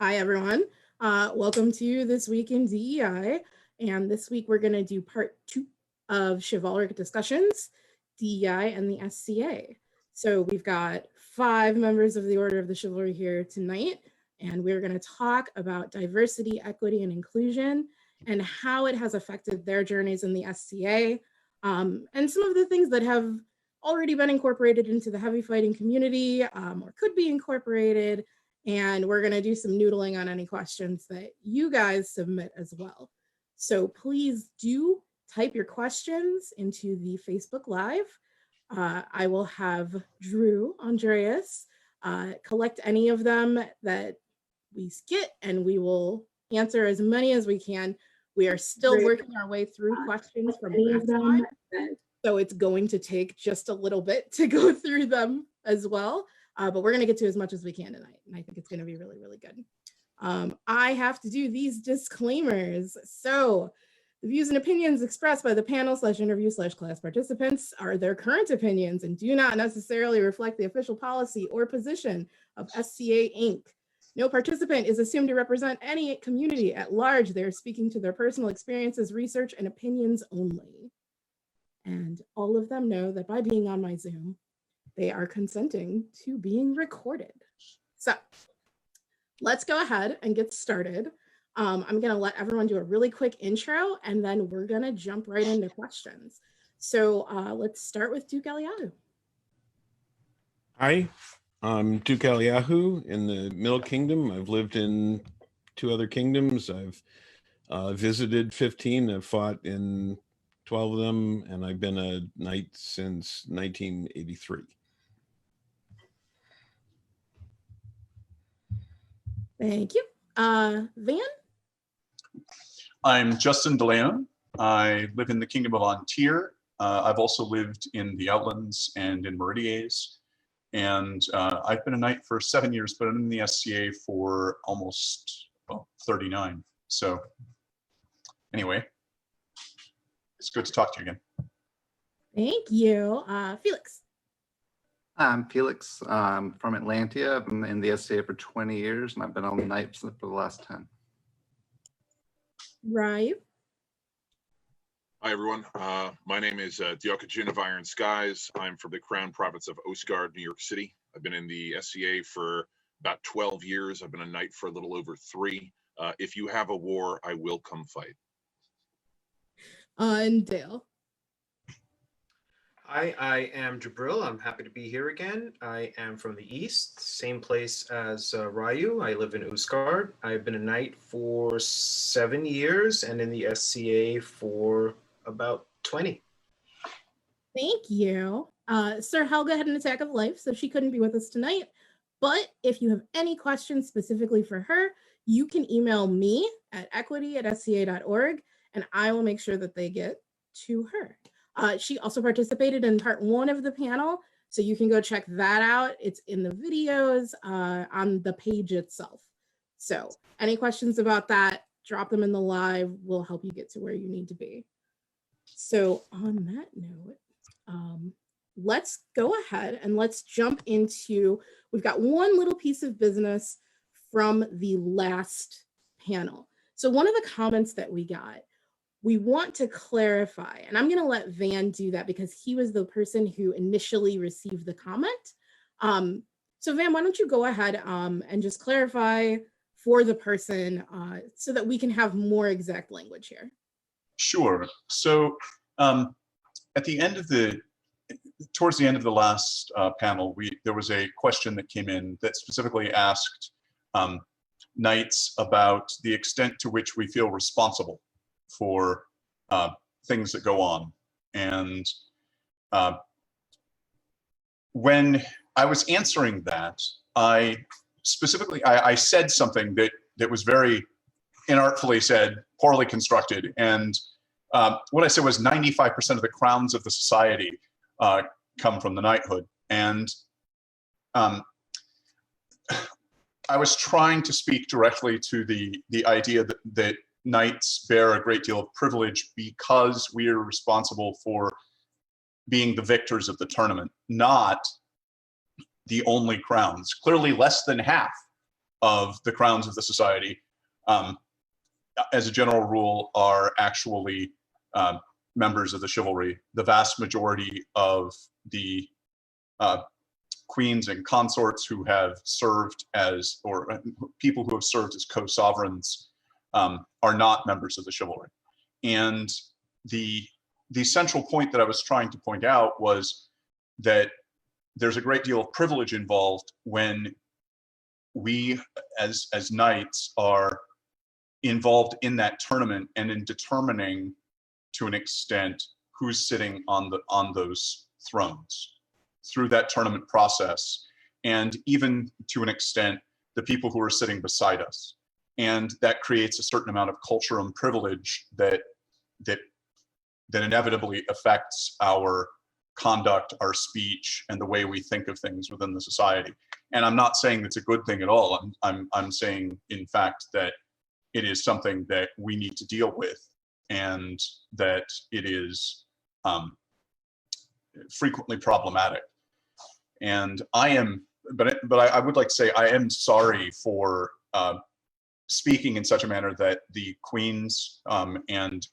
Hi, everyone. Welcome to This Week in DEI. And this week we're going to do part 2 of Chivalric discussions, DEI and the SCA. So we've got 5 members of the Order of the Chivalry here tonight, and we're going to talk about diversity, equity, and inclusion and how it has affected their journeys in the SCA, and some of the things that have already been incorporated into the heavy fighting community or could be incorporated. And we're going to do some noodling on any questions that you guys submit as well. So please do type your questions into the Facebook Live. I will have Drew Andreas collect any of them that we get, and we will answer as many as we can. We are still working our way through questions from last time, so it's going to take just a little bit to go through them as well. But we're going to get to as much as we can tonight, and I think it's going to be really, really good. I have to do these disclaimers. So the views and opinions expressed by the panel/interview/class participants are their current opinions and do not necessarily reflect the official policy or position of SCA Inc. No participant is assumed to represent any community at large. They are speaking to their personal experiences, research, and opinions only. And all of them know that by being on my Zoom, they are consenting to being recorded. So let's go ahead and get started. I'm going to let everyone do a really quick intro, and then we're going to jump right into questions. So let's start with Duke Eliahu. Hi, I'm Duke Eliahu in the Middle Kingdom. I've lived in 2 other kingdoms. I've visited 15. I've fought in 12 of them, and I've been a knight since 1983. Thank you. Van? I'm Justin DeLeon. I live in the Kingdom of Antir. I've also lived in the Outlands and in Meridies. And I've been a knight for 7 years, but I'm in the SCA for almost 39. So anyway, it's good to talk to you again. Thank you. Felix? I'm Felix. I'm from Atlantia. I've been in the SCA for 20 years, and I've been on the knights for the last 10. Ryu? Hi, everyone. My name is Ryouko'jin of Iron Skies. I'm from the Crown Province of Ostgard, New York City. I've been in the SCA for about 12 years. I've been a knight for a little over 3. If you have a war, I will come fight. And Dale? Hi, I am Jibril. I'm happy to be here again. I am from the East, same place as Ryu. I live in Ostgard. I've been a knight for 7 years and in the SCA for about 20. Thank you. Sir Helga had an attack of life, so she couldn't be with us tonight. But if you have any questions specifically for her, you can email me at equity@sca.org, and I will make sure that they get to her. She also participated in part 1 of the panel, so you can go check that out. It's in the videos on the page itself. So any questions about that, drop them in the live. We'll help you get to where you need to be. So on that note, let's go ahead and let's jump into, we've got one little piece of business from the last panel. So one of the comments that we got, we want to clarify, and I'm going to let Van do that because he was the person who initially received the comment. So Van, why don't you go ahead and just clarify for the person so that we can have more exact language here. Sure. So at the end of towards the end of the last panel, there was a question that came in that specifically asked knights about the extent to which we feel responsible for things that go on. And when I was answering that, I said something that was very inartfully said, poorly constructed. And what I said was 95% of the crowns of the society come from the knighthood. And I was trying to speak directly to the idea that knights bear a great deal of privilege because we are responsible for being the victors of the tournament, not the only crowns. Clearly less than half of the crowns of the society, as a general rule, are actually members of the chivalry. The vast majority of the queens and consorts who have served as, or people who have served as co-sovereigns, are not members of the chivalry. And the central point that I was trying to point out was that there's a great deal of privilege involved when we as knights are involved in that tournament and in determining to an extent who's sitting on those thrones through that tournament process, and even to an extent the people who are sitting beside us. And that creates a certain amount of culture and privilege that inevitably affects our conduct, our speech, and the way we think of things within the society. And I'm not saying it's a good thing at all. I'm saying, in fact, that it is something that we need to deal with, and that it is frequently problematic. And I would like to say I am sorry for speaking in such a manner that the queens and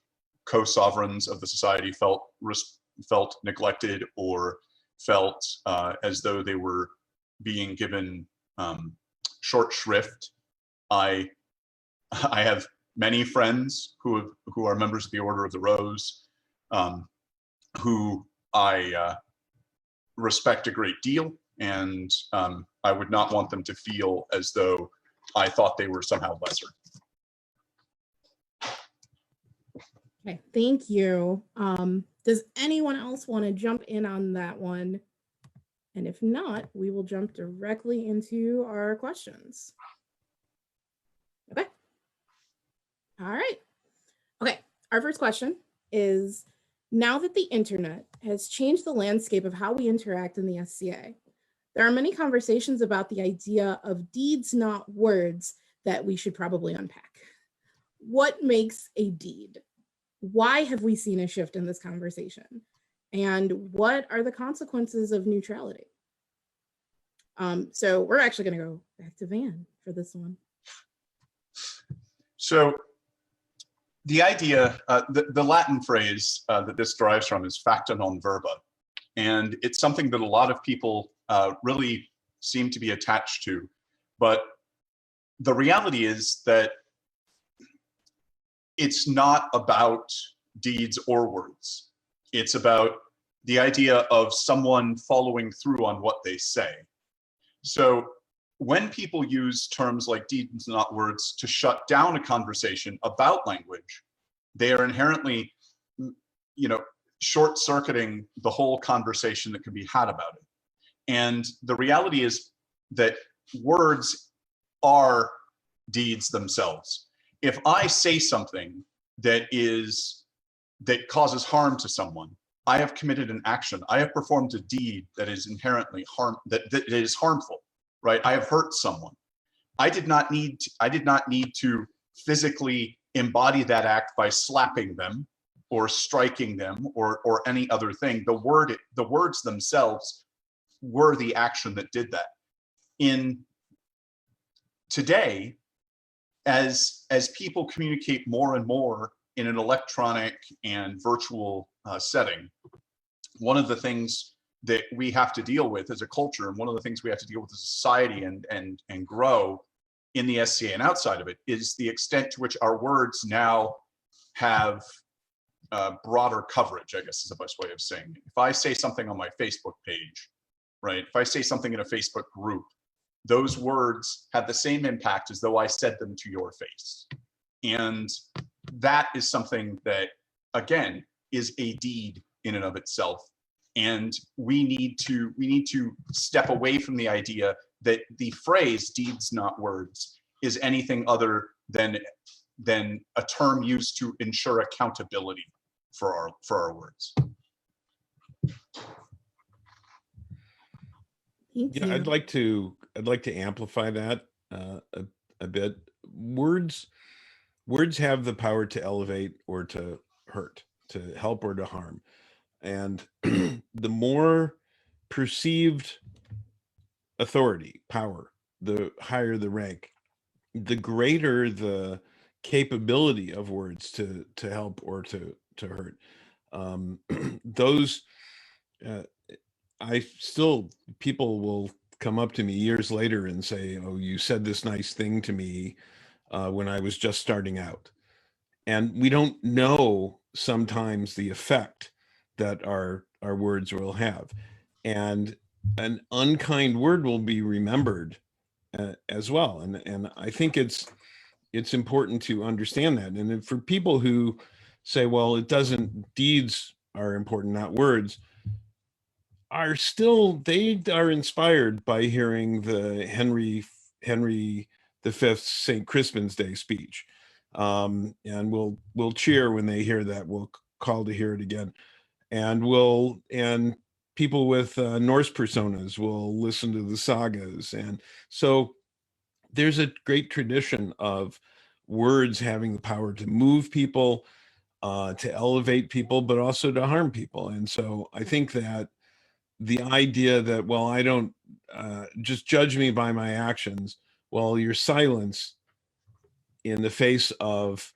co-sovereigns of the society felt neglected, or felt as though they were being given short shrift. I have many friends who are members of the Order of the Rose, who I respect a great deal, and I would not want them to feel as though I thought they were somehow lesser. Okay, thank you. Does anyone else want to jump in on that one? And if not, we will jump directly into our questions. Okay. All right. Okay, our first question is, now that the internet has changed the landscape of how we interact in the SCA, there are many conversations about the idea of deeds, not words, that we should probably unpack. What makes a deed? Why have we seen a shift in this conversation? And what are the consequences of neutrality? So we're actually going to go back to Van for this one. So the idea, the Latin phrase that this derives from is facta non verba. And it's something that a lot of people really seem to be attached to. But the reality is that it's not about deeds or words. It's about the idea of someone following through on what they say. So when people use terms like deeds, not words, to shut down a conversation about language, they are inherently, short-circuiting the whole conversation that can be had about it. And the reality is that words are deeds themselves. If I say something that causes harm to someone, I have committed an action. I have performed a deed that is inherently that is harmful, right? I have hurt someone. I did not need to physically embody that act by slapping them or striking them or any other thing. The words themselves were the action that did that. In today, as people communicate more and more in an electronic and virtual setting, one of the things that we have to deal with as a culture, and one of the things we have to deal with as a society and grow in the SCA and outside of it, is the extent to which our words now have broader coverage, I guess is the best way of saying it. If I say something on my Facebook page, right? If I say something in a Facebook group, those words have the same impact as though I said them to your face. And that is something that, again, is a deed in and of itself. And we need to step away from the idea that the phrase deeds not words is anything other than a term used to ensure accountability for our words. Yeah, I'd like to amplify that a bit. Words have the power to elevate or to hurt, to help or to harm. And the more perceived authority, power, the higher the rank, the greater the capability of words to help or to hurt. Those people will come up to me years later and say, "Oh, you said this nice thing to me when I was just starting out." And we don't know sometimes the effect that our words will have. And an unkind word will be remembered as well. And I think it's important to understand that. And for people who say, well, deeds are important, not words, they are inspired by hearing the Henry V's St. Crispin's Day speech. And we'll cheer when they hear that. We'll call to hear it again. And people with Norse personas will listen to the sagas. And so there's a great tradition of words having the power to move people, to elevate people, but also to harm people. And so I think that the idea that, well, I don't just judge me by my actions. Well, your silence in the face of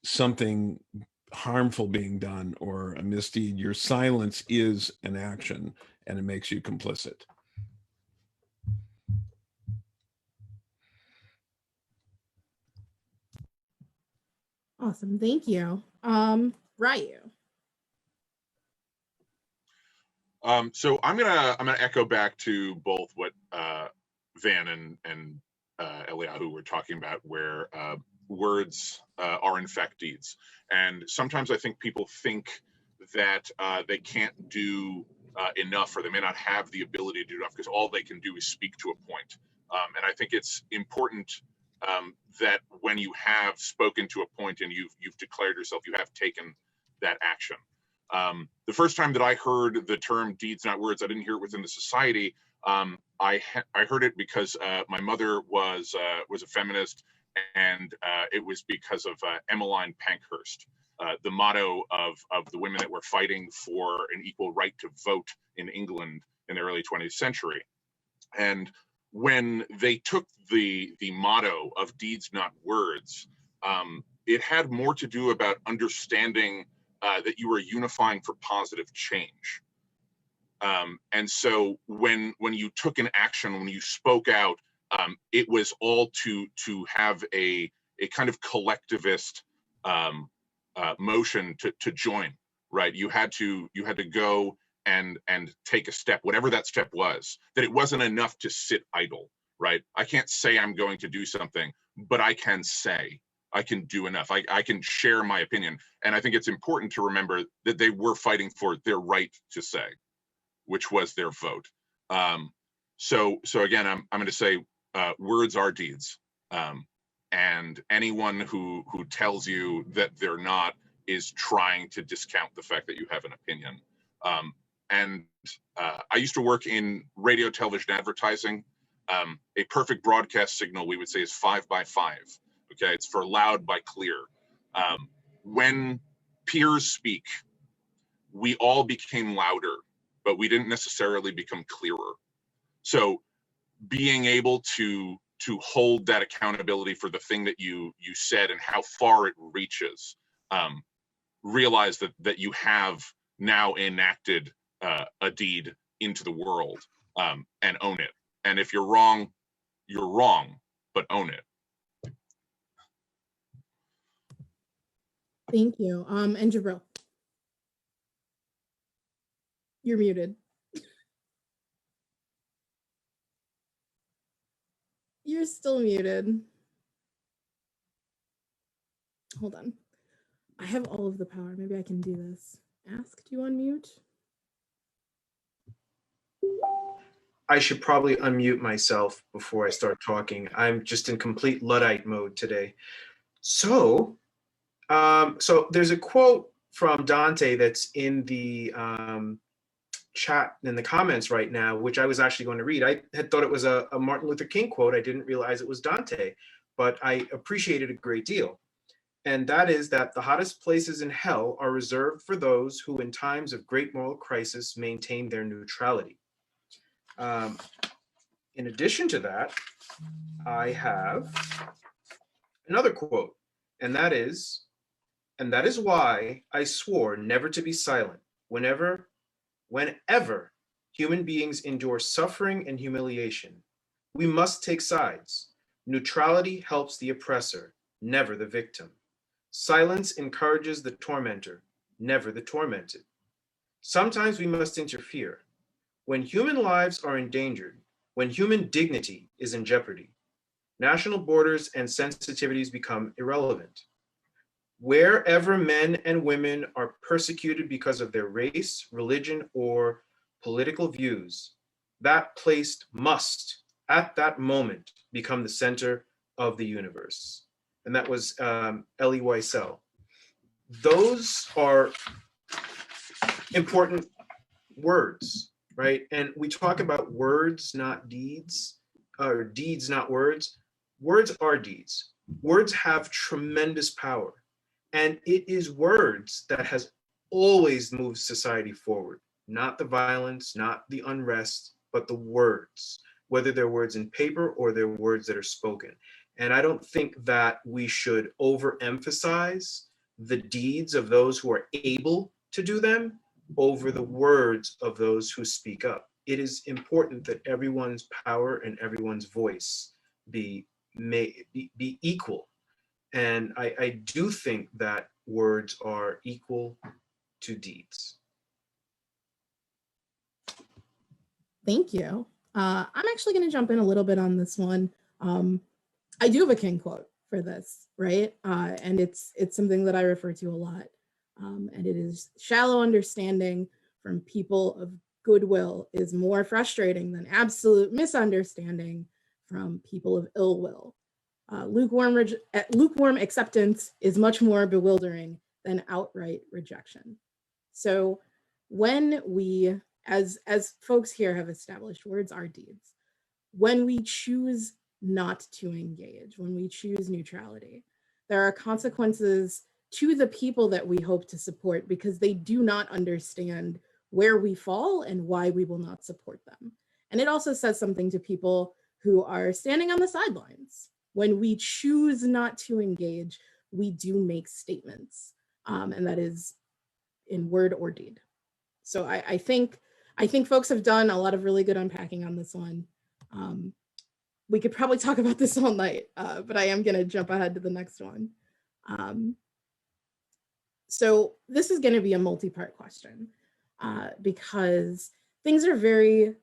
something harmful being done or a misdeed, your silence is an action and it makes you complicit. Awesome, thank you. Ryu. So I'm gonna echo back to both what Van and Eliahu were talking about, where words are in fact deeds. And sometimes I think people think that they can't do enough, or they may not have the ability to do enough because all they can do is speak to a point. And I think it's important that when you have spoken to a point and you've declared yourself, you have taken that action. The first time that I heard the term deeds, not words, I didn't hear it within the society. I heard it because my mother was a feminist, and it was because of Emmeline Pankhurst, the motto of the women that were fighting for an equal right to vote in England in the early 20th century. And when they took the motto of deeds, not words, it had more to do about understanding that you were unifying for positive change. And so when you took an action, when you spoke out, it was all to have a kind of collectivist motion to join, right? You had to go and take a step, whatever that step was, that it wasn't enough to sit idle, right? I can't say I'm going to do something, but I can say I can do enough. I can share my opinion. And I think it's important to remember that they were fighting for their right to say, which was their vote. So again, I'm going to say words are deeds. And anyone who tells you that they're not is trying to discount the fact that you have an opinion. And I used to work in radio, television, advertising. A perfect broadcast signal, we would say, is 5 by 5. Okay, it's for loud by clear. When peers speak, we all became louder, but we didn't necessarily become clearer. So being able to hold that accountability for the thing that you said and how far it reaches, realize that you have now enacted a deed into the world, and own it. And if you're wrong, but own it. Thank you. And Jibril. You're muted. You're still muted. Hold on. I have all of the power. Maybe I can do this. Ask, do you unmute? I should probably unmute myself before I start talking. I'm just in complete Luddite mode today. So there's a quote from Dante that's in the chat in the comments right now, which I was actually going to read. I had thought it was a Martin Luther King quote. I didn't realize it was Dante, but I appreciate it a great deal. And that is that the hottest places in hell are reserved for those who in times of great moral crisis maintain their neutrality. In addition to that, I have another quote, and that is why I swore never to be silent whenever human beings endure suffering and humiliation. We must take sides. Neutrality helps the oppressor, never the victim. Silence encourages the tormentor, never the tormented. Sometimes we must interfere. When human lives are endangered, when human dignity is in jeopardy, national borders and sensitivities become irrelevant. Wherever men and women are persecuted because of their race, religion, or political views, that place must, at that moment, become the center of the universe. And that was Elie Wiesel. Those are important words, right? And we talk about words, not deeds, or deeds, not words. Words are deeds. Words have tremendous power. And it is words that has always moved society forward, not the violence, not the unrest, but the words, whether they're words in paper or they're words that are spoken. And I don't think that we should overemphasize the deeds of those who are able to do them over the words of those who speak up. It is important that everyone's power and everyone's voice be equal. And I do think that words are equal to deeds. Thank you. I'm actually going to jump in a little bit on this one. I do have a King quote for this, right? And it's something that I refer to a lot. And it is, shallow understanding from people of goodwill is more frustrating than absolute misunderstanding from people of ill will. Lukewarm acceptance is much more bewildering than outright rejection. So when we, as folks here have established, words are deeds. When we choose not to engage, when we choose neutrality, there are consequences to the people that we hope to support because they do not understand where we fall and why we will not support them. And it also says something to people who are standing on the sidelines. When we choose not to engage, we do make statements, and that is in word or deed. So I think folks have done a lot of really good unpacking on this one. We could probably talk about this all night, but I am going to jump ahead to the next one. So this is going to be a multi-part question because things are very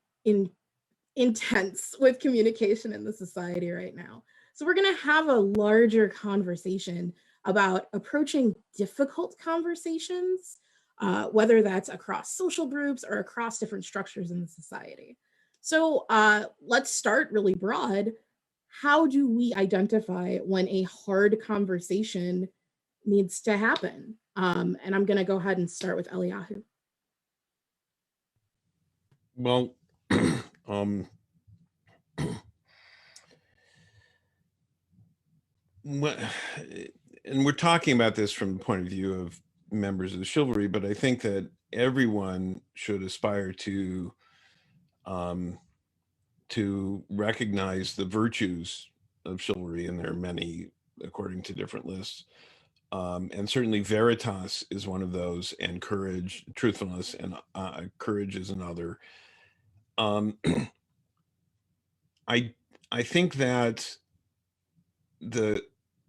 intense with communication in the society right now. So we're going to have a larger conversation about approaching difficult conversations, whether that's across social groups or across different structures in the society. So let's start really broad. How do we identify when a hard conversation needs to happen? And I'm going to go ahead and start with Eliahu. Well, and we're talking about this from the point of view of members of the chivalry, but I think that everyone should aspire to recognize the virtues of chivalry, and there are many according to different lists. And certainly veritas is one of those, and courage, truthfulness, and courage is another. I think that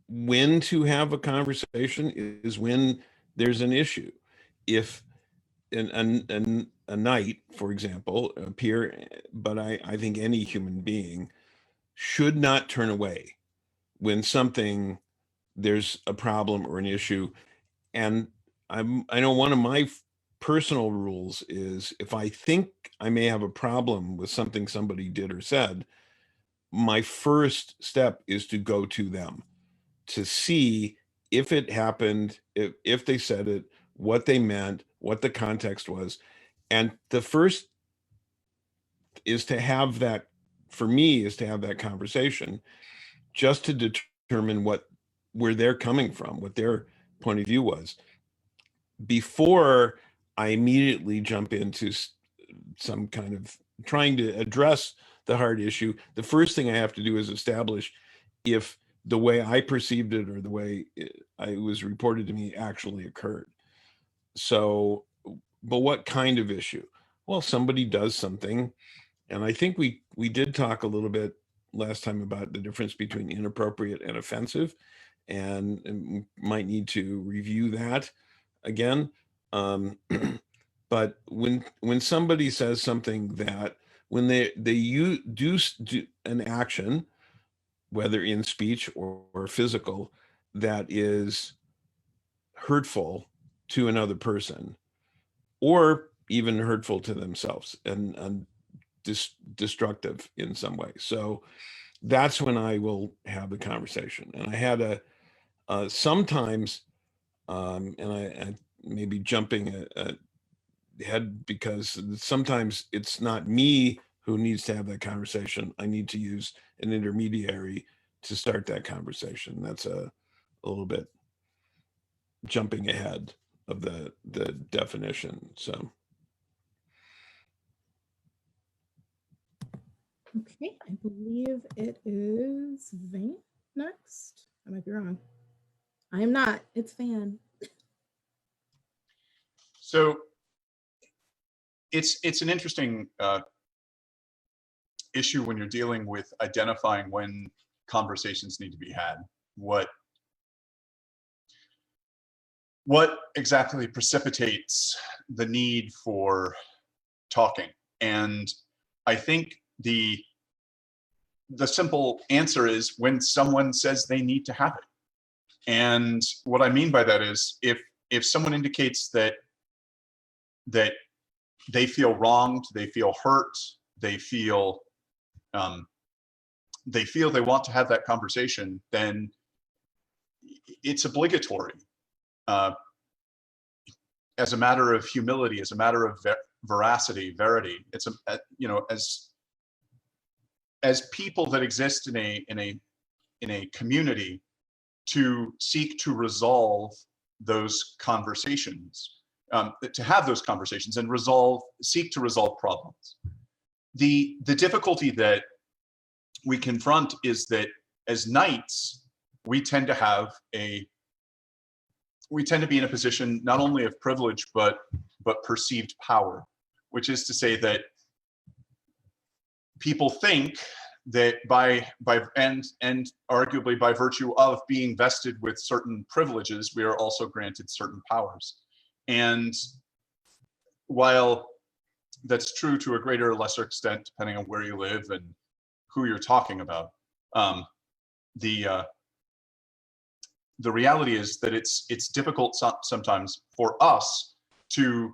when to have a conversation is when there's an issue. If a knight, for example, a peer, but I think any human being should not turn away when there's a problem or an issue. And I know one of my personal rules is if I think I may have a problem with something somebody did or said, my first step is to go to them to see if it happened, if they said it, what they meant, what the context was. And the first is to have that, for me, is to have that conversation just to determine where they're coming from, what their point of view was, before I immediately jump into some kind of trying to address the hard issue. The first thing I have to do is establish if the way I perceived it or the way it was reported to me actually occurred. So, but what kind of issue? Well, somebody does something, and I think we did talk a little bit last time about the difference between inappropriate and offensive, and might need to review that again. But when somebody says something that when they do an action, whether in speech or physical, that is hurtful to another person, or even hurtful to themselves and destructive in some way. So that's when I will have the conversation. And I had sometimes, and I may be jumping ahead because sometimes it's not me who needs to have that conversation. I need to use an intermediary to start that conversation. That's a little bit jumping ahead of the definition. So. Okay, I believe it is Van next. I might be wrong. I am not. It's Van. So it's an interesting issue when you're dealing with identifying when conversations need to be had. What exactly precipitates the need for talking? And I think the simple answer is when someone says they need to have it. And what I mean by that is if someone indicates that they feel wronged, they feel hurt, they feel they want to have that conversation, then it's obligatory. As a matter of humility, as a matter of veracity, verity, it's as people that exist in a community, to seek to resolve those conversations, to have those conversations and seek to resolve problems. The difficulty that we confront is that as knights, we tend to be in a position not only of privilege but perceived power, which is to say that people think that and arguably by virtue of being vested with certain privileges, we are also granted certain powers. And while that's true to a greater or lesser extent, depending on where you live and who you're talking about, the reality is that it's difficult sometimes for us to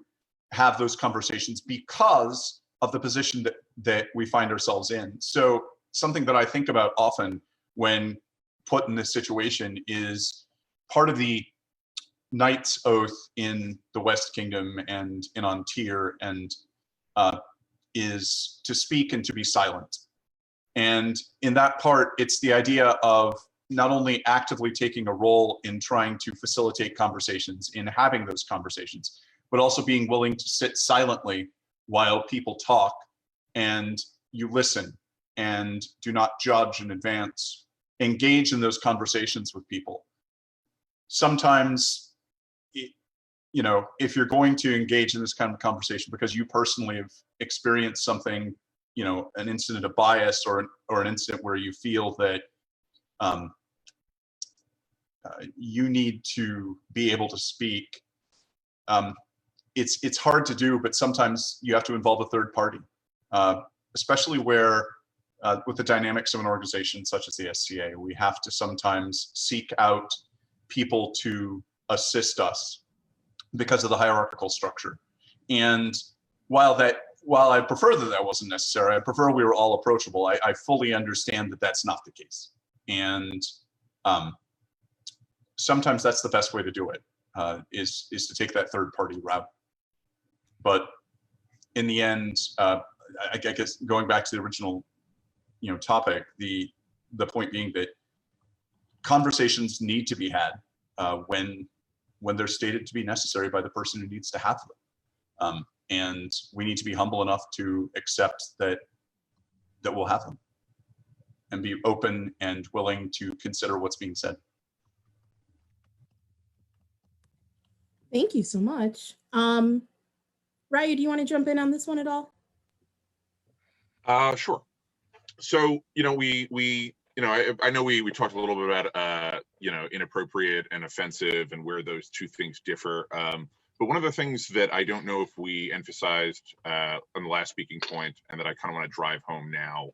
have those conversations because of the position that we find ourselves in. So something that I think about often when put in this situation is part of the knight's oath in the West Kingdom and in Antir and is to speak and to be silent. And in that part, it's the idea of not only actively taking a role in trying to facilitate conversations, in having those conversations, but also being willing to sit silently while people talk, and you listen and do not judge in advance. Engage in those conversations with people. Sometimes, if you're going to engage in this kind of conversation because you personally have experienced something, an incident of bias or an incident where you feel that you need to be able to speak, it's hard to do, but sometimes you have to involve a third party, especially where with the dynamics of an organization such as the SCA, we have to sometimes seek out people to assist us because of the hierarchical structure. And while I prefer that wasn't necessary, I prefer we were all approachable. I fully understand that that's not the case. And sometimes that's the best way to do it, is to take that third party route. But in the end, I guess going back to the original topic, the point being that conversations need to be had when they're stated to be necessary by the person who needs to have them. And we need to be humble enough to accept that that we'll have them and be open and willing to consider what's being said. Thank you so much. Ryu, do you want to jump in on this one at all? Sure. So, you know, I know we talked a little bit about, you know, inappropriate and offensive and where those two things differ. But one of the things that I don't know if we emphasized on the last speaking point, and that I kind of want to drive home now,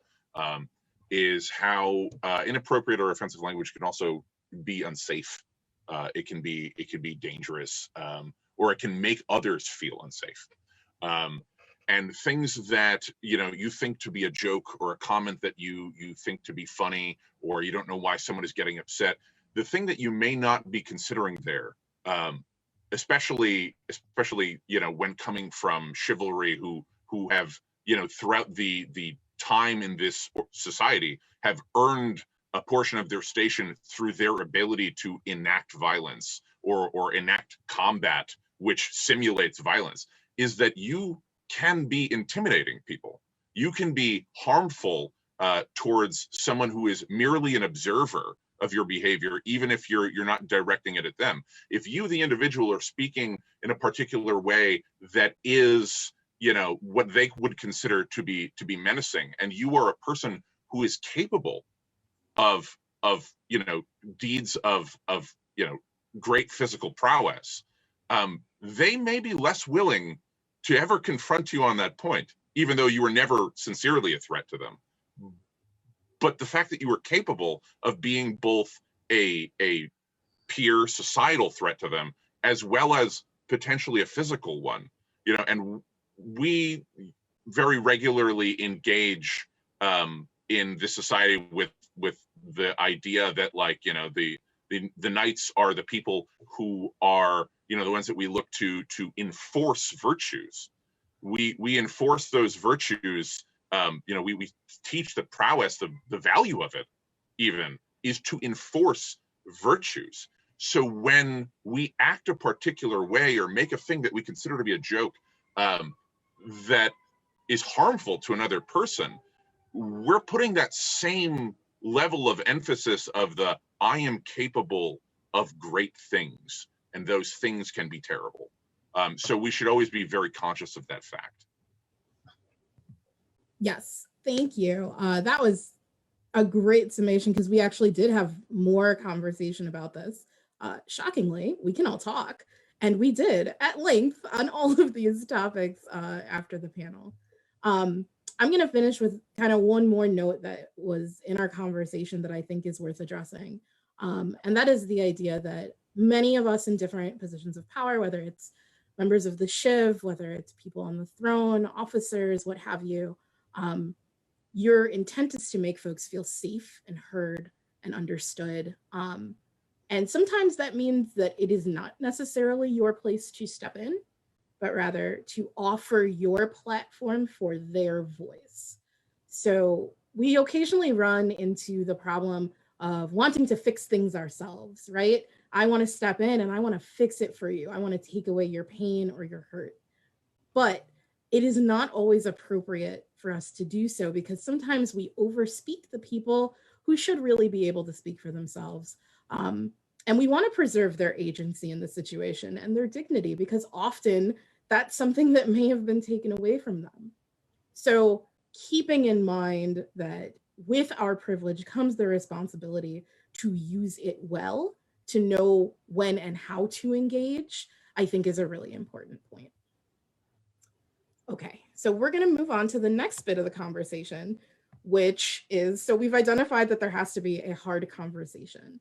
is how inappropriate or offensive language can also be unsafe. It can be dangerous, or it can make others feel unsafe. And things that, you know, you think to be a joke or a comment that you think to be funny, or you don't know why someone is getting upset, the thing that you may not be considering there, especially, you know, when coming from chivalry, who have, you know, throughout the time in this society have earned a portion of their station through their ability to enact violence or enact combat, which simulates violence, is that you can be intimidating people. You can be harmful towards someone who is merely an observer of your behavior, even if you're not directing it at them. If you, the individual, are speaking in a particular way that is, you know, what they would consider to be menacing, and you are a person who is capable of you know, deeds of you know, great physical prowess, they may be less willing to ever confront you on that point, even though you were never sincerely a threat to them. But the fact that you were capable of being both a peer societal threat to them, as well as potentially a physical one, you know, and we very regularly engage in this society with the idea that, like, you know, the knights are the people who are, you know, the ones that we look to enforce virtues. We enforce those virtues. You know, we teach the prowess, the value of it even is to enforce virtues. So when we act a particular way or make a thing that we consider to be a joke that is harmful to another person, we're putting that same level of emphasis of the I am capable of great things, and those things can be terrible. So we should always be very conscious of that fact. Yes, thank you. That was a great summation, because we actually did have more conversation about this. Shockingly, we can all talk, and we did at length on all of these topics after the panel. I'm going to finish with kind of one more note that was in our conversation that I think is worth addressing. And that is the idea that many of us in different positions of power, whether it's members of the Shiv, whether it's people on the throne, officers, what have you, your intent is to make folks feel safe and heard and understood. And sometimes that means that it is not necessarily your place to step in, but rather to offer your platform for their voice. So we occasionally run into the problem of wanting to fix things ourselves, right? I want to step in and I want to fix it for you. I want to take away your pain or your hurt. But it is not always appropriate for us to do so, because sometimes we overspeak the people who should really be able to speak for themselves. And we want to preserve their agency in the situation and their dignity, because often that's something that may have been taken away from them. So keeping in mind that with our privilege comes the responsibility to use it well, to know when and how to engage, I think is a really important point. Okay, so we're going to move on to the next bit of the conversation, which is, so we've identified that there has to be a hard conversation.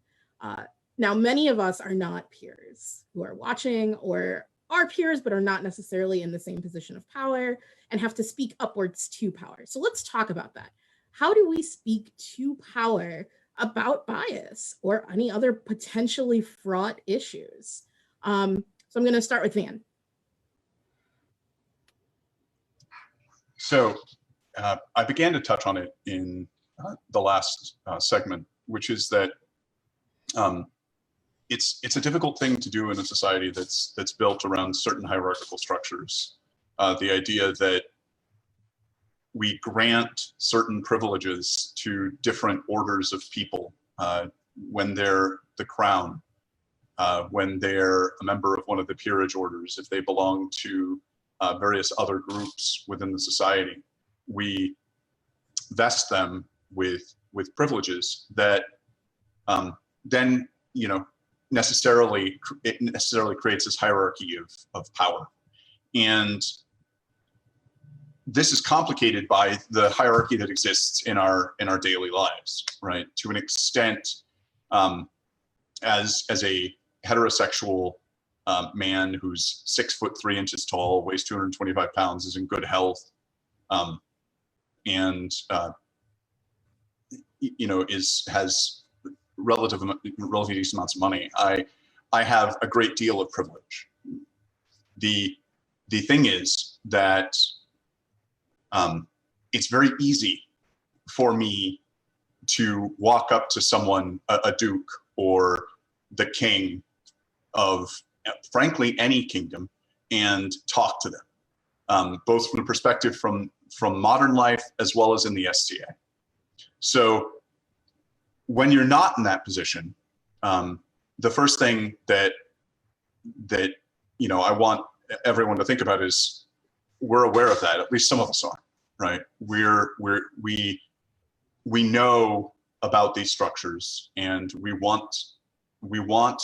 Now, many of us are not peers who are watching, or are peers but are not necessarily in the same position of power and have to speak upwards to power. So let's talk about that. How do we speak to power about bias or any other potentially fraught issues? So I'm going to start with Van. So I began to touch on it in the last segment, which is that it's a difficult thing to do in a society that's built around certain hierarchical structures. The idea that we grant certain privileges to different orders of people when they're the crown, when they're a member of one of the peerage orders, if they belong to various other groups within the society. We vest them with privileges that then, you know, necessarily creates this hierarchy of power. And this is complicated by the hierarchy that exists in our daily lives, right? To an extent, as a heterosexual man who's 6'3" tall, weighs 225 pounds, is in good health, and you know, has relatively decent amounts of money. I have a great deal of privilege. The thing is that it's very easy for me to walk up to someone, a duke or the king of, frankly, any kingdom, and talk to them, both from the perspective from modern life as well as in the SCA. So when you're not in that position, the first thing that you know I want everyone to think about is we're aware of that. At least some of us are, right? We know about these structures, and we want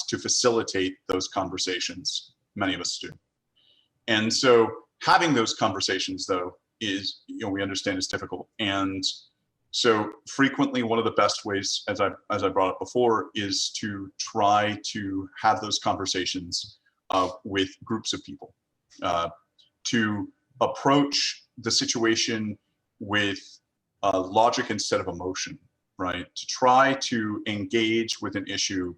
to facilitate those conversations. Many of us do. And so having those conversations, though, is, you know, we understand is difficult. And so frequently one of the best ways, as I brought up before, is to try to have those conversations with groups of people, to approach the situation with logic instead of emotion, right? To try to engage with an issue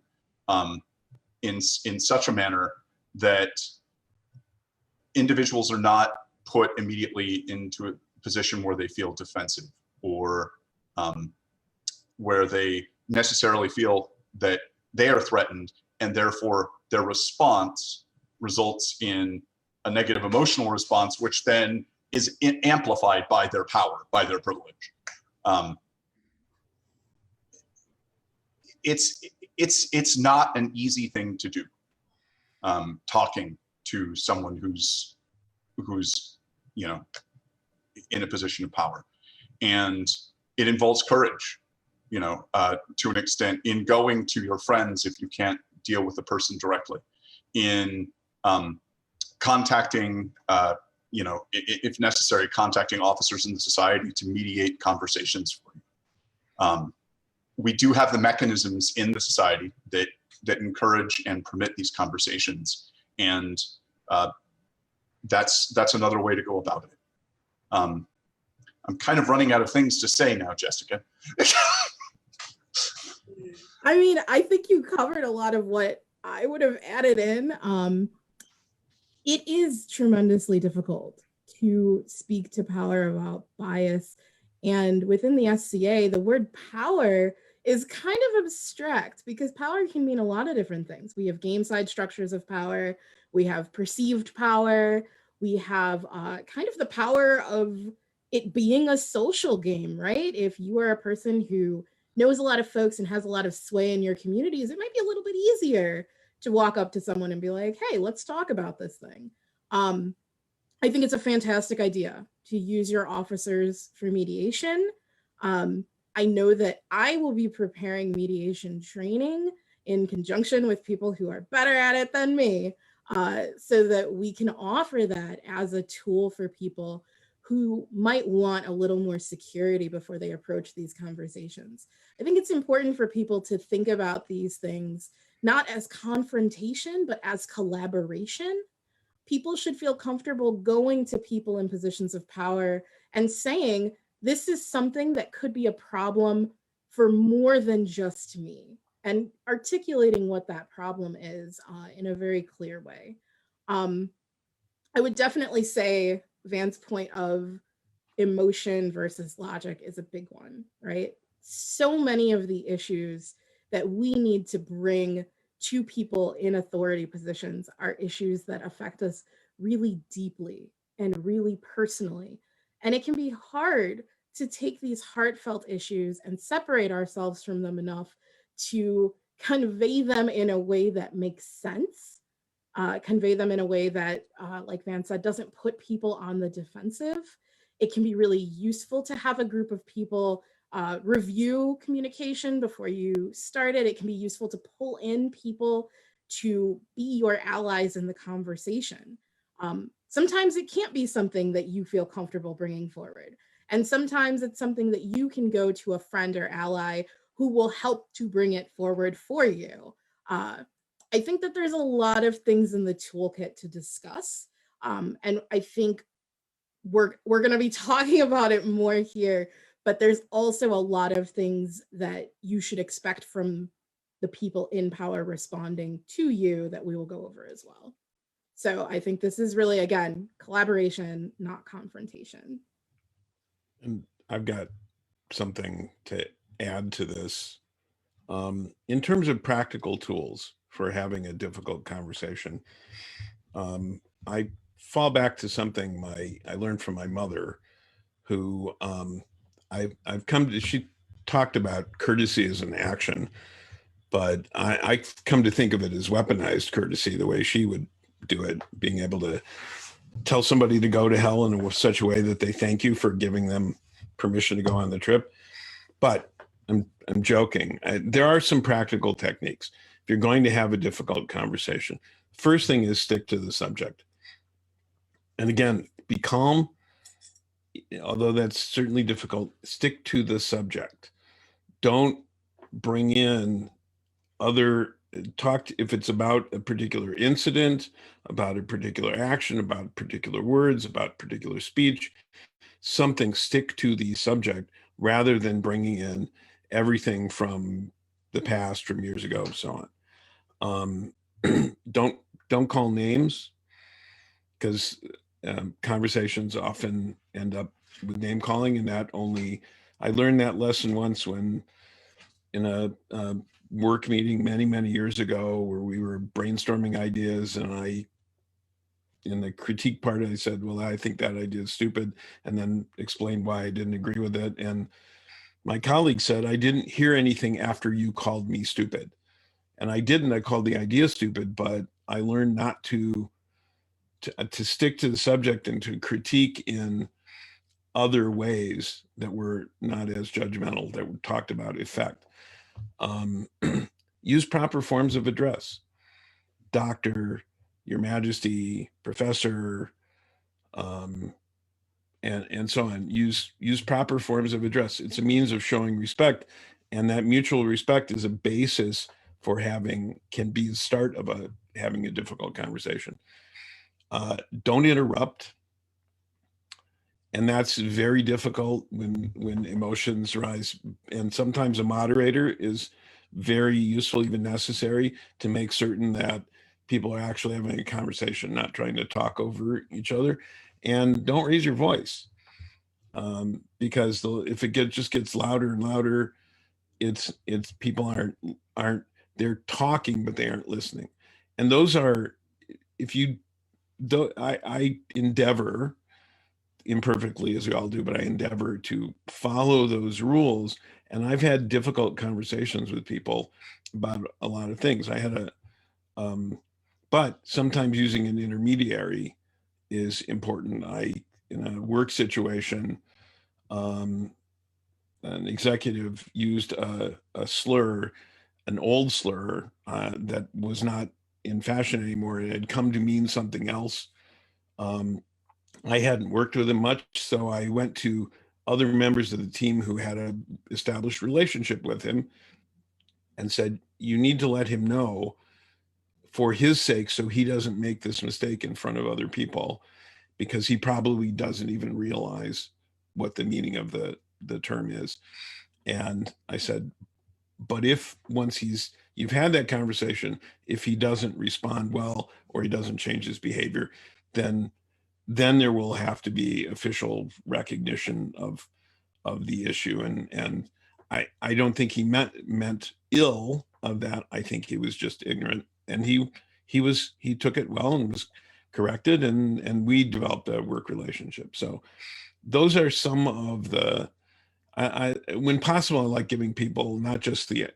in such a manner that individuals are not put immediately into a position where they feel defensive, or where they necessarily feel that they are threatened, and therefore their response results in a negative emotional response, which then is amplified by their power, by their privilege. It's not an easy thing to do, talking to someone who's you know, in a position of power. And it involves courage, you know, to an extent, in going to your friends if you can't deal with the person directly, in contacting, you know, if necessary, contacting officers in the society to mediate conversations for you. We do have the mechanisms in the society that encourage and permit these conversations, and that's another way to go about it. I'm kind of running out of things to say now, Jessica. I mean, I think you covered a lot of what I would have added in. It is tremendously difficult to speak to power about bias. And within the SCA, the word power is kind of abstract, because power can mean a lot of different things. We have game side structures of power. We have perceived power. We have kind of the power of it being a social game, right? If you are a person who knows a lot of folks and has a lot of sway in your communities, it might be a little bit easier to walk up to someone and be like, hey, let's talk about this thing. I think it's a fantastic idea to use your officers for mediation. I know that I will be preparing mediation training in conjunction with people who are better at it than me, so that we can offer that as a tool for people who might want a little more security before they approach these conversations. I think it's important for people to think about these things not as confrontation, but as collaboration. People should feel comfortable going to people in positions of power and saying, this is something that could be a problem for more than just me, and articulating what that problem is in a very clear way. I would definitely say Van's point of emotion versus logic is a big one, right? So many of the issues that we need to bring to people in authority positions are issues that affect us really deeply and really personally. And it can be hard to take these heartfelt issues and separate ourselves from them enough to convey them in a way that makes sense, convey them in a way that, like Van said, doesn't put people on the defensive. It can be really useful to have a group of people review communication before you start it. It can be useful to pull in people to be your allies in the conversation. Sometimes it can't be something that you feel comfortable bringing forward. And sometimes it's something that you can go to a friend or ally who will help to bring it forward for you. I think that there's a lot of things in the toolkit to discuss. And I think we're going to be talking about it more here, but there's also a lot of things that you should expect from the people in power responding to you that we will go over as well. So I think this is really, again, collaboration, not confrontation. And I've got something to add to this. In terms of practical tools for having a difficult conversation, I fall back to something I learned from my mother, who I've come to, she talked about courtesy as an action, but I come to think of it as weaponized courtesy, the way she would do it, being able to tell somebody to go to hell in such a way that they thank you for giving them permission to go on the trip. But I'm joking. There are some practical techniques. If you're going to have a difficult conversation, first thing is stick to the subject. And again, be calm, although that's certainly difficult. Stick to the subject. Don't bring in other talk. If it's about a particular incident, about a particular action, about particular words, about particular speech, something, stick to the subject rather than bringing in everything from the past, from years ago, and so on. Don't call names, because conversations often end up with name calling, and that only, I learned that lesson once when in a work meeting many years ago where we were brainstorming ideas, and in the critique part, I said, well, I think that idea is stupid, and then explained why I didn't agree with it. And my colleague said, I didn't hear anything after you called me stupid. And I didn't. I called the idea stupid, but I learned not to stick to the subject and to critique in other ways that were not as judgmental, that we talked about effect. Use proper forms of address. Doctor, Your Majesty, Professor, and so on. Use proper forms of address. It's a means of showing respect, and that mutual respect is a basis for can be the start of having a difficult conversation. Don't interrupt. And that's very difficult when emotions rise. And sometimes a moderator is very useful, even necessary, to make certain that people are actually having a conversation, not trying to talk over each other. And don't raise your voice, because if it just gets louder and louder, it's people aren't they're talking, but they aren't listening. And those are, I endeavor, imperfectly as we all do, but I endeavor to follow those rules. And I've had difficult conversations with people about a lot of things. But sometimes using an intermediary is important. In a work situation, an executive used a slur, an old slur that was not in fashion anymore. It had come to mean something else. I hadn't worked with him much, so I went to other members of the team who had an established relationship with him and said, you need to let him know for his sake, so he doesn't make this mistake in front of other people, because he probably doesn't even realize what the meaning of the term is. And I said, but if once you've had that conversation, if he doesn't respond well, or he doesn't change his behavior, then there will have to be official recognition of the issue. And I don't think he meant ill of that. I think he was just ignorant, and he took it well and was corrected, and we developed a work relationship. So those are some of the, when possible, I like giving people not just the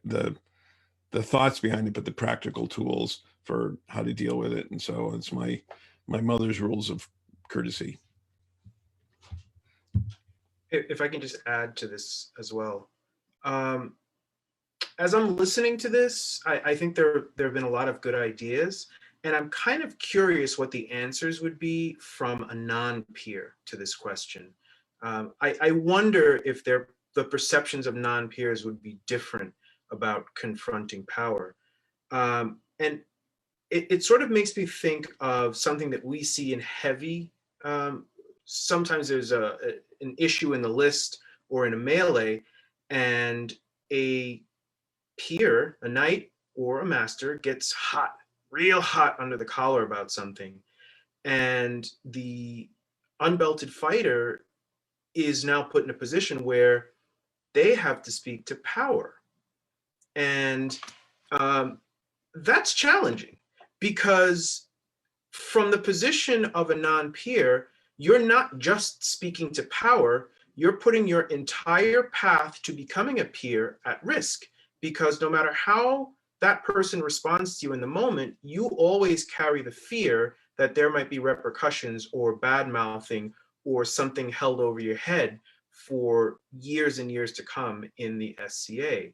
thoughts behind it, but the practical tools for how to deal with it. And so it's my mother's rules of courtesy. If I can just add to this as well. As I'm listening to this, I think there have been a lot of good ideas, and I'm kind of curious what the answers would be from a non-peer to this question. I wonder if the perceptions of non-peers would be different about confronting power. And it sort of makes me think of something that we see in heavy. Sometimes there's an issue in the list or in a melee, and a peer, a knight or a master, gets hot, real hot under the collar about something. And the unbelted fighter is now put in a position where they have to speak to power. And that's challenging, because from the position of a non-peer, you're not just speaking to power, you're putting your entire path to becoming a peer at risk, because no matter how that person responds to you in the moment, you always carry the fear that there might be repercussions or bad mouthing or something held over your head for years and years to come in the SCA.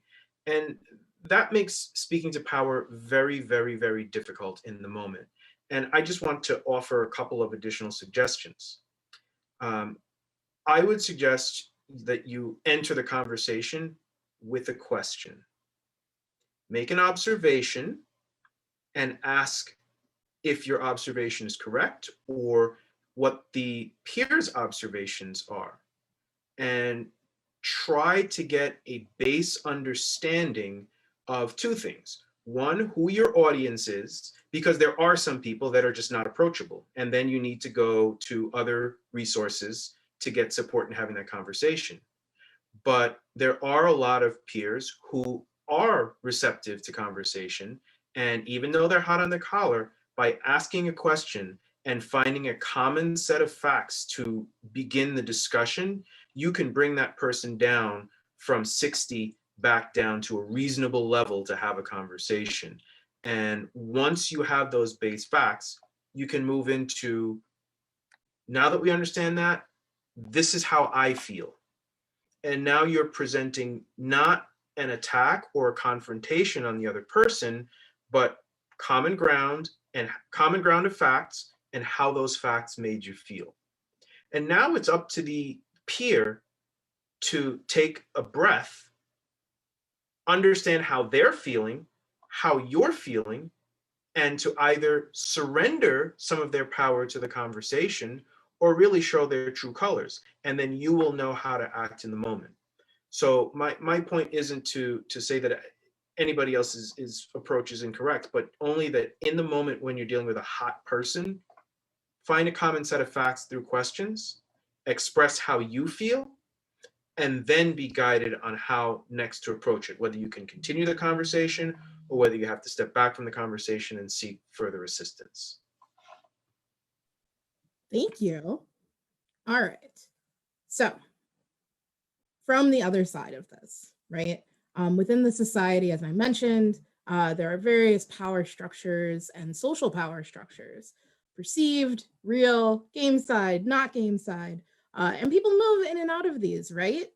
And that makes speaking to power very, very, very difficult in the moment. And I just want to offer a couple of additional suggestions. I would suggest that you enter the conversation with a question. Make an observation and ask if your observation is correct or what the peer's observations are. And try to get a base understanding of two things. One, who your audience is, because there are some people that are just not approachable. And then you need to go to other resources to get support in having that conversation. But there are a lot of peers who are receptive to conversation. And even though they're hot on the collar, by asking a question and finding a common set of facts to begin the discussion, you can bring that person down from 60 back down to a reasonable level to have a conversation. And once you have those base facts, you can move into, now that we understand that, this is how I feel. And now you're presenting not an attack or a confrontation on the other person, but common ground of facts and how those facts made you feel. And now it's up to the peer to take a breath, understand how they're feeling, how you're feeling, and to either surrender some of their power to the conversation or really show their true colors. And then you will know how to act in the moment. So my point isn't to say that anybody else's approach is incorrect, but only that in the moment when you're dealing with a hot person, find a common set of facts through questions, express how you feel, and then be guided on how next to approach it, whether you can continue the conversation or whether you have to step back from the conversation and seek further assistance. Thank you. All right. So from the other side of this, right? Within the society, as I mentioned, there are various power structures and social power structures, perceived, real, game side, not game side, and people move in and out of these, right?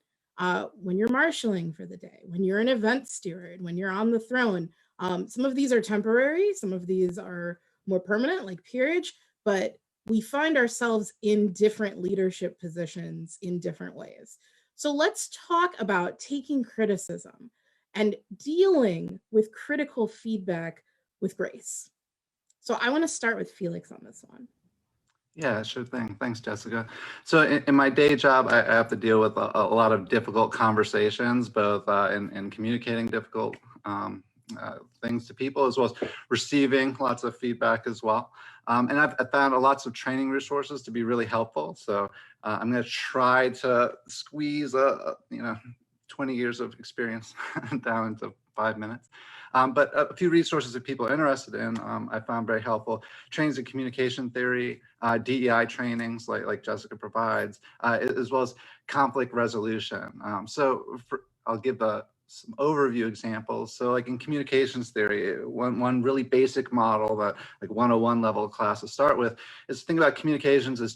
When you're marshaling for the day, when you're an event steward, when you're on the throne, some of these are temporary, some of these are more permanent, like peerage, but we find ourselves in different leadership positions in different ways. So let's talk about taking criticism and dealing with critical feedback with grace. So I want to start with Felix on this one. Yeah, sure thing. Thanks, Jessica. So in my day job, I have to deal with a lot of difficult conversations, both in communicating difficult things to people, as well as receiving lots of feedback as well. And I've found lots of training resources to be really helpful. So I'm going to try to squeeze 20 years of experience down into 5 minutes. But a few resources that people are interested in, I found very helpful. Trainings in communication theory, DEI trainings like Jessica provides, as well as conflict resolution. I'll give some overview examples. So like in communications theory, one really basic model that like 101 level classes start with is to think about communications as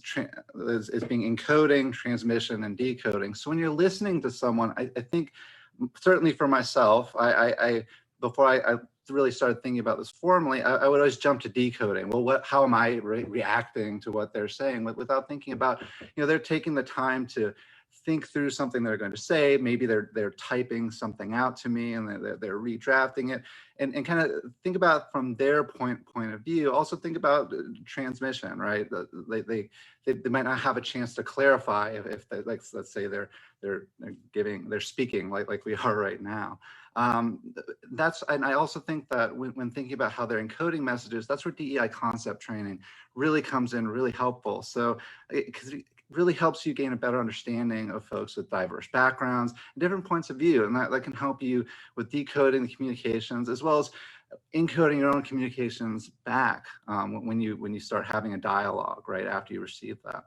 being encoding, transmission, and decoding. So when you're listening to someone, I think certainly for myself, before I really started thinking about this formally, I would always jump to decoding. Well, how am I reacting to what they're saying without thinking about, they're taking the time to think through something they're going to say. Maybe they're typing something out to me and they're redrafting it, and kind of think about from their point of view. Also think about transmission, right? They might not have a chance to clarify if they, like, let's say they're speaking like we are right now. And I also think that when thinking about how they're encoding messages, that's where DEI concept training really comes in really helpful. So because it really helps you gain a better understanding of folks with diverse backgrounds and different points of view, and that can help you with decoding the communications as well as encoding your own communications back when you start having a dialogue right after you receive that.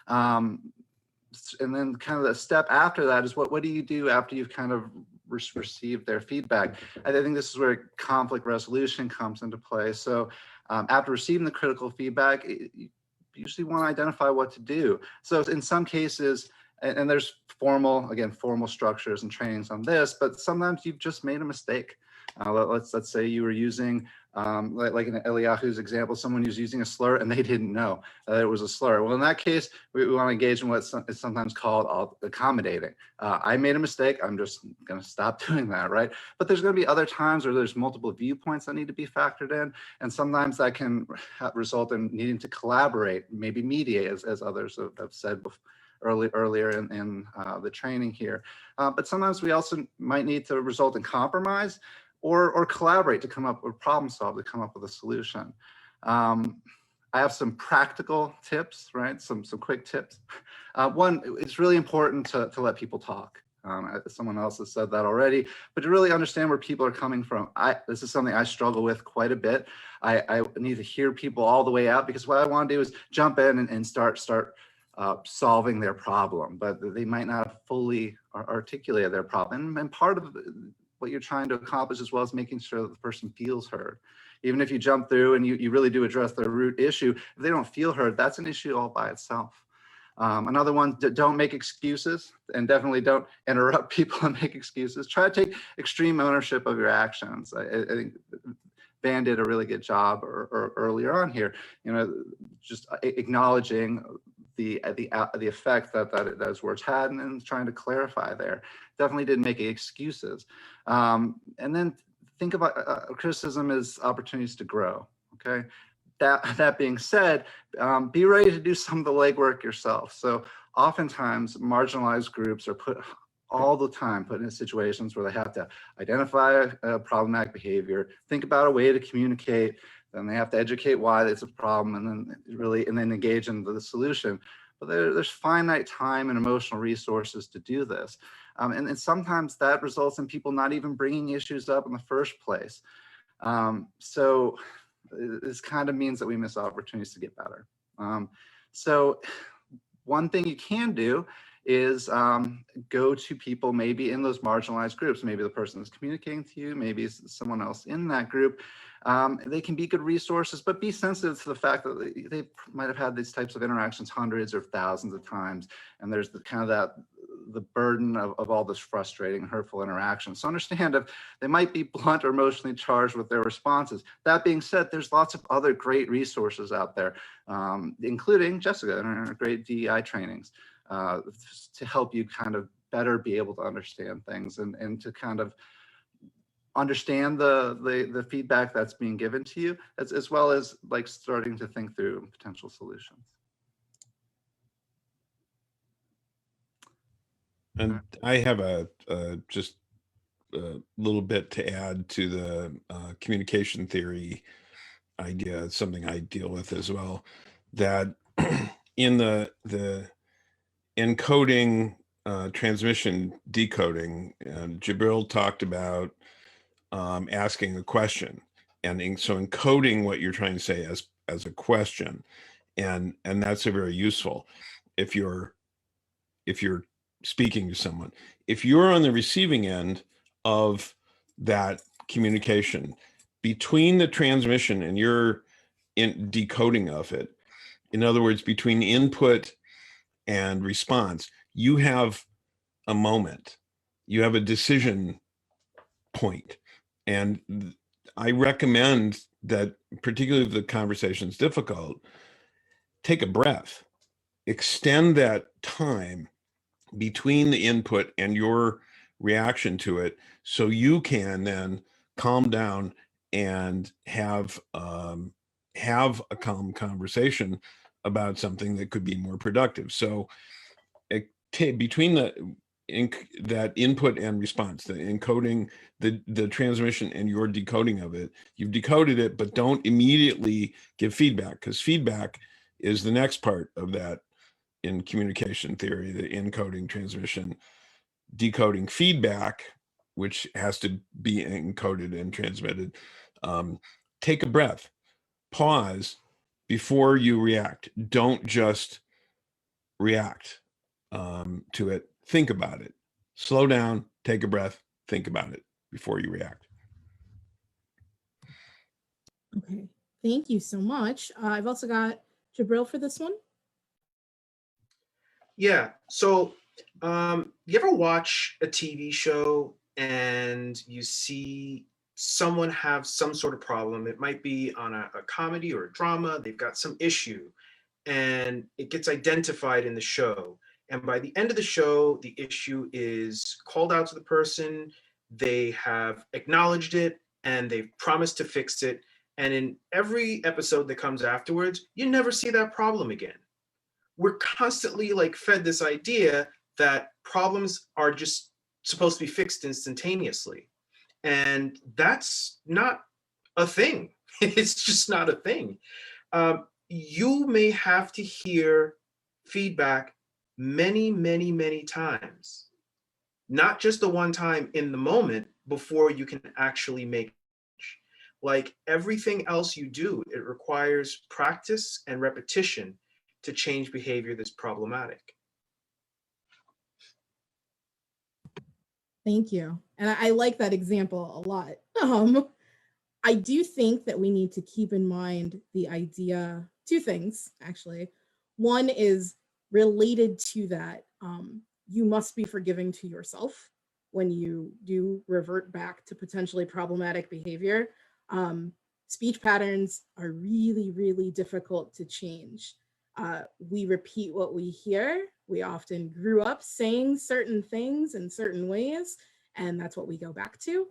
And then kind of the step after that is what do you do after you've kind of received their feedback? I think this is where conflict resolution comes into play. So after receiving the critical feedback, you usually want to identify what to do. So in some cases, and there's formal structures and trainings on this, but sometimes you've just made a mistake. Let's say you were using, like in Eliahu's example, someone who's using a slur and they didn't know that it was a slur. Well, in that case, we want to engage in what is sometimes called accommodating. I made a mistake. I'm just going to stop doing that, right? But there's going to be other times where there's multiple viewpoints that need to be factored in, and sometimes that can result in needing to collaborate, maybe mediate, as others have said before. Earlier in the training here. But sometimes we also might need to result in compromise or collaborate to come up with problem solve, to come up with a solution. I have some practical tips, right? Some quick tips. One, it's really important to let people talk. Someone else has said that already, but to really understand where people are coming from. This is something I struggle with quite a bit. I need to hear people all the way out, because what I want to do is jump in and start solving their problem, but they might not fully articulate their problem. And part of what you're trying to accomplish as well is making sure that the person feels heard. Even if you jump through and you really do address the root issue, if they don't feel heard, that's an issue all by itself. Another one, don't make excuses, and definitely don't interrupt people and make excuses. Try to take extreme ownership of your actions. I think Van did a really good job earlier on here, just acknowledging the effect that those words had, and trying to clarify there. Definitely didn't make any excuses. And then think about criticism as opportunities to grow, okay? That being said, be ready to do some of the legwork yourself. So oftentimes marginalized groups are put in situations where they have to identify a problematic behavior, think about a way to communicate, then they have to educate why it's a problem, and then engage in the solution. But there's finite time and emotional resources to do this. And sometimes that results in people not even bringing issues up in the first place. So this kind of means that we miss opportunities to get better. So one thing you can do is go to people maybe in those marginalized groups. Maybe the person is communicating to you, maybe someone else in that group. They can be good resources, but be sensitive to the fact that they might have had these types of interactions hundreds or thousands of times. And there's the burden of all this frustrating, hurtful interaction. So understand if they might be blunt or emotionally charged with their responses. That being said, there's lots of other great resources out there, including Jessica and her great DEI trainings, to help you kind of better be able to understand things and to kind of understand the feedback that's being given to you, as well as like starting to think through potential solutions. And I have just a little bit to add to the communication theory idea. It's something I deal with as well, that in the encoding, transmission, decoding, Jibril talked about asking a question, and so encoding what you're trying to say as a question, and that's a very useful if you're speaking to someone. If you're on the receiving end of that communication, between the transmission and your decoding of it, in other words, between input and response, you have a moment, you have a decision point. And I recommend that, particularly if the conversation is difficult, take a breath, extend that time between the input and your reaction to it, so you can then calm down and have a calm conversation about something that could be more productive. So between that input and response, the encoding, the transmission and your decoding of it, you've decoded it, but don't immediately give feedback, because feedback is the next part of that in communication theory, the encoding, transmission, decoding. Feedback, which has to be encoded and transmitted. Take a breath, pause before you react. Don't just react to it. Think about it. Slow down, take a breath, think about it before you react. Okay, thank you so much. I've also got Jibril for this one. Yeah, so you ever watch a TV show and you see someone have some sort of problem? It might be on a comedy or a drama. They've got some issue and it gets identified in the show. And by the end of the show, the issue is called out to the person. They have acknowledged it and they've promised to fix it. And in every episode that comes afterwards, you never see that problem again. We're constantly like fed this idea that problems are just supposed to be fixed instantaneously. And that's not a thing. It's just not a thing. You may have to hear feedback many, many, many times, not just the one time in the moment before you can actually make change. Like everything else you do, it requires practice and repetition to change behavior that's problematic. Thank you. And I like that example a lot. I do think that we need to keep in mind the idea, two things actually. One is related to that. You must be forgiving to yourself when you do revert back to potentially problematic behavior. Speech patterns are really, really difficult to change. We repeat what we hear. We often grew up saying certain things in certain ways, and that's what we go back to.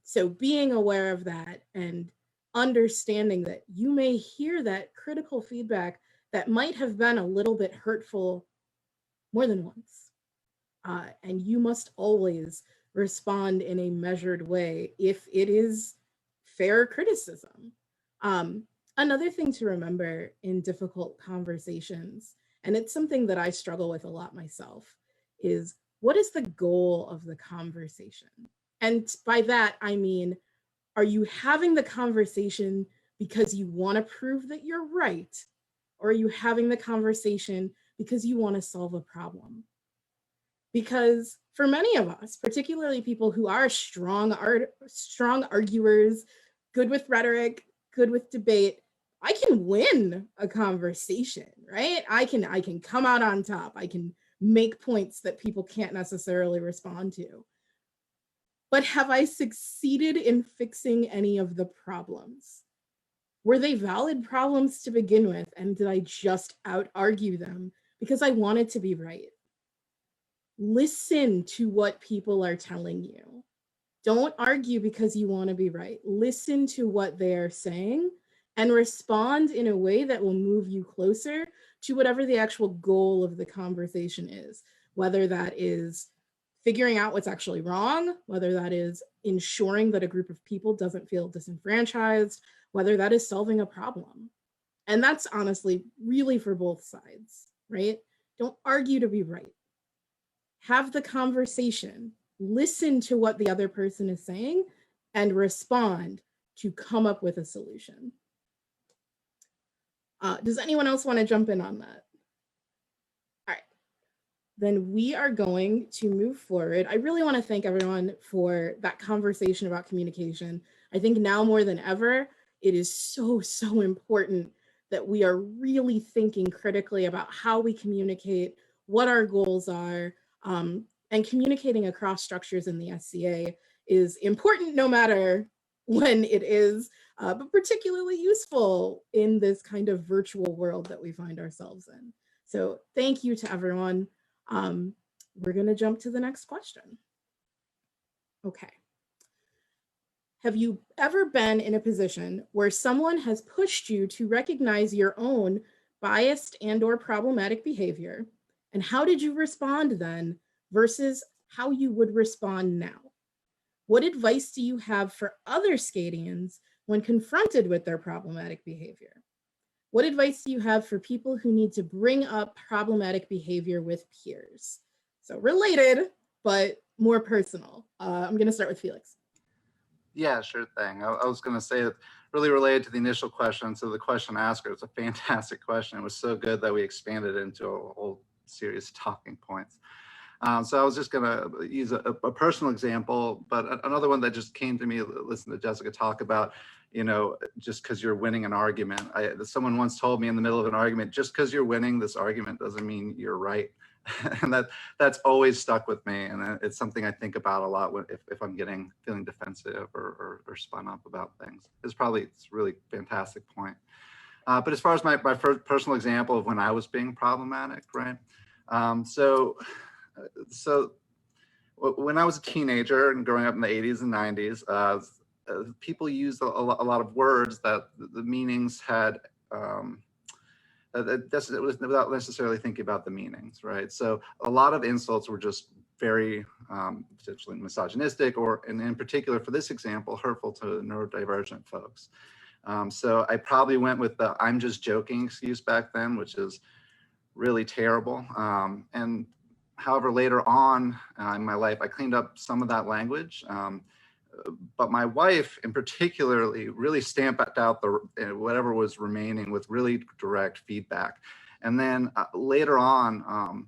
So being aware of that and understanding that you may hear that critical feedback that might have been a little bit hurtful more than once. And you must always respond in a measured way if it is fair criticism. Another thing to remember in difficult conversations, and it's something that I struggle with a lot myself, is what is the goal of the conversation? And by that, I mean, are you having the conversation because you want to prove that you're right? Or are you having the conversation because you want to solve a problem? Because for many of us, particularly people who are strong arguers, good with rhetoric, good with debate, I can win a conversation, right? I can come out on top. I can make points that people can't necessarily respond to. But have I succeeded in fixing any of the problems? Were they valid problems to begin with? And did I just out-argue them because I wanted to be right? Listen to what people are telling you. Don't argue because you want to be right. Listen to what they are saying and respond in a way that will move you closer to whatever the actual goal of the conversation is, whether that is figuring out what's actually wrong, whether that is ensuring that a group of people doesn't feel disenfranchised, whether that is solving a problem. And that's honestly really for both sides, right? Don't argue to be right. Have the conversation, listen to what the other person is saying, and respond to come up with a solution. Does anyone else want to jump in on that? All right, then we are going to move forward. I really want to thank everyone for that conversation about communication. I think now more than ever, it is so, so important that we are really thinking critically about how we communicate, what our goals are, and communicating across structures in the SCA is important no matter when it is, but particularly useful in this kind of virtual world that we find ourselves in. So thank you to everyone. We're going to jump to the next question. Okay. Have you ever been in a position where someone has pushed you to recognize your own biased and/or problematic behavior? And how did you respond then versus how you would respond now? What advice do you have for other Scadians when confronted with their problematic behavior? What advice do you have for people who need to bring up problematic behavior with peers? So related, but more personal. I'm going to start with Felix. Yeah, sure thing. I was going to say that really related to the initial question. So the question asker, it's a fantastic question. It was so good that we expanded into a whole series of talking points. So I was just going to use a personal example, but another one that just came to me, listen to Jessica talk about, you know, just because you're winning an argument. Someone once told me in the middle of an argument, just because you're winning this argument doesn't mean you're right. And that's always stuck with me. And it's something I think about a lot if I'm feeling defensive or spun up about things. It's a really fantastic point. But as far as my first personal example of when I was being problematic, right? So when I was a teenager and growing up in the 80s and 90s, people used a lot of words that the meanings had, it was without necessarily thinking about the meanings, right? So a lot of insults were just very potentially misogynistic, and in particular for this example, hurtful to neurodivergent folks. So I probably went with the "I'm just joking" excuse back then, which is really terrible. And however, later on in my life, I cleaned up some of that language. But my wife in particularly really stamped out whatever was remaining with really direct feedback. And then later on,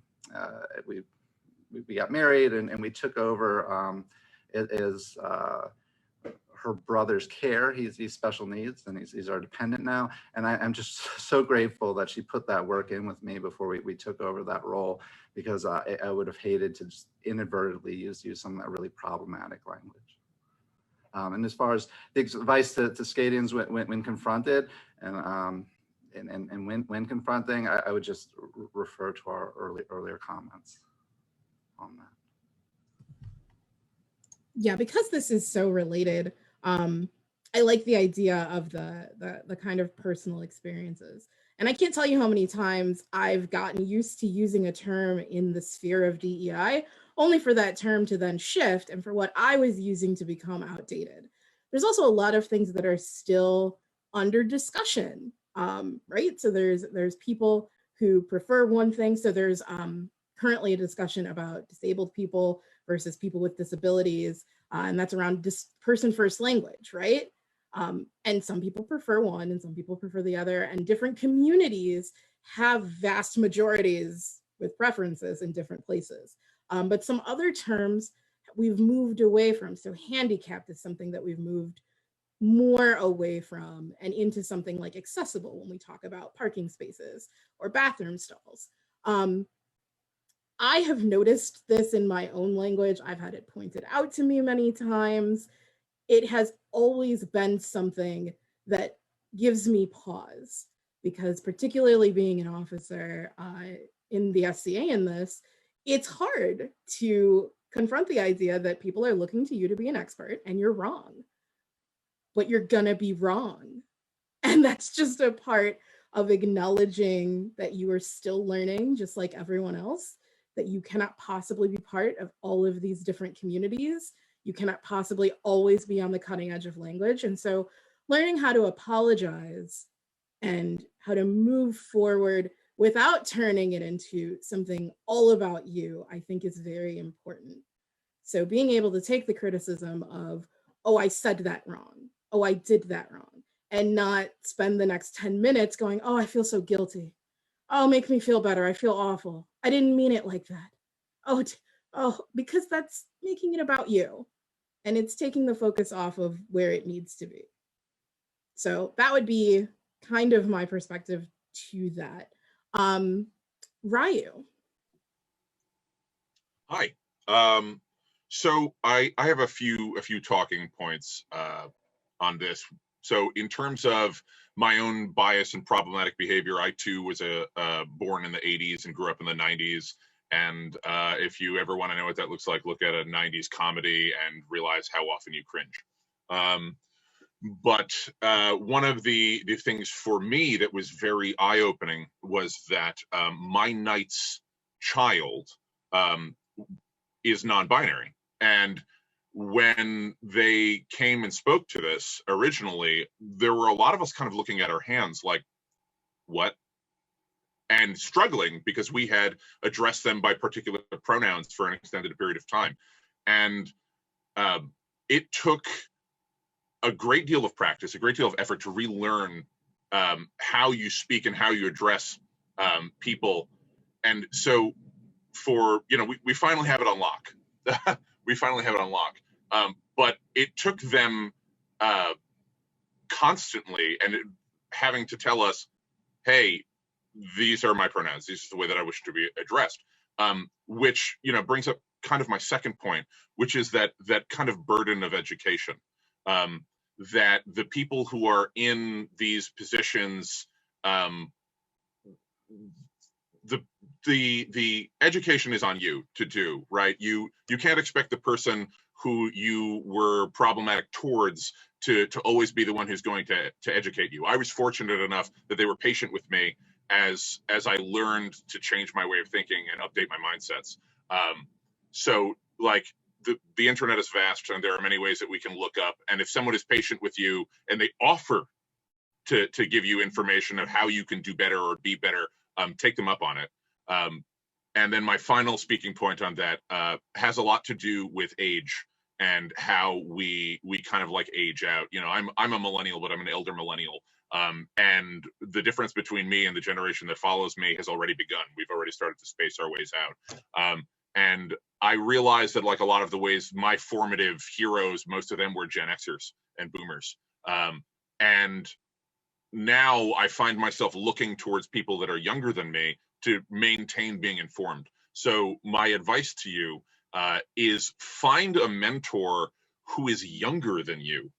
we got married and we took over her brother's care. He's special needs and he's our dependent now. And I'm just so grateful that she put that work in with me before we took over that role, because I would have hated to just inadvertently use some of that really problematic language. And as far as the advice to Scadians when confronted and when confronting, I would just refer to our earlier comments on that. Yeah, because this is so related, I like the idea of the kind of personal experiences. And I can't tell you how many times I've gotten used to using a term in the sphere of DEI, only for that term to then shift and for what I was using to become outdated. There's also a lot of things that are still under discussion, right? So there's people who prefer one thing. So there's currently a discussion about disabled people versus people with disabilities, and that's around person first language, right? And some people prefer one and some people prefer the other, and different communities have vast majorities with preferences in different places. But some other terms we've moved away from. So handicapped is something that we've moved more away from and into something like accessible when we talk about parking spaces or bathroom stalls. I have noticed this in my own language. I've had it pointed out to me many times. It has always been something that gives me pause, because particularly being an officer in the SCA in this, it's hard to confront the idea that people are looking to you to be an expert and you're wrong, but you're gonna be wrong. And that's just a part of acknowledging that you are still learning just like everyone else, that you cannot possibly be part of all of these different communities. You cannot possibly always be on the cutting edge of language. And so learning how to apologize and how to move forward without turning it into something all about you, I think is very important. So being able to take the criticism of oh, I said that wrong. Oh, I did that wrong. And not spend the next 10 minutes going, oh, I feel so guilty. Oh, make me feel better. I feel awful. I didn't mean it like that. Oh, because that's making it about you. And it's taking the focus off of where it needs to be. So that would be kind of my perspective to that. Ryu. Hi. So I have a few talking points on this. So in terms of my own bias and problematic behavior, I too was born in the 80s and grew up in the 90s. And if you ever want to know what that looks like, look at a 90s comedy and realize how often you cringe. But one of the things for me that was very eye-opening was that my knight's child is non-binary. And when they came and spoke to this originally, there were a lot of us kind of looking at our hands like, what? And struggling because we had addressed them by particular pronouns for an extended period of time. And it took a great deal of practice, a great deal of effort to relearn how you speak and how you address people. And so we finally have it on lock. We finally have it on lock. But it took them constantly having to tell us, hey, these are my pronouns. This is the way that I wish to be addressed. Which, brings up kind of my second point, which is that kind of burden of education. That the people who are in these positions, the education is on you to do, right? You can't expect the person who you were problematic towards to always be the one who's going to educate you. I was fortunate enough that they were patient with me as I learned to change my way of thinking and update my mindsets. So like the internet is vast and there are many ways that we can look up. And if someone is patient with you and they offer to give you information of how you can do better or be better, take them up on it. And then my final speaking point on that has a lot to do with age and how we kind of like age out. I'm a millennial, but I'm an elder millennial. And the difference between me and the generation that follows me has already begun. We've already started to space our ways out. And I realized that like a lot of the ways my formative heroes, most of them were Gen Xers and boomers. And now I find myself looking towards people that are younger than me to maintain being informed. So my advice to you is find a mentor who is younger than you,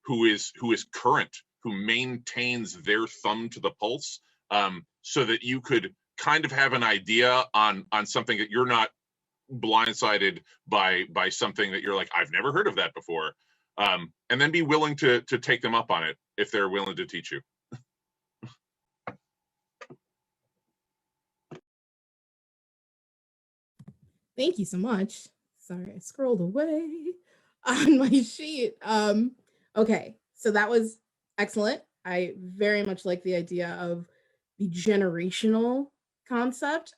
who is current, who maintains their thumb to the pulse, so that you could kind of have an idea on something that you're not blindsided by something that you're like, I've never heard of that before. And then be willing to take them up on it if they're willing to teach you. Thank you so much. Sorry, I scrolled away on my sheet. Okay, so that was excellent. I very much like the idea of the generational concept.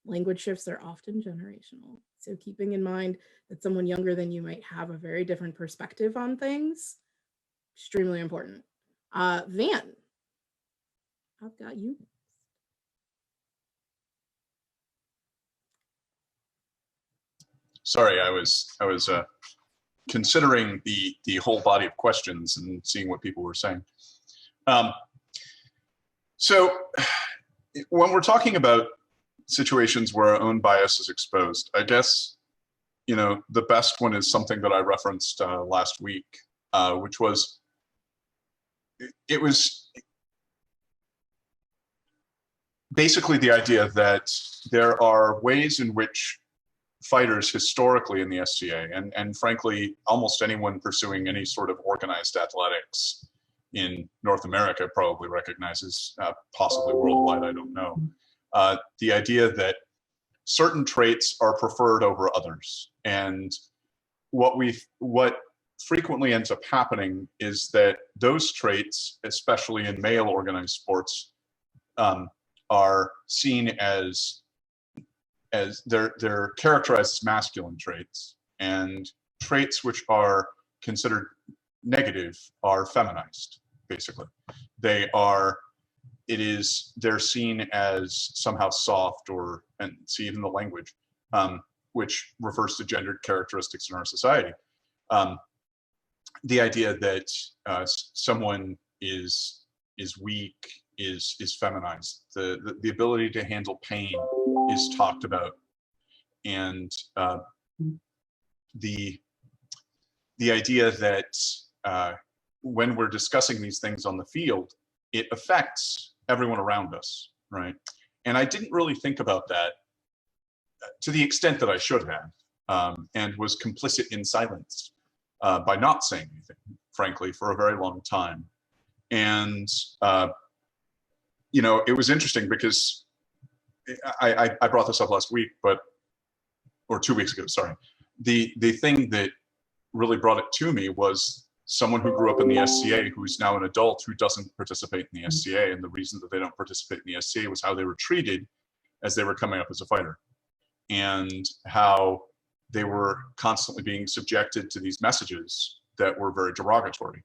Language shifts are often generational. So keeping in mind that someone younger than you might have a very different perspective on things, extremely important. Van, I've got you. Sorry, I was considering the whole body of questions and seeing what people were saying. So when we're talking about situations where our own bias is exposed, I guess, the best one is something that I referenced last week, which was, it was basically the idea that there are ways in which fighters historically in the SCA, and frankly, almost anyone pursuing any sort of organized athletics in North America probably recognizes, possibly worldwide, I don't know, the idea that certain traits are preferred over others. And what frequently ends up happening is that those traits, especially in male organized sports, are seen as they're characterized as masculine traits, and traits which are considered negative are feminized, basically. They're seen as somehow soft, and see even the language, which refers to gendered characteristics in our society. The idea that someone is weak is feminized. The ability to handle pain is talked about, and the idea that when we're discussing these things on the field, it affects everyone around us, right? And I didn't really think about that to the extent that I should have, and was complicit in silence by not saying anything, frankly, for a very long time. And you know, it was interesting because I brought this up last week, or 2 weeks ago, sorry. The thing that really brought it to me was someone who grew up in the SCA, who's now an adult, who doesn't participate in the SCA. And the reason that they don't participate in the SCA was how they were treated as they were coming up as a fighter, and how they were constantly being subjected to these messages that were very derogatory.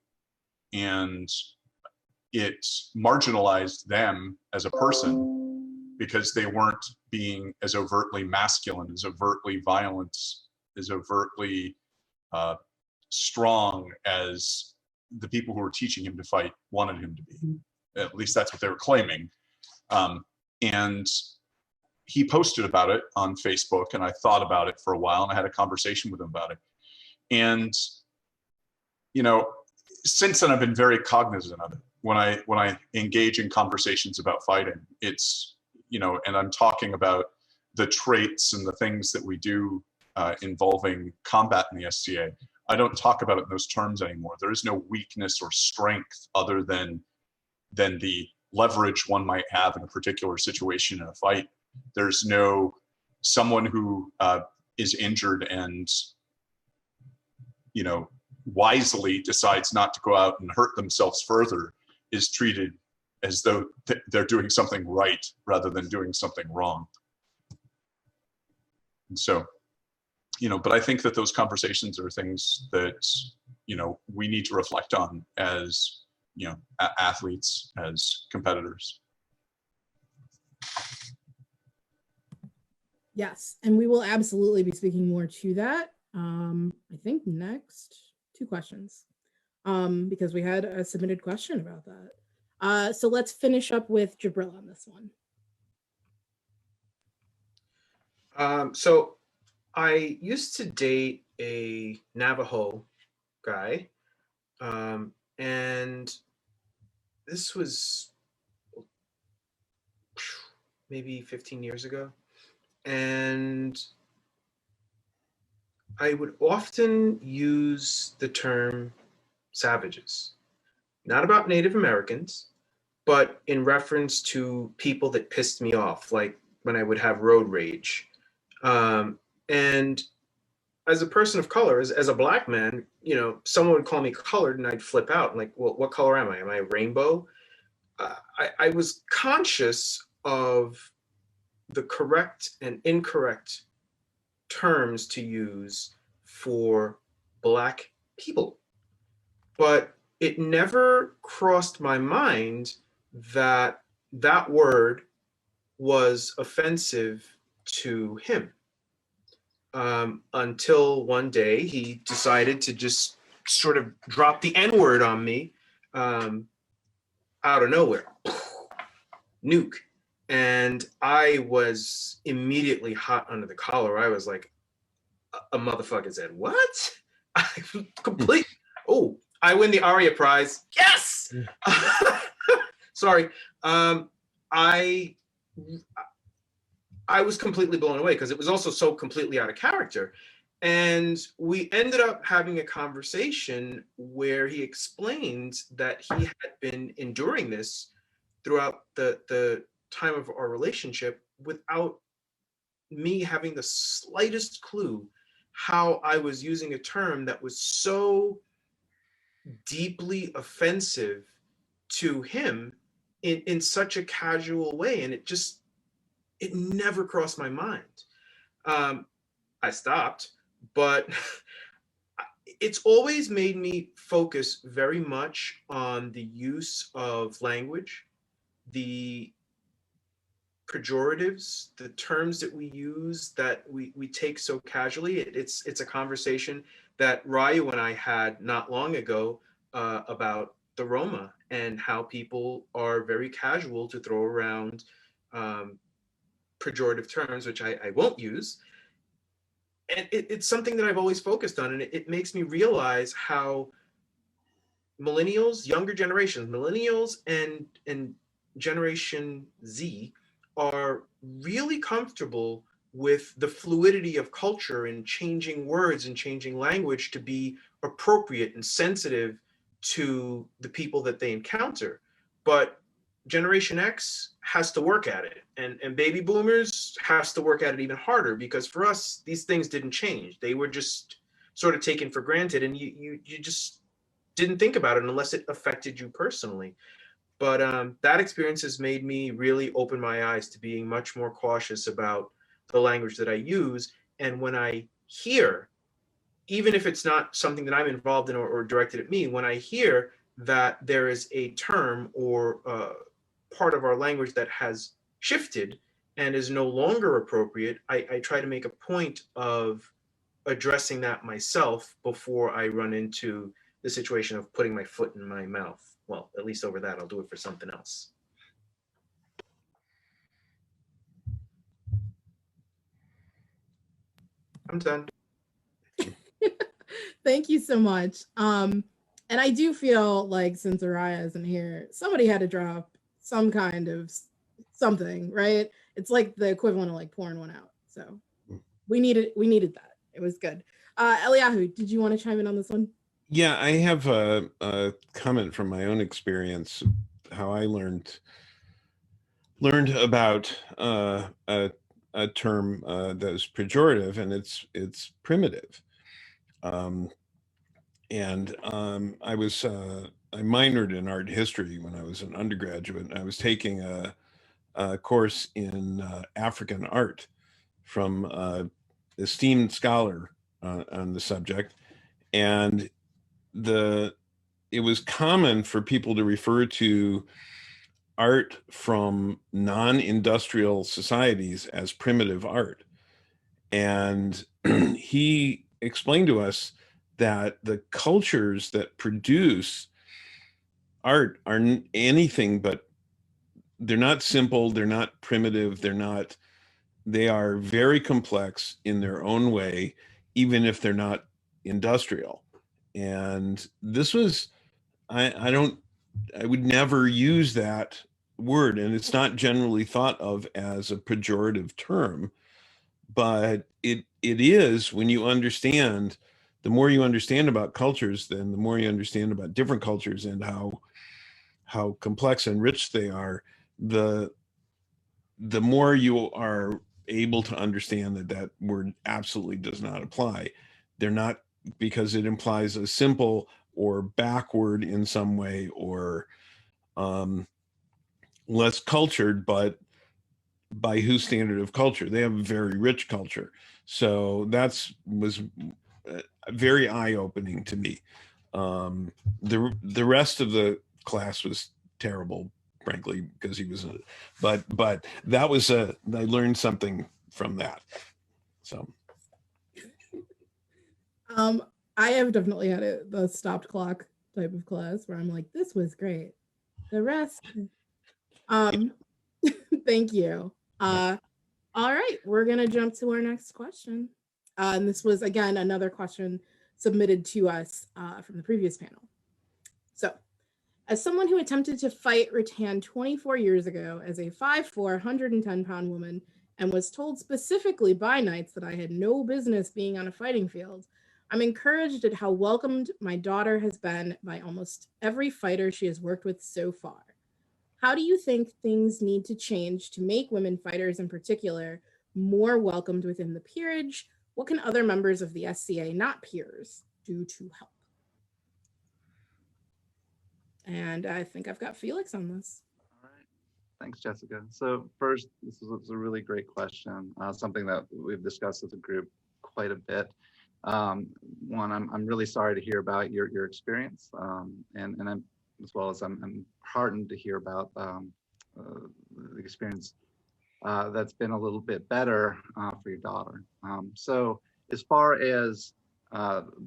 And it marginalized them as a person because they weren't being as overtly masculine, as overtly violent, as overtly strong as the people who were teaching him to fight wanted him to be. At least that's what they were claiming. And he posted about it on Facebook, and I thought about it for a while, and I had a conversation with him about it. And, you know, since then I've been very cognizant of it. When I engage in conversations about fighting, it's, you know, and I'm talking about the traits and the things that we do involving combat in the SCA. I don't talk about it in those terms anymore. There is no weakness or strength other than the leverage one might have in a particular situation in a fight. There's no someone who is injured and, you know, wisely decides not to go out and hurt themselves further is treated as though they're doing something right rather than doing something wrong. And so, you know, but I think that those conversations are things that, you know, we need to reflect on as, you know, athletes, as competitors. Yes, and we will absolutely be speaking more to that. I think next 2 questions, because we had a submitted question about that. So let's finish up with Jibril on this one. So I used to date a Navajo guy, and this was maybe 15 years ago. And I would often use the term savages, not about Native Americans, but in reference to people that pissed me off, like when I would have road rage. And as a person of color, as a Black man, you know, someone would call me colored and I'd flip out. Like, well, what color am I? Am I a rainbow? I was conscious of the correct and incorrect terms to use for Black people. But it never crossed my mind that that word was offensive to him, until one day he decided to just sort of drop the N-word on me out of nowhere. Nuke. And I was immediately hot under the collar. I was like, a motherfucker said, what? I complete. Oh, I win the ARIA prize. Yes. Sorry. I was completely blown away because it was also so completely out of character. And we ended up having a conversation where he explained that he had been enduring this throughout the time of our relationship without me having the slightest clue how I was using a term that was so deeply offensive to him in such a casual way. And it never crossed my mind. I stopped, but it's always made me focus very much on the use of language, the pejoratives, the terms that we use that we take so casually. It's a conversation that Ryu and I had not long ago about the Roma and how people are very casual to throw around pejorative terms, which I won't use. And it's something that I've always focused on, and it makes me realize how millennials, younger generations, millennials and Generation Z are really comfortable with the fluidity of culture and changing words and changing language to be appropriate and sensitive to the people that they encounter. But Generation X has to work at it, and baby boomers has to work at it even harder, because for us, these things didn't change. They were just sort of taken for granted, and you just didn't think about it unless it affected you personally. But that experience has made me really open my eyes to being much more cautious about the language that I use. And when I hear, even if it's not something that I'm involved in or directed at me, when I hear that there is a term or part of our language that has shifted and is no longer appropriate, I try to make a point of addressing that myself before I run into the situation of putting my foot in my mouth. Well, at least over that, I'll do it for something else. I'm done. Thank you so much. And I do feel like since Araya isn't here, somebody had to drop some kind of something, right? It's like the equivalent of like pouring one out. So we needed that. It was good. Eliahu, did you want to chime in on this one? Yeah, I have a comment from my own experience, how I learned about a term that is pejorative, and it's primitive. I minored in art history when I was an undergraduate, and I was taking a course in African art from an esteemed scholar on the subject, and it was common for people to refer to art from non-industrial societies as primitive art. And he explained to us that the cultures that produce art are anything but, they're not simple, they're not primitive, they are very complex in their own way, even if they're not industrial. And this was, I would never use that word, and it's not generally thought of as a pejorative term, but it is, when you understand, the more you understand about cultures, then the more you understand about different cultures and how complex and rich they are, the more you are able to understand that word absolutely does not apply. They're not, because it implies a simple or backward in some way, or less cultured, but by whose standard of culture? They have a very rich culture. So was very eye-opening to me. The rest of the class was terrible, frankly, because he was but that was I learned something from that. So I have definitely had the stopped clock type of class where I'm like, this was great. The rest, thank you. All right, we're gonna jump to our next question. And this was, again, another question submitted to us from the previous panel. So, as someone who attempted to fight Rattan 24 years ago as a 5'4", 110-pound woman, and was told specifically by knights that I had no business being on a fighting field, I'm encouraged at how welcomed my daughter has been by almost every fighter she has worked with so far. How do you think things need to change to make women fighters in particular more welcomed within the peerage? What can other members of the SCA, not peers, do to help? And I think I've got Felix on this. All right. Thanks, Jessica. So first, this is a really great question, something that we've discussed as a group quite a bit. One, I'm really sorry to hear about your experience, and I'm, as well as I'm heartened to hear about the experience that's been a little bit better for your daughter. So as far as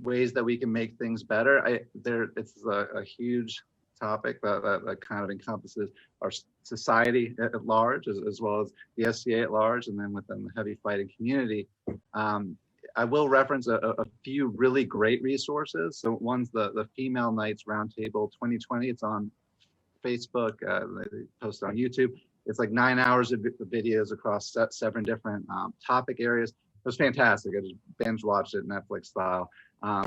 ways that we can make things better, it's a huge topic that kind of encompasses our society at large, as well as the SCA at large, and then within the heavy fighting community. I will reference a few really great resources. So one's the Female Knights Roundtable 2020. It's on Facebook, they post it on YouTube. It's like 9 hours of videos across 7 different topic areas. It was fantastic. I just binge watched it Netflix style.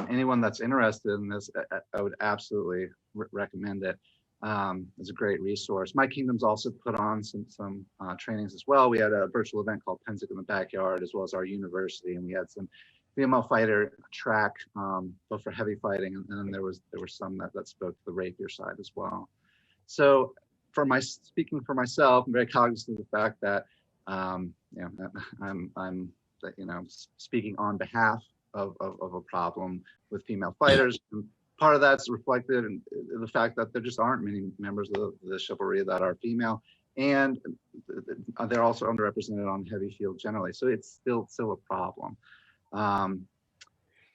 Anyone that's interested in this, I would absolutely recommend it. It's a great resource. My Kingdom's also put on some trainings as well. We had a virtual event called Pensick in the Backyard, as well as our university, and we had some female fighter track, both for heavy fighting, and then there was some that spoke to the rapier side as well. So speaking for myself, I'm very cognizant of the fact that I'm speaking on behalf of a problem with female fighters. And part of that's reflected in the fact that there just aren't many members of the chivalry that are female, and they're also underrepresented on heavy field generally. So it's still a problem.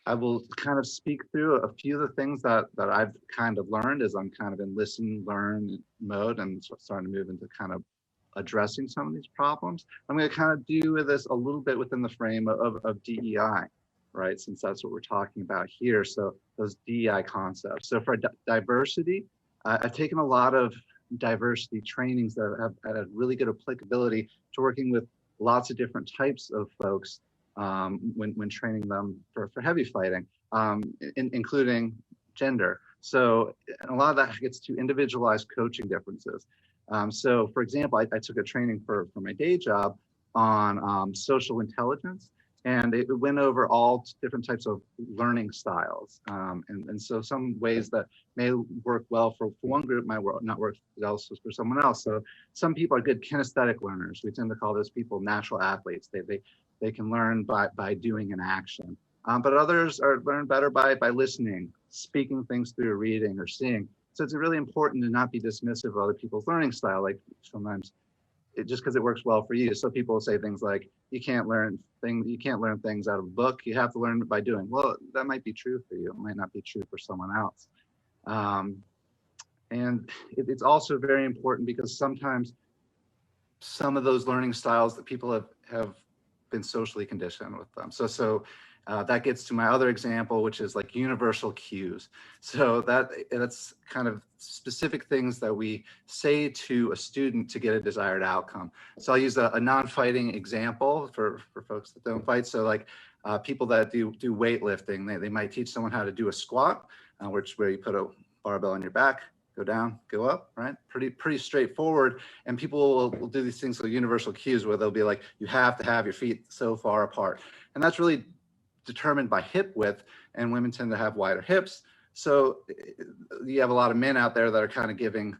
I will kind of speak through a few of the things that I've kind of learned as I'm kind of in listen, learn mode, and starting to move into kind of addressing some of these problems. I'm going to kind of do this a little bit within the frame of DEI, right? Since that's what we're talking about here. So those DEI concepts. So for diversity, I've taken a lot of diversity trainings that have had really good applicability to working with lots of different types of folks when training them for heavy fighting, including gender. So a lot of that gets to individualized coaching differences. So for example, I took a training for my day job on social intelligence, and it went over all different types of learning styles. And so some ways that may work well for one group might not work well for someone else. So some people are good kinesthetic learners. We tend to call those people natural athletes. They can learn by doing an action. But others learn better by listening, speaking things through, reading or seeing. So it's really important to not be dismissive of other people's learning style. Like sometimes just because it works well for you. So people will say things like, you can't learn things out of a book. You have to learn it by doing. Well, that might be true for you. It might not be true for someone else. And it's also very important because sometimes some of those learning styles that people have been socially conditioned with them. So that gets to my other example, which is like universal cues. So that's kind of specific things that we say to a student to get a desired outcome. So I'll use a non-fighting example for folks that don't fight. So like people that do weightlifting, they might teach someone how to do a squat, where you put a barbell on your back, go down, go up, right? Pretty straightforward. And people will do these things with universal cues where they'll be like, you have to have your feet so far apart. And that's really determined by hip width, and women tend to have wider hips. So you have a lot of men out there that are kind of giving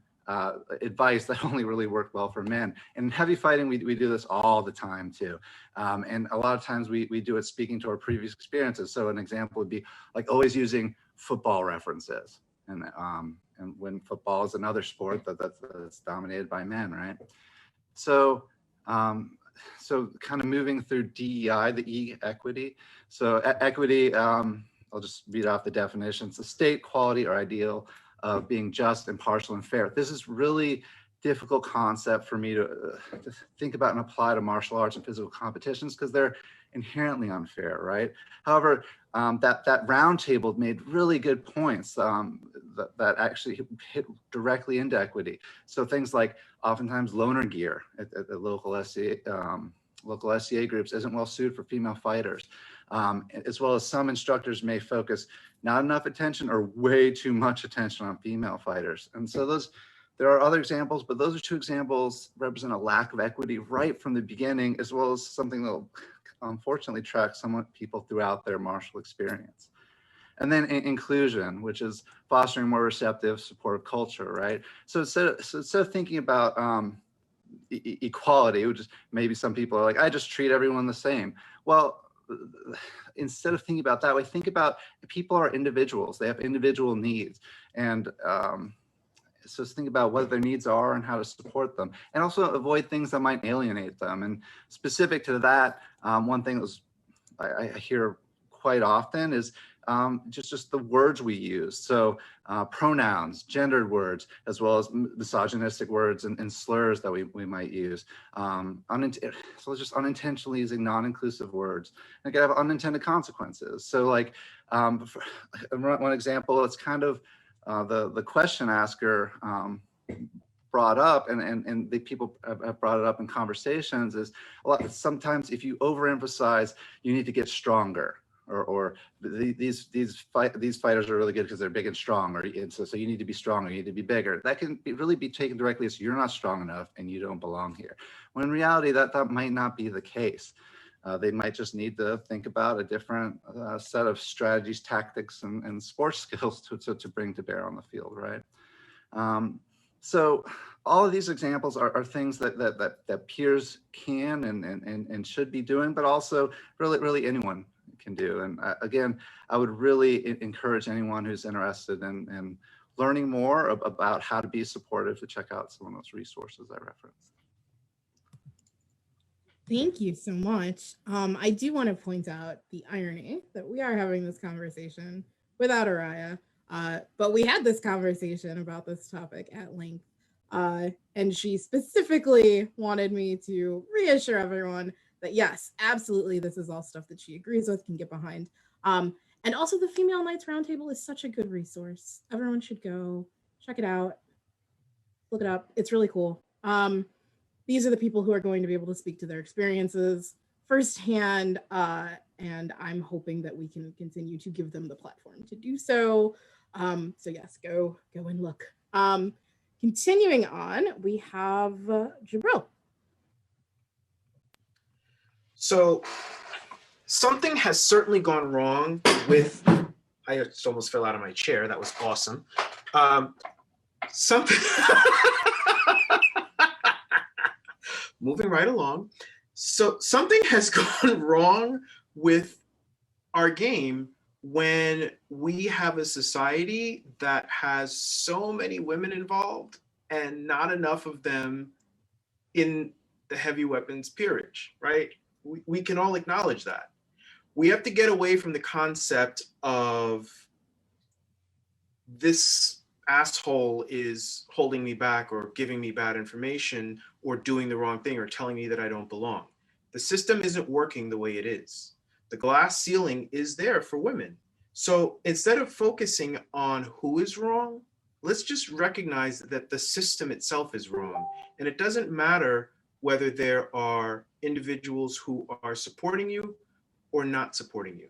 advice that only really work well for men. And in heavy fighting, we do this all the time too. And a lot of times we do it speaking to our previous experiences. So an example would be like always using football references. And when football is another sport that's dominated by men, right? So kind of moving through DEI, the E, equity. So equity, I'll just read off the definitions. The state, quality, or ideal of being just, impartial, and fair. This is really difficult concept for me to think about and apply to martial arts and physical competitions because they're inherently unfair, right? However, that roundtable made really good points that actually hit directly into equity. So things like oftentimes loaner gear at the local SCA groups isn't well suited for female fighters, as well as some instructors may focus not enough attention or way too much attention on female fighters. And so there are other examples, but those are 2 examples represent a lack of equity right from the beginning, as well as something that will unfortunately track somewhat people throughout their martial experience. And then inclusion, which is fostering more receptive, supportive culture, right? So instead of thinking about equality, which is maybe some people are like, I just treat everyone the same. Well, instead of thinking about that way, think about people are individuals. They have individual needs. And so think about what their needs are and how to support them, and also avoid things that might alienate them. And specific to that, one thing that I hear quite often is just the words we use. So pronouns, gendered words, as well as misogynistic words and slurs that we might use. So just unintentionally using non-inclusive words. And it can have unintended consequences. So like one example, it's kind of the question asker brought up, and the people have brought it up in conversations, is sometimes if you overemphasize, you need to get stronger, or these fighters are really good because they're big and strong, and so you need to be stronger, you need to be bigger. That can really be taken directly as you're not strong enough and you don't belong here. When in reality, that might not be the case. They might just need to think about a different set of strategies, tactics, and sports skills to bring to bear on the field, right? So all of these examples are things that peers can and should be doing, but also really anyone can do. And again, I would really encourage anyone who's interested in learning more about how to be supportive to check out some of those resources I referenced. Thank you so much. I do want to point out the irony that we are having this conversation without Araya, but we had this conversation about this topic at length, and she specifically wanted me to reassure everyone that yes, absolutely, this is all stuff that she agrees with, can get behind. And also the Female Knights Roundtable is such a good resource. Everyone should go check it out, look it up. It's really cool. These are the people who are going to be able to speak to their experiences firsthand, and I'm hoping that we can continue to give them the platform to do so. So yes, go and look. Continuing on, we have Jibril. So something has certainly gone wrong with, I just almost fell out of my chair. That was awesome. Something, moving right along. So something has gone wrong with our game when we have a society that has so many women involved and not enough of them in the heavy weapons peerage, right? We can all acknowledge that. We have to get away from the concept of this asshole is holding me back or giving me bad information or doing the wrong thing or telling me that I don't belong. The system isn't working the way it is. The glass ceiling is there for women. So instead of focusing on who is wrong, let's just recognize that the system itself is wrong. And it doesn't matter whether there are individuals who are supporting you or not supporting you.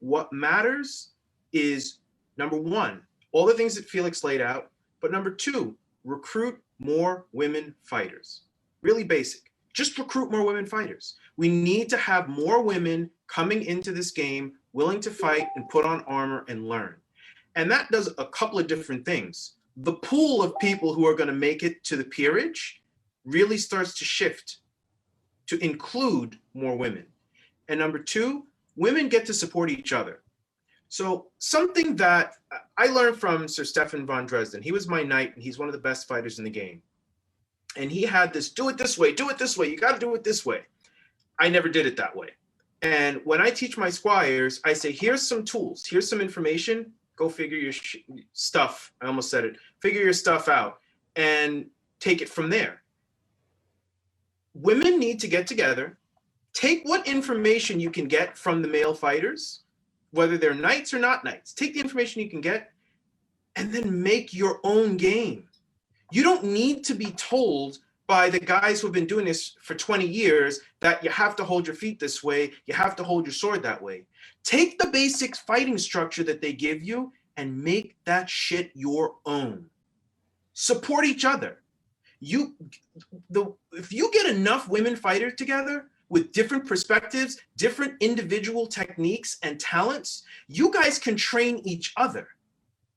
What matters is, number one, all the things that Felix laid out, but number two, recruit more women fighters. Really basic, just recruit more women fighters. We need to have more women coming into this game, willing to fight and put on armor and learn. And that does a couple of different things. The pool of people who are gonna make it to the peerage really starts to shift to include more women. And number two, women get to support each other. So something that I learned from Sir Stefan von Dresden, he was my knight and he's one of the best fighters in the game. And he had this, do it this way, you gotta do it this way. I never did it that way. And when I teach my squires, I say, here's some tools, here's some information, go figure your stuff, I almost said it, figure your stuff out and take it from there. Women need to get together, take what information you can get from the male fighters, whether they're knights or not knights, take the information you can get and then make your own game. You don't need to be told by the guys who have been doing this for 20 years that you have to hold your feet this way, you have to hold your sword that way. Take the basic fighting structure that they give you and make that shit your own. Support each other. If you get enough women fighters together with different perspectives, different individual techniques and talents, you guys can train each other.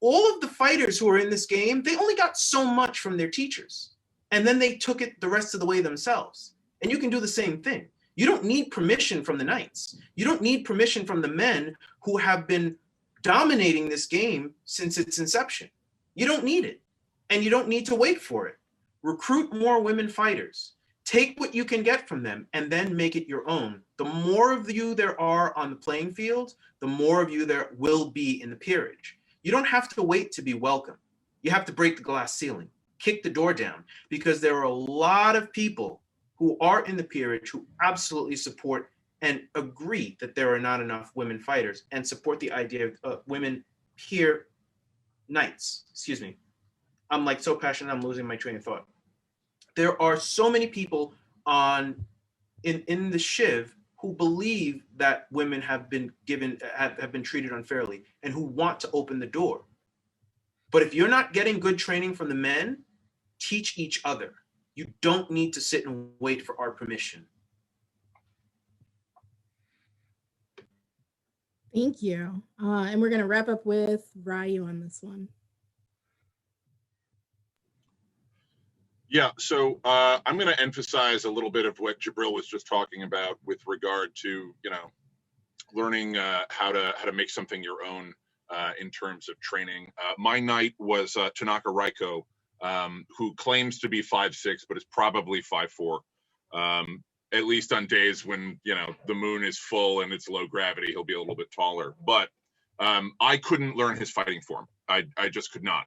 All of the fighters who are in this game, they only got so much from their teachers. And then they took it the rest of the way themselves. And you can do the same thing. You don't need permission from the knights. You don't need permission from the men who have been dominating this game since its inception. You don't need it. And you don't need to wait for it. Recruit more women fighters. Take what you can get from them and then make it your own. The more of you there are on the playing field, the more of you there will be in the peerage. You don't have to wait to be welcome. You have to break the glass ceiling, kick the door down, because there are a lot of people who are in the peerage who absolutely support and agree that there are not enough women fighters and support the idea of women peer knights. Excuse me. I'm like so passionate, I'm losing my train of thought. There are so many people in the Shiv who believe that women have been treated unfairly and who want to open the door. But if you're not getting good training from the men, teach each other. You don't need to sit and wait for our permission. Thank you. And we're going to wrap up with Ryu on this one. Yeah, so I'm going to emphasize a little bit of what Jibril was just talking about with regard to, learning how to make something your own in terms of training. My knight was Tanaka Raiko, who claims to be 5'6", but is probably 5'4". At least on days when, the moon is full and it's low gravity, he'll be a little bit taller. But I couldn't learn his fighting form. I just could not.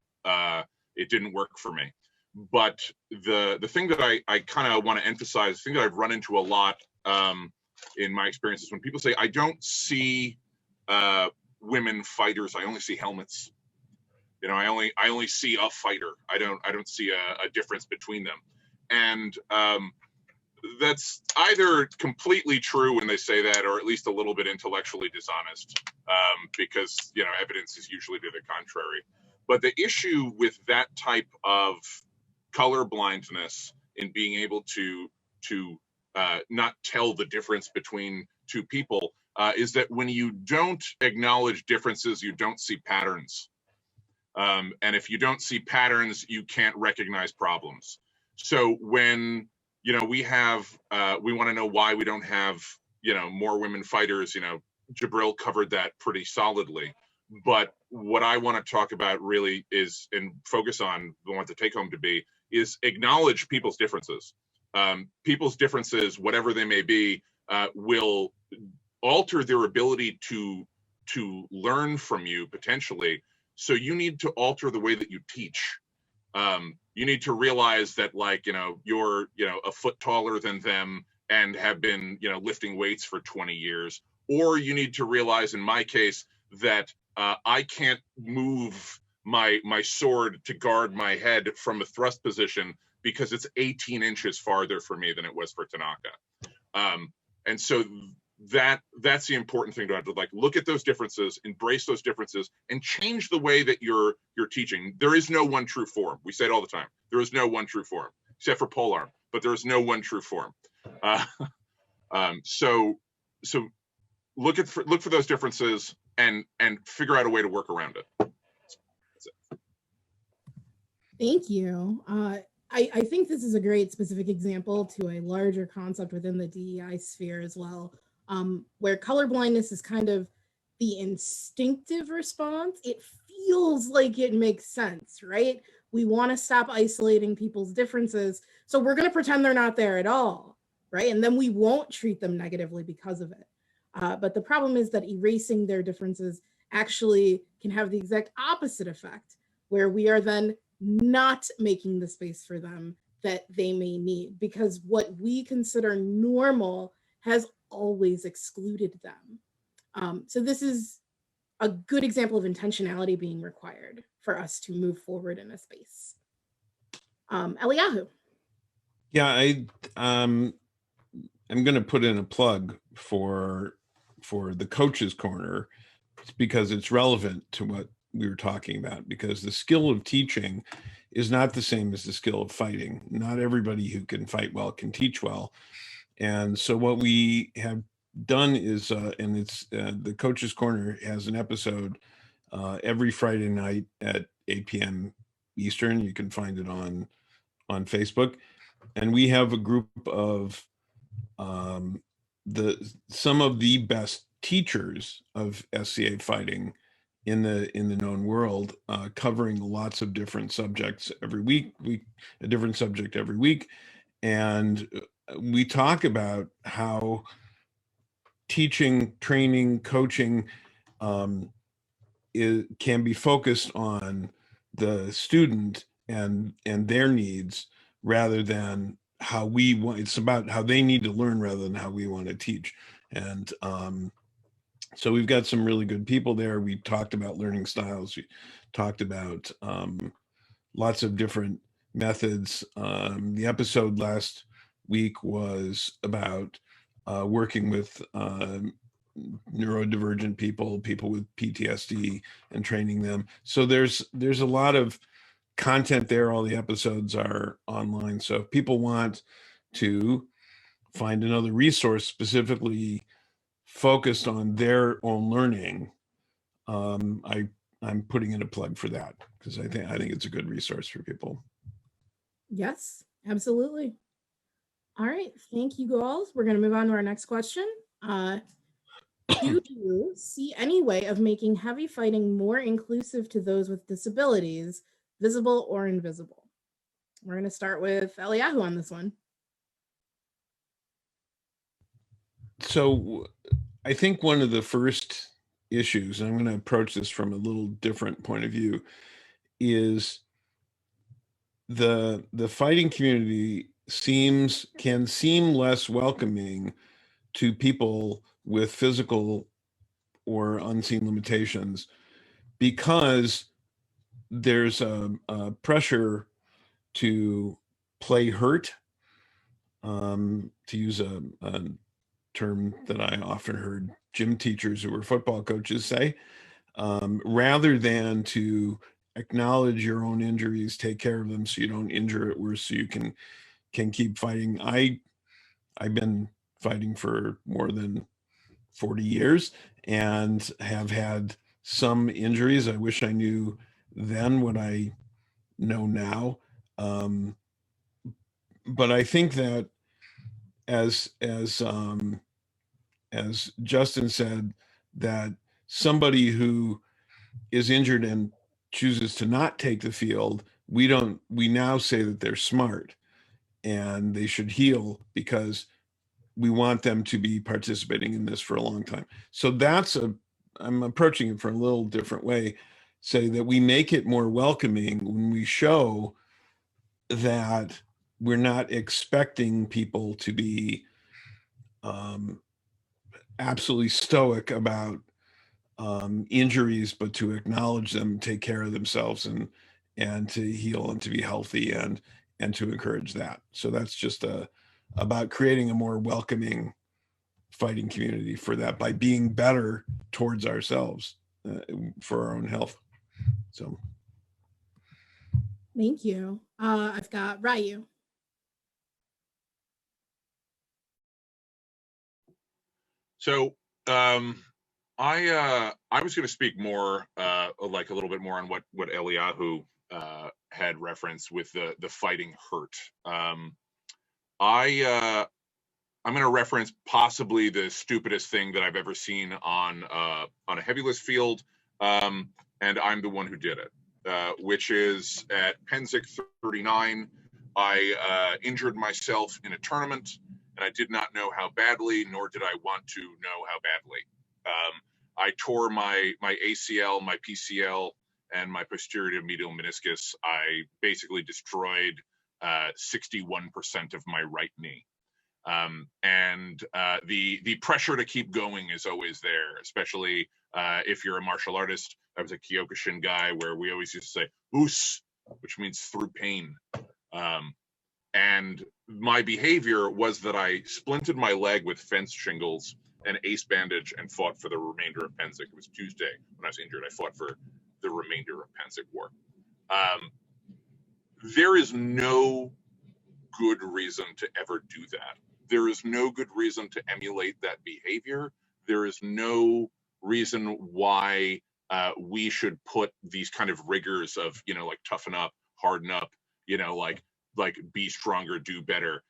It didn't work for me. But the thing that I kind of want to emphasize, the thing that I've run into a lot in my experiences, when people say, I don't see women fighters, I only see helmets. I only see a fighter. I don't see a difference between them. And that's either completely true when they say that, or at least a little bit intellectually dishonest, because evidence is usually to the contrary. But the issue with that type of color blindness in being able to not tell the difference between two people is that when you don't acknowledge differences, you don't see patterns. And if you don't see patterns, you can't recognize problems. So when we want to know why we don't have more women fighters, Jibril covered that pretty solidly. But what I want to talk about really is, and focus on, I want the take home to be, is acknowledge people's differences. People's differences, whatever they may be, will alter their ability to learn from you potentially. So you need to alter the way that you teach. You need to realize that, you're a foot taller than them and have been lifting weights for 20 years. Or you need to realize, in my case, that I can't move my sword to guard my head from a thrust position because it's 18 inches farther for me than it was for Tanaka. And so that's the important thing to have to look at those differences, embrace those differences, and change the way that you're teaching. There is no one true form. We say it all the time. There is no one true form, except for polearm, but there is no one true form. So look for those differences and figure out a way to work around it. That's it. Thank you. I think this is a great specific example to a larger concept within the DEI sphere as well, where colorblindness is kind of the instinctive response. It feels like it makes sense, right? We want to stop isolating people's differences, so we're going to pretend they're not there at all, right? And then we won't treat them negatively because of it. But the problem is that erasing their differences actually can have the exact opposite effect, where we are then not making the space for them that they may need, because what we consider normal has always excluded them. So this is a good example of intentionality being required for us to move forward in a space. Eliahu. Yeah, I'm going to put in a plug for the Coach's Corner, because it's relevant to what we were talking about, because the skill of teaching is not the same as the skill of fighting. Not everybody who can fight well can teach well. And so what we have done is, and it's the Coach's Corner has an episode every Friday night at 8 p.m. Eastern. You can find it on Facebook. And we have a group of some of the best teachers of SCA fighting in the known world, covering lots of different subjects every week, a different subject every week. And we talk about how teaching, training, coaching can be focused on the student and their needs rather than how we want. It's about how they need to learn rather than how we want to teach. And so we've got some really good people there. We talked about learning styles. We talked about lots of different methods. The episode last week was about working with neurodivergent people with PTSD, and training them. So there's a lot of content there. All the episodes are online. So if people want to find another resource specifically focused on their own learning, I'm putting in a plug for that because I think it's a good resource for people. Yes, absolutely. All right, thank you, girls. We're going to move on to our next question. Do you see any way of making heavy fighting more inclusive to those with disabilities, visible or invisible? We're going to start with Eliahu on this one. So I think one of the first issues, and I'm going to approach this from a little different point of view, is the fighting community can seem less welcoming to people with physical or unseen limitations because there's a pressure to play hurt, to use a term that I often heard gym teachers who were football coaches say, rather than to acknowledge your own injuries, take care of them so you don't injure it worse, so you can keep fighting. I've been fighting for more than 40 years and have had some injuries. I wish I knew then what I know now. But I think that as Justin said, that somebody who is injured and chooses to not take the field, we now say that they're smart and they should heal because we want them to be participating in this for a long time. So I'm approaching it from a little different way, say that we make it more welcoming when we show that we're not expecting people to be absolutely stoic about injuries, but to acknowledge them, take care of themselves, and to heal and to be healthy and to encourage that. So that's just about creating a more welcoming fighting community for that by being better towards ourselves for our own health. So thank you. I've got Ryu. So I was going to speak more like a little bit more on what Eliahu had referenced with the fighting hurt. I'm going to reference possibly the stupidest thing that I've ever seen on a heavy list field, and I'm the one who did it, which is at Penzik 39. I injured myself in a tournament, and I did not know how badly, nor did I want to know how badly. I tore my ACL, my PCL, and my posterior medial meniscus. I basically destroyed 61% of my right knee. And the pressure to keep going is always there, especially if you're a martial artist. I was a Kyokushin guy where we always used to say "us," which means through pain. And my behavior was that I splinted my leg with fence shingles and ace bandage and fought for the remainder of Penzik. It was Tuesday when I was injured. I fought for the remainder of Penzik War. There is no good reason to ever do that. There is no good reason to emulate that behavior. There is no reason why we should put these kind of rigors of, like toughen up, harden up, like be stronger, do better.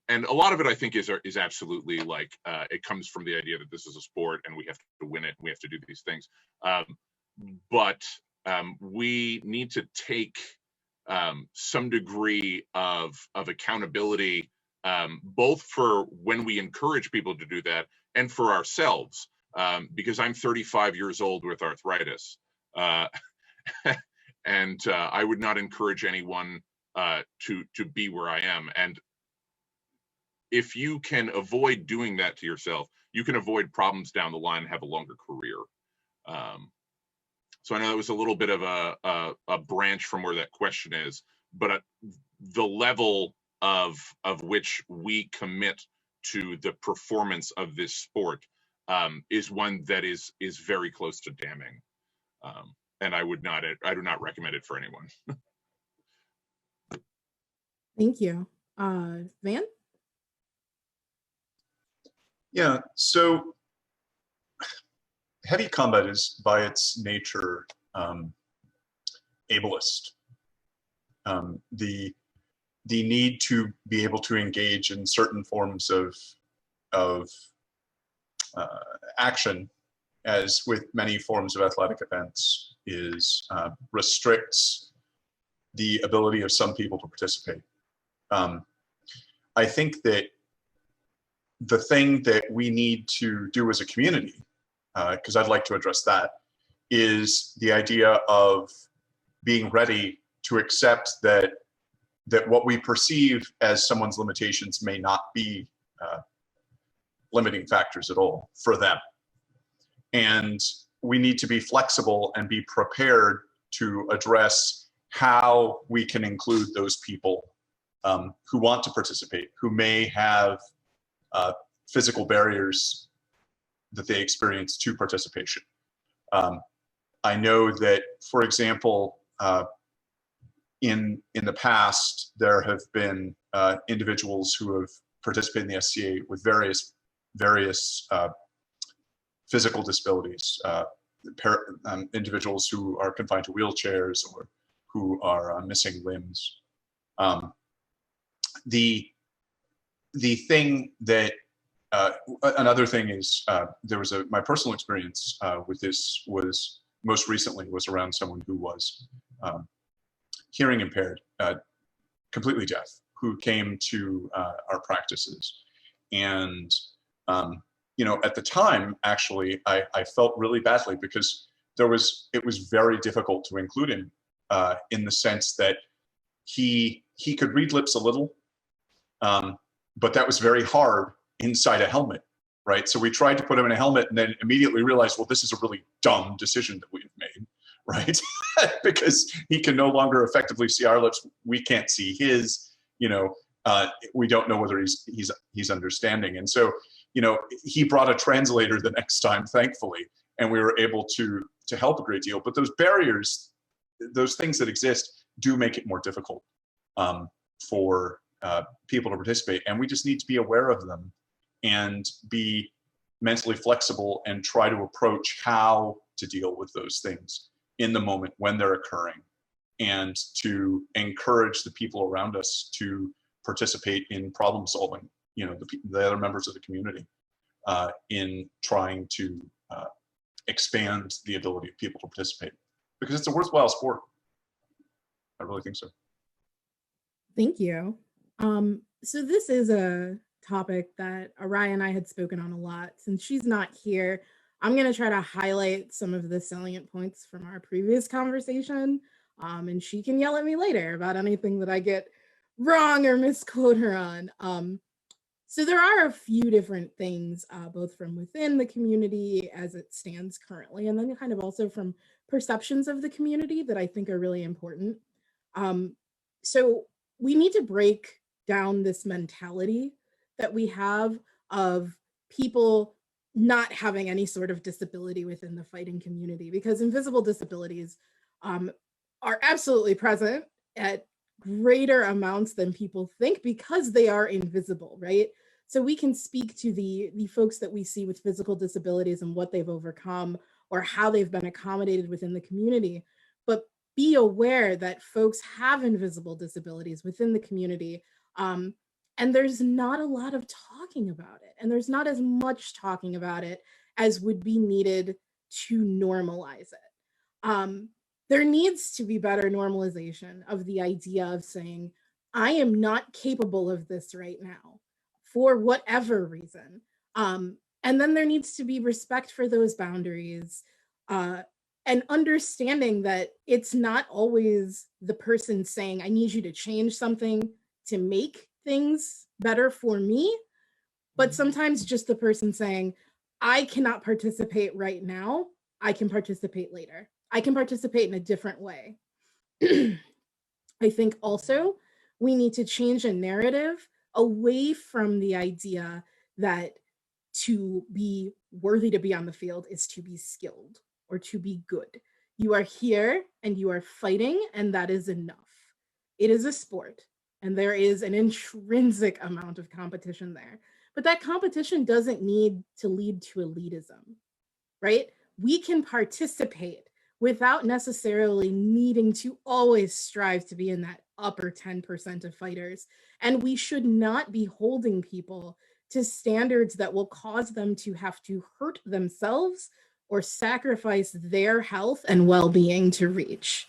And a lot of it, I think, is absolutely like, it comes from the idea that this is a sport and we have to win it. We have to do these things. But we need to take some degree of accountability, both for when we encourage people to do that and for ourselves. Because I'm 35 years old with arthritis. And I would not encourage anyone to be where I am. And if you can avoid doing that to yourself, you can avoid problems down the line and have a longer career. So I know that was a little bit of a branch from where that question is, but the level of which we commit to the performance of this sport is one that is very close to damning. And I do not recommend it for anyone. Thank you. Van? Yeah, so heavy combat is by its nature ableist. The need to be able to engage in certain forms of action, as with many forms of athletic events, is restricts the ability of some people to participate. I think that the thing that we need to do as a community, because I'd like to address that, is the idea of being ready to accept that what we perceive as someone's limitations may not be limiting factors at all for them. And we need to be flexible and be prepared to address how we can include those people who want to participate, who may have physical barriers that they experience to participation. I know that, for example, in the past, there have been individuals who have participated in the SCA with various physical disabilities, individuals who are confined to wheelchairs or who are missing limbs. The thing that another thing is, there was my personal experience with this was most recently was around someone who was hearing impaired, completely deaf, who came to our practices. And you know, at the time, actually, I felt really badly because it was very difficult to include him in the sense that he could read lips a little, but that was very hard inside a helmet, right? So we tried to put him in a helmet and then immediately realized, well, this is a really dumb decision that we've made, right? Because he can no longer effectively see our lips. We can't see his, you know, we don't know whether he's understanding. And so, you know, he brought a translator the next time, thankfully, and we were able to help a great deal. But those barriers, those things that exist, do make it more difficult for people to participate. And we just need to be aware of them and be mentally flexible and try to approach how to deal with those things in the moment when they're occurring, and to encourage the people around us to participate in problem solving, you know, the other members of the community, in trying to expand the ability of people to participate, because it's a worthwhile sport. I really think so. Thank you. So this is a topic that Araya and I had spoken on a lot. Since she's not here, I'm going to try to highlight some of the salient points from our previous conversation, and she can yell at me later about anything that I get wrong or misquote her on. So there are a few different things, both from within the community as it stands currently, and then kind of also from perceptions of the community that I think are really important. So we need to break down this mentality that we have of people not having any sort of disability within the fighting community, because invisible disabilities are absolutely present at greater amounts than people think because they are invisible, right? So we can speak to the folks that we see with physical disabilities and what they've overcome or how they've been accommodated within the community, but be aware that folks have invisible disabilities within the community, And there's not a lot of talking about it. And there's not as much talking about it as would be needed to normalize it. There needs to be better normalization of the idea of saying, I am not capable of this right now for whatever reason. And then there needs to be respect for those boundaries, and understanding that it's not always the person saying, I need you to change something to make things better for me, but sometimes just the person saying, I cannot participate right now. I can participate later. I can participate in a different way. I think also we need to change a narrative away from the idea that to be worthy to be on the field is to be skilled or to be good. You are here and you are fighting, and that is enough. It is a sport, and there is an intrinsic amount of competition there. But that competition doesn't need to lead to elitism, right? We can participate without necessarily needing to always strive to be in that upper 10% of fighters. And we should not be holding people to standards that will cause them to have to hurt themselves or sacrifice their health and well-being to reach.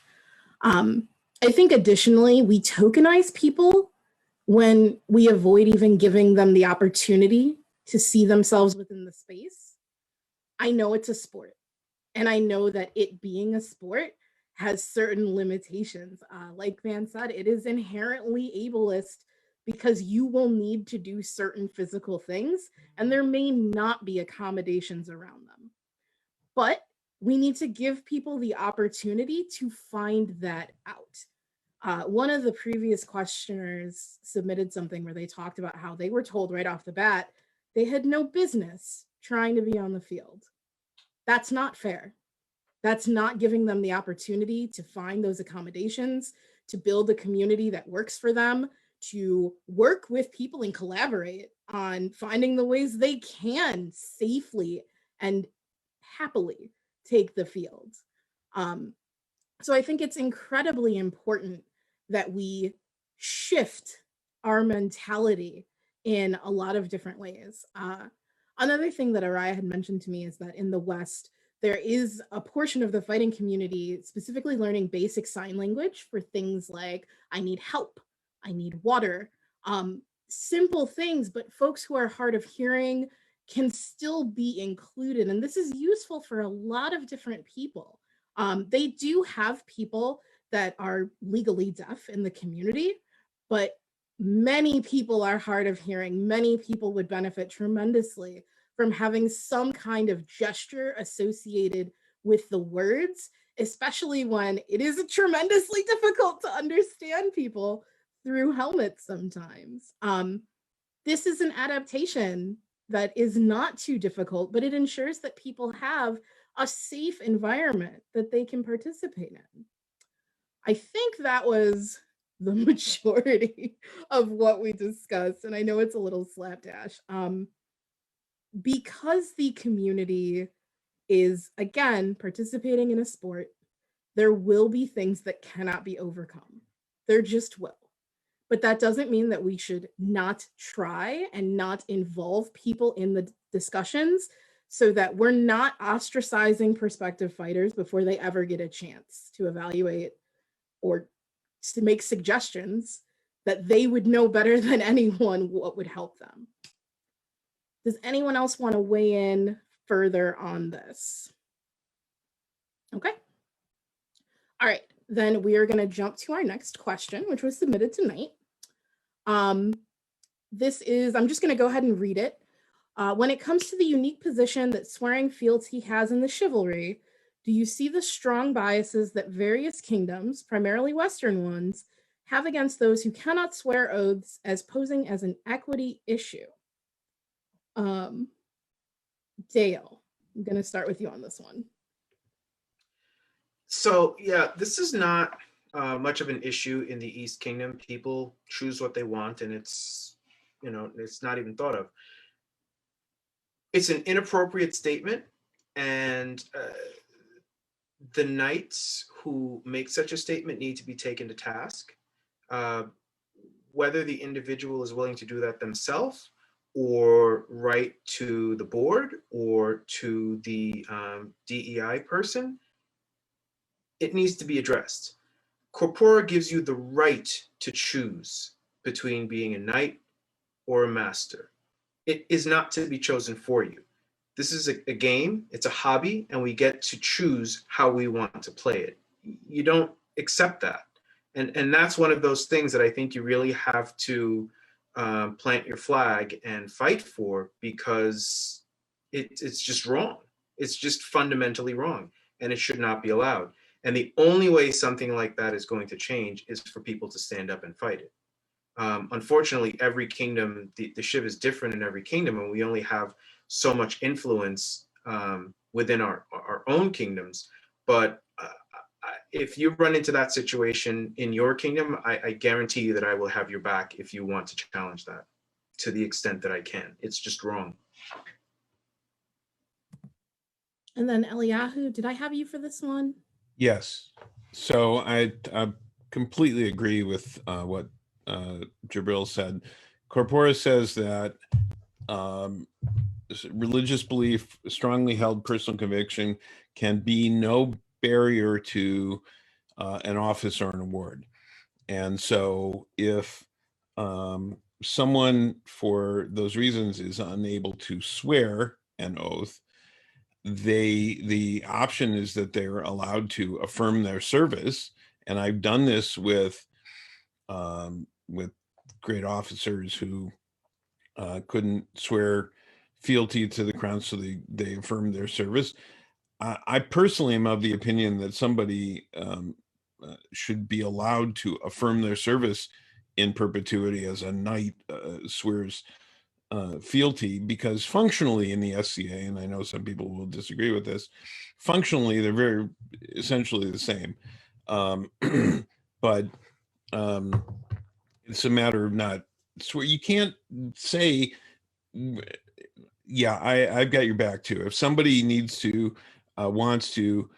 I think additionally, we tokenize people when we avoid even giving them the opportunity to see themselves within the space. I know it's a sport, and I know that it being a sport has certain limitations. Like Van said, it is inherently ableist because you will need to do certain physical things, and there may not be accommodations around them. But we need to give people the opportunity to find that out. One of the previous questioners submitted something where they talked about how they were told right off the bat they had no business trying to be on the field. That's not fair. That's not giving them the opportunity to find those accommodations, to build a community that works for them, to work with people and collaborate on finding the ways they can safely and happily take the field. So I think it's incredibly important that we shift our mentality in a lot of different ways. Another thing that Araya had mentioned to me is that in the West, there is a portion of the fighting community specifically learning basic sign language for things like, I need help, I need water, simple things, but folks who are hard of hearing can still be included. And this is useful for a lot of different people. They do have people that are legally deaf in the community, but many people are hard of hearing. Many people would benefit tremendously from having some kind of gesture associated with the words, especially when it is tremendously difficult to understand people through helmets sometimes. This is an adaptation that is not too difficult, but it ensures that people have a safe environment that they can participate in. I think that was the majority of what we discussed, and I know it's a little slapdash. Because the community is, again, participating in a sport, there will be things that cannot be overcome. There just will. But that doesn't mean that we should not try and not involve people in the discussions so that we're not ostracizing prospective fighters before they ever get a chance to evaluate or to make suggestions that they would know better than anyone what would help them. Does anyone else want to weigh in further on this? Okay. All right, then we are going to jump to our next question, which was submitted tonight. This is, I'm just going to go ahead and read it. When it comes to the unique position that swearing fealty has in the chivalry, do you see the strong biases that various kingdoms, primarily Western ones, have against those who cannot swear oaths as posing as an equity issue? Dale, I'm going to start with you on this one. So yeah, this is not much of an issue in the East Kingdom. People choose what they want, and it's, you know, it's not even thought of. It's an inappropriate statement, and the knights who make such a statement need to be taken to task. whether the individual is willing to do that themselves or write to the board or to the DEI person, it needs to be addressed. Corpora gives you the right to choose between being a knight or a master. It is not to be chosen for you. This is a game, it's a hobby, and we get to choose how we want to play it. You don't accept that. And that's one of those things that I think you really have to plant your flag and fight for, because it's just wrong. It's just fundamentally wrong, and it should not be allowed. And the only way something like that is going to change is for people to stand up and fight it. Unfortunately, every kingdom, the shiv is different in every kingdom, and we only have so much influence within our own kingdoms. But if you run into that situation in your kingdom, I guarantee you that I will have your back if you want to challenge that to the extent that I can. It's just wrong. And then Eliahu, did I have you for this one? Yes. So I completely agree with what Jibril said. Corpora says that religious belief, strongly held personal conviction can be no barrier to an office or an award. And so if someone for those reasons is unable to swear an oath, the option is that they're allowed to affirm their service. And I've done this with great officers who couldn't swear fealty to the crown, so they affirmed their service. I personally am of the opinion that somebody should be allowed to affirm their service in perpetuity as a knight swears fealty, because functionally in the SCA, and I know some people will disagree with this, functionally they're very essentially the same. But it's a matter of not swear. You can't say, yeah, I've got your back too. If somebody needs to, wants to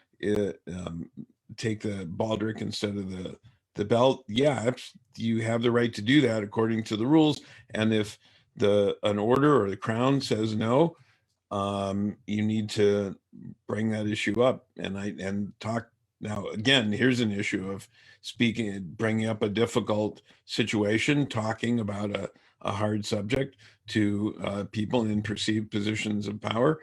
take the baldric instead of the belt, yeah, you have the right to do that according to the rules. And if an order or the crown says no, you need to bring that issue up and talk. Now, again, here's an issue of bringing up a difficult situation, talking about a hard subject to people in perceived positions of power.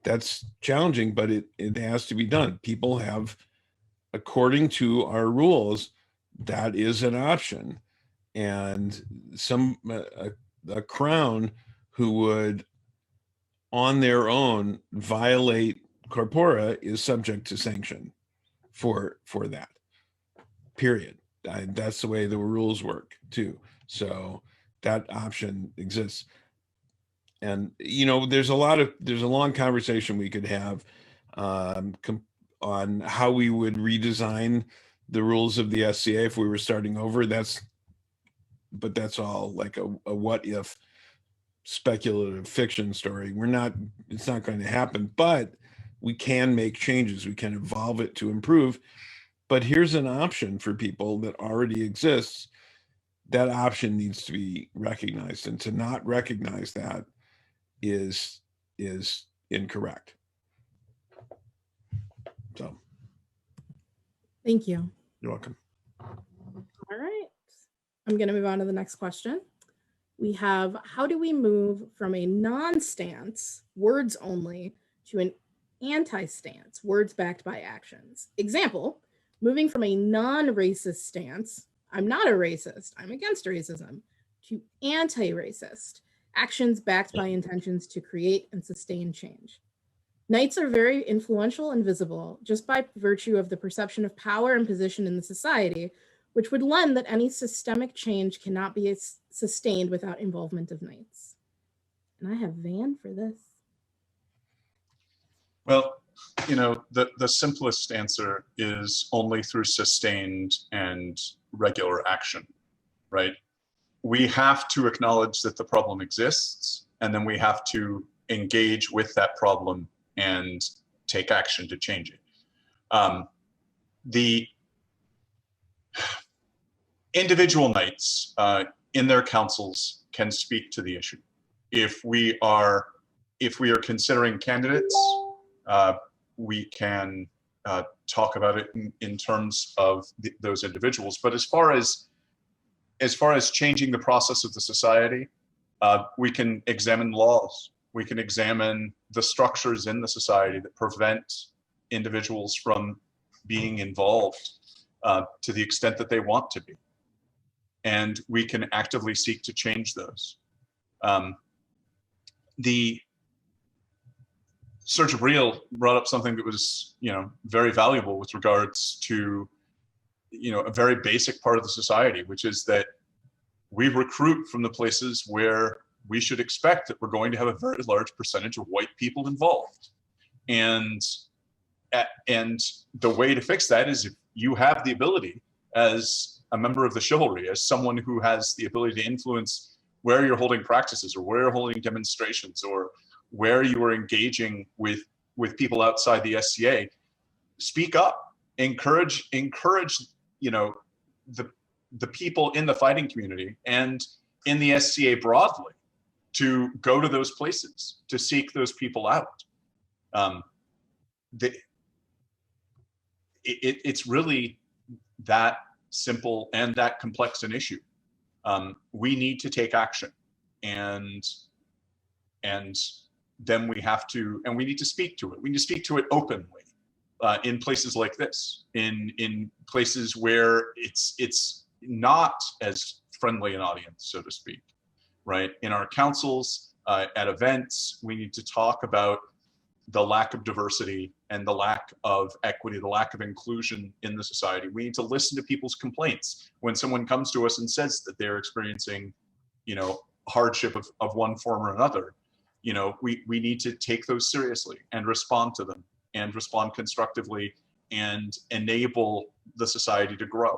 That's challenging, but it has to be done. People have, according to our rules, that is an option. And a crown who would on their own violate corpora is subject to sanction for that, period. That's the way the rules work too. So that option exists. And there's a long conversation we could have on how we would redesign the rules of the SCA if we were starting over. But that's all like a what if speculative fiction story. It's not going to happen, but we can make changes. We can evolve it to improve. But here's an option for people that already exists. That option needs to be recognized, and to not recognize that is incorrect. So Thank you. you're welcome. All right. I'm going to move on to the next question. We have, how do we move from a non-stance, words only, to an anti-stance, words backed by actions? Example, moving from a non-racist stance, I'm not a racist, I'm against racism, to anti-racist, actions backed by intentions to create and sustain change. Knights are very influential and visible just by virtue of the perception of power and position in the society, which would lend that any systemic change cannot be sustained without involvement of knights. And I have Van for this. Well, the simplest answer is only through sustained and regular action, right? We have to acknowledge that the problem exists, and then we have to engage with that problem and take action to change it. individual knights in their councils can speak to the issue. If we are considering candidates, we can talk about it in terms of those individuals. But as far as changing the process of the society, we can examine laws. We can examine the structures in the society that prevent individuals from being involved to the extent that they want to be. And we can actively seek to change those. Sir Jibril brought up something that was, very valuable with regards to, a very basic part of the society, which is that we recruit from the places where we should expect that we're going to have a very large percentage of white people involved. And the way to fix that is if you have the ability as a member of the chivalry, as someone who has the ability to influence where you're holding practices or where you're holding demonstrations or where you are engaging with people outside the SCA, speak up, encourage, the people in the fighting community and in the SCA broadly to go to those places, to seek those people out. It's really that simple and that complex an issue. We need to take action, and then we need to speak to it. We need to speak to it openly in places like this, in places where it's not as friendly an audience, so to speak, right? In our councils, at events, we need to talk about the lack of diversity and the lack of equity, the lack of inclusion in the society. We need to listen to people's complaints. When someone comes to us and says that they're experiencing, hardship of one form or another, we need to take those seriously and respond to them and respond constructively and enable the society to grow.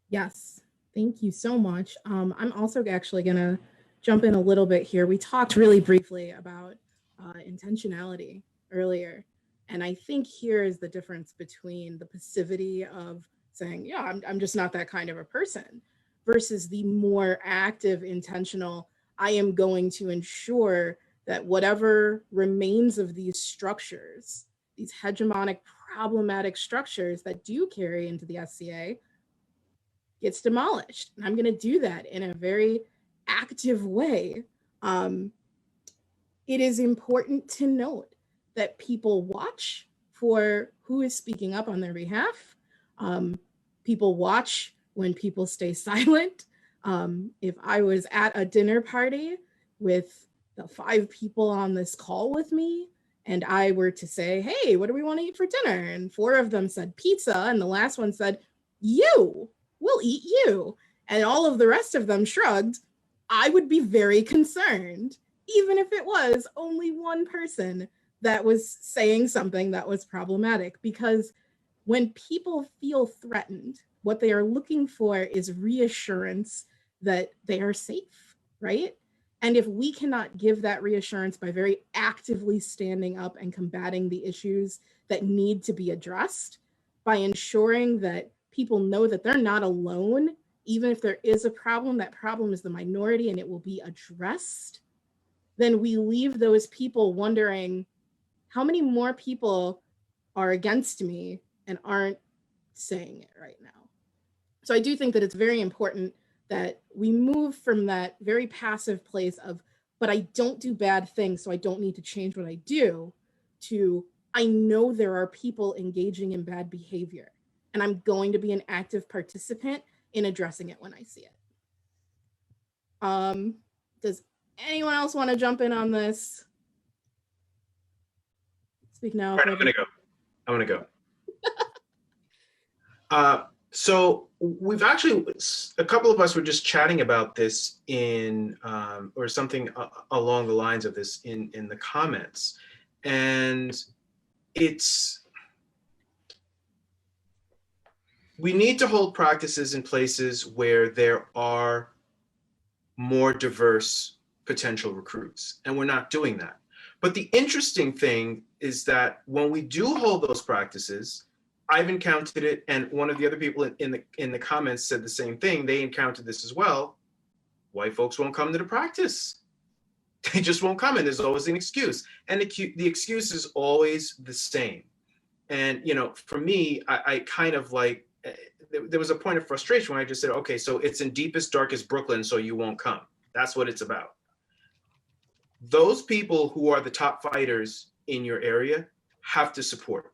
Yes, thank you so much. I'm also actually going to jump in a little bit here. We talked really briefly about intentionality earlier, and I think here is the difference between the passivity of saying, yeah, I'm just not that kind of a person, versus the more active, intentional, I am going to ensure that whatever remains of these structures, these hegemonic, problematic structures that do carry into the SCA, gets demolished. And I'm going to do that in a very active way. It is important to note that people watch for who is speaking up on their behalf. People watch when people stay silent. If I was at a dinner party with the 5 people on this call with me, and I were to say, hey, what do we want to eat for dinner? And 4 of them said pizza, and the last one said, we'll eat you. And all of the rest of them shrugged. I would be very concerned, even if it was only one person that was saying something that was problematic, because when people feel threatened, what they are looking for is reassurance that they are safe, right? And if we cannot give that reassurance by very actively standing up and combating the issues that need to be addressed, by ensuring that people know that they're not alone, even if there is a problem, that problem is the minority and it will be addressed, then we leave those people wondering, how many more people are against me and aren't saying it right now? So I do think that it's very important that we move from that very passive place of, but I don't do bad things, so I don't need to change what I do, to, I know there are people engaging in bad behavior, and I'm going to be an active participant in addressing it when I see it. Does anyone else want to jump in on this? Speak now. Right, I'm gonna go. So we've actually, a couple of us were just chatting about this in, or something along the lines of this in the comments. And we need to hold practices in places where there are more diverse potential recruits, and we're not doing that. But the interesting thing is that when we do hold those practices, I've encountered it, and one of the other people in the comments said the same thing. They encountered this as well. White folks won't come to the practice. They just won't come, and there's always an excuse. And the excuse is always the same. And, you know, for me, I kind of like, there was a point of frustration when I just said, okay, so it's in deepest, darkest Brooklyn, so you won't come. That's what it's about. Those people who are the top fighters in your area have to support.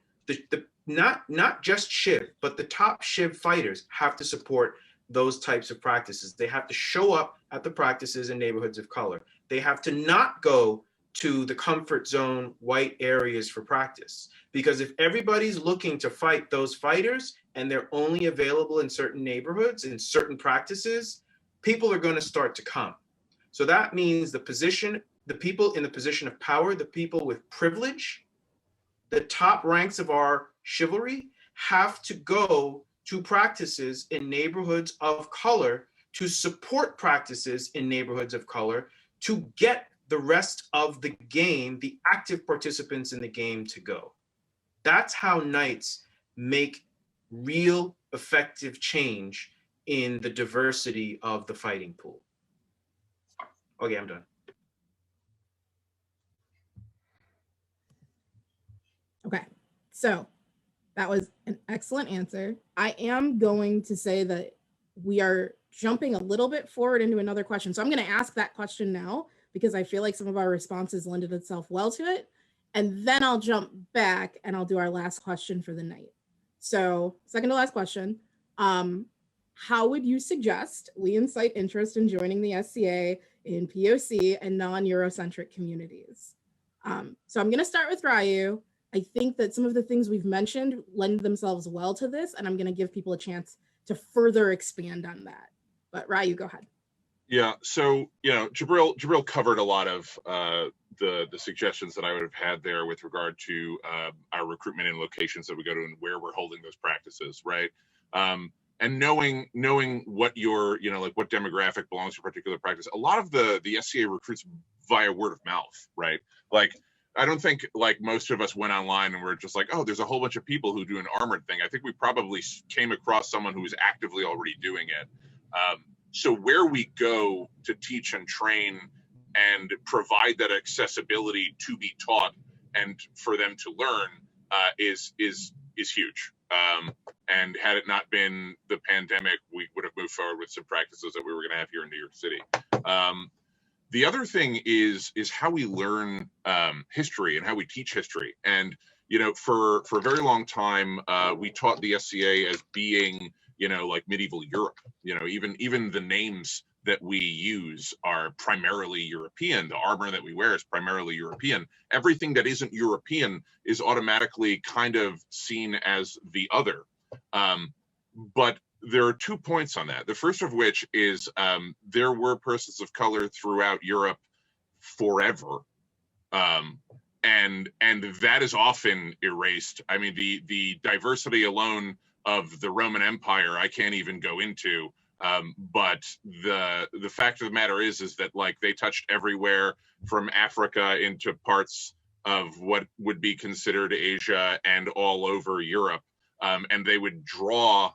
Not just Shiv, but the top Shiv fighters have to support those types of practices. They have to show up at the practices in neighborhoods of color. They have to not go to the comfort zone white areas for practice. Because if everybody's looking to fight those fighters and they're only available in certain neighborhoods, in certain practices, people are going to start to come. So that means the people in the position of power, the people with privilege, the top ranks of our chivalry have to go to practices in neighborhoods of color to support practices in neighborhoods of color to get the rest of the game, the active participants in the game, to go. That's how knights make real effective change in the diversity of the fighting pool. Okay, I'm done. Okay, so that was an excellent answer. I am going to say that we are jumping a little bit forward into another question. So I'm going to ask that question now because I feel like some of our responses lended itself well to it. And then I'll jump back and I'll do our last question for the night. So second to last question, how would you suggest we incite interest in joining the SCA in POC and non-Eurocentric communities? So I'm going to start with Ryu. I think that some of the things we've mentioned lend themselves well to this, and I'm going to give people a chance to further expand on that. But Ryu, go ahead. Yeah, so, you know, Jibril covered a lot of the suggestions that I would have had there with regard to our recruitment in locations that we go to and where we're holding those practices, right? And knowing what your, you know, like what demographic belongs to a particular practice. A lot of the SCA recruits via word of mouth, right? Like, I don't think like most of us went online and we're just like, oh, there's a whole bunch of people who do an armored thing. I think we probably came across someone who was actively already doing it. So where we go to teach and train and provide that accessibility to be taught and for them to learn is huge. And had it not been the pandemic, we would have moved forward with some practices that we were going to have here in New York City. The other thing is how we learn history and how we teach history. And, you know, for a very long time, we taught the SCA as being, you know, like medieval Europe. You know, even the names that we use are primarily European. The armor that we wear is primarily European. Everything that isn't European is automatically kind of seen as the other. But there are 2 points on that. The first of which is there were persons of color throughout Europe forever. And that is often erased. I mean, the diversity alone of the Roman Empire, I can't even go into. But the fact of the matter is that like they touched everywhere from Africa into parts of what would be considered Asia and all over Europe. And they would draw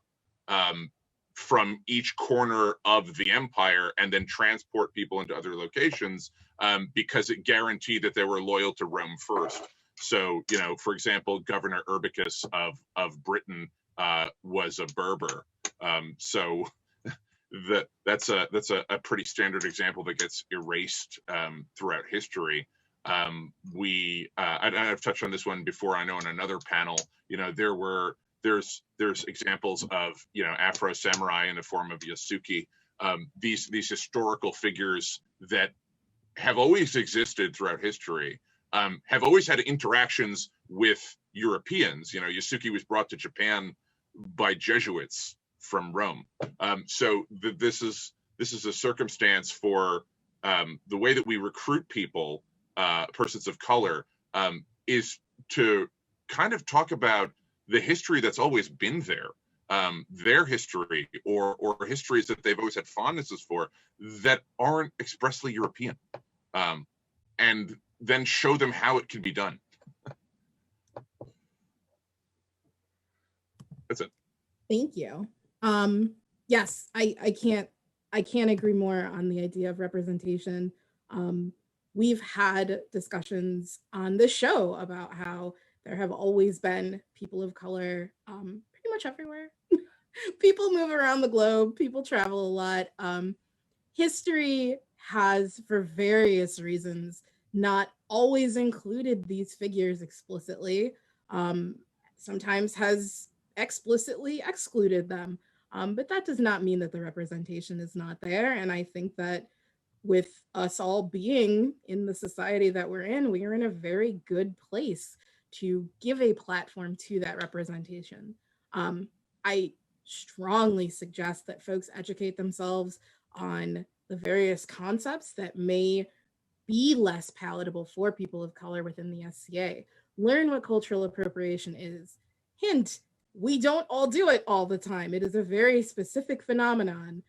from each corner of the empire and then transport people into other locations because it guaranteed that they were loyal to Rome first. So, you know, for example, Governor Urbicus of Britain was a Berber. So that's a pretty standard example that gets erased throughout history. I've touched on this one before. I know in another panel, you know, there's examples of, you know, Afro samurai in the form of Yasuki. These historical figures that have always existed throughout history, have always had interactions with Europeans. You know, Yasuki was brought to Japan by Jesuits from Rome. So this is a circumstance for the way that we recruit people, persons of color, is to kind of talk about the history that's always been there, their history or histories that they've always had fondnesses for that aren't expressly European, and then show them how it can be done. That's it. Thank you. Yes, I can't agree more on the idea of representation. We've had discussions on this show about how there have always been people of color pretty much everywhere. People move around the globe, people travel a lot. History has, for various reasons, not always included these figures explicitly, sometimes has explicitly excluded them. But that does not mean that the representation is not there. And I think that with us all being in the society that we're in, we are in a very good place to give a platform to that representation. I strongly suggest that folks educate themselves on the various concepts that may be less palatable for people of color within the SCA. Learn what cultural appropriation is. Hint, we don't all do it all the time. It is a very specific phenomenon.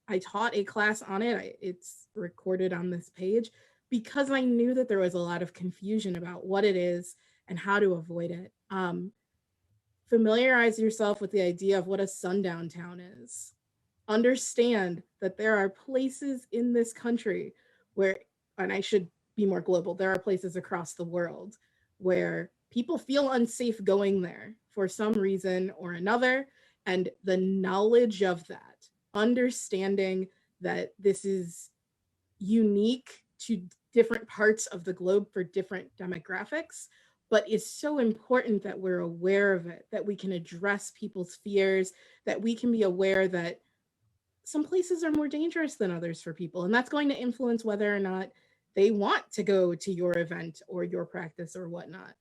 I taught a class on it. It's recorded on this page because I knew that there was a lot of confusion about what it is and how to avoid it. Familiarize yourself with the idea of what a sundown town is. Understand that there are places in this country where, and I should be more global, there are places across the world where people feel unsafe going there for some reason or another. And the knowledge of that, understanding that this is unique to different parts of the globe for different demographics, but it's so important that we're aware of it, that we can address people's fears, that we can be aware that some places are more dangerous than others for people. And that's going to influence whether or not they want to go to your event or your practice or whatnot.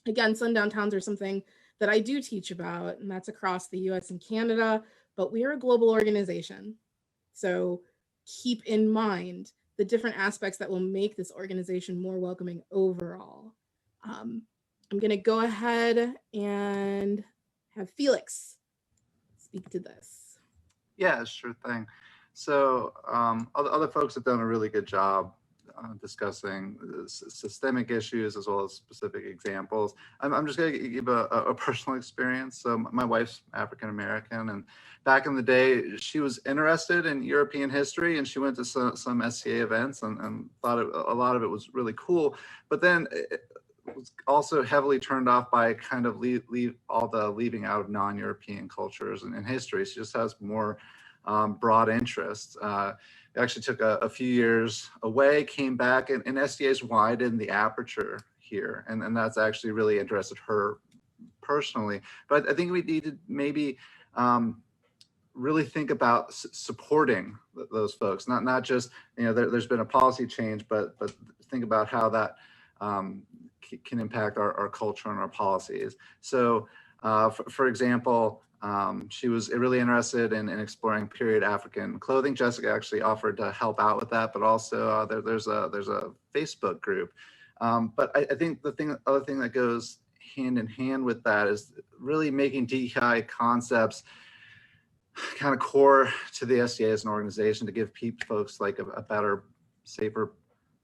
Again, sundown towns are something that I do teach about, and that's across the US and Canada, but we are a global organization. So keep in mind the different aspects that will make this organization more welcoming overall. I'm gonna go ahead and have Felix speak to this. Yeah, sure thing. So other folks have done a really good job discussing systemic issues as well as specific examples. I'm just going to give a personal experience. So my wife's African-American, and back in the day, she was interested in European history, and she went to some SCA events and thought a lot of it was really cool. But then it was also heavily turned off by kind of all the leaving out of non-European cultures and history. She just has more broad interests. It actually took a few years away, came back, and SCA's widened the aperture here. And that's actually really interested her personally. But I think we need to maybe really think about supporting those folks, not just, you know, there's been a policy change, but think about how that can impact our culture and our policies. So for example, she was really interested in exploring period African clothing. Jessica actually offered to help out with that, but also there's a Facebook group. But I think the other thing that goes hand in hand with that is really making DEI concepts kind of core to the SCA as an organization, to give folks like a better, safer,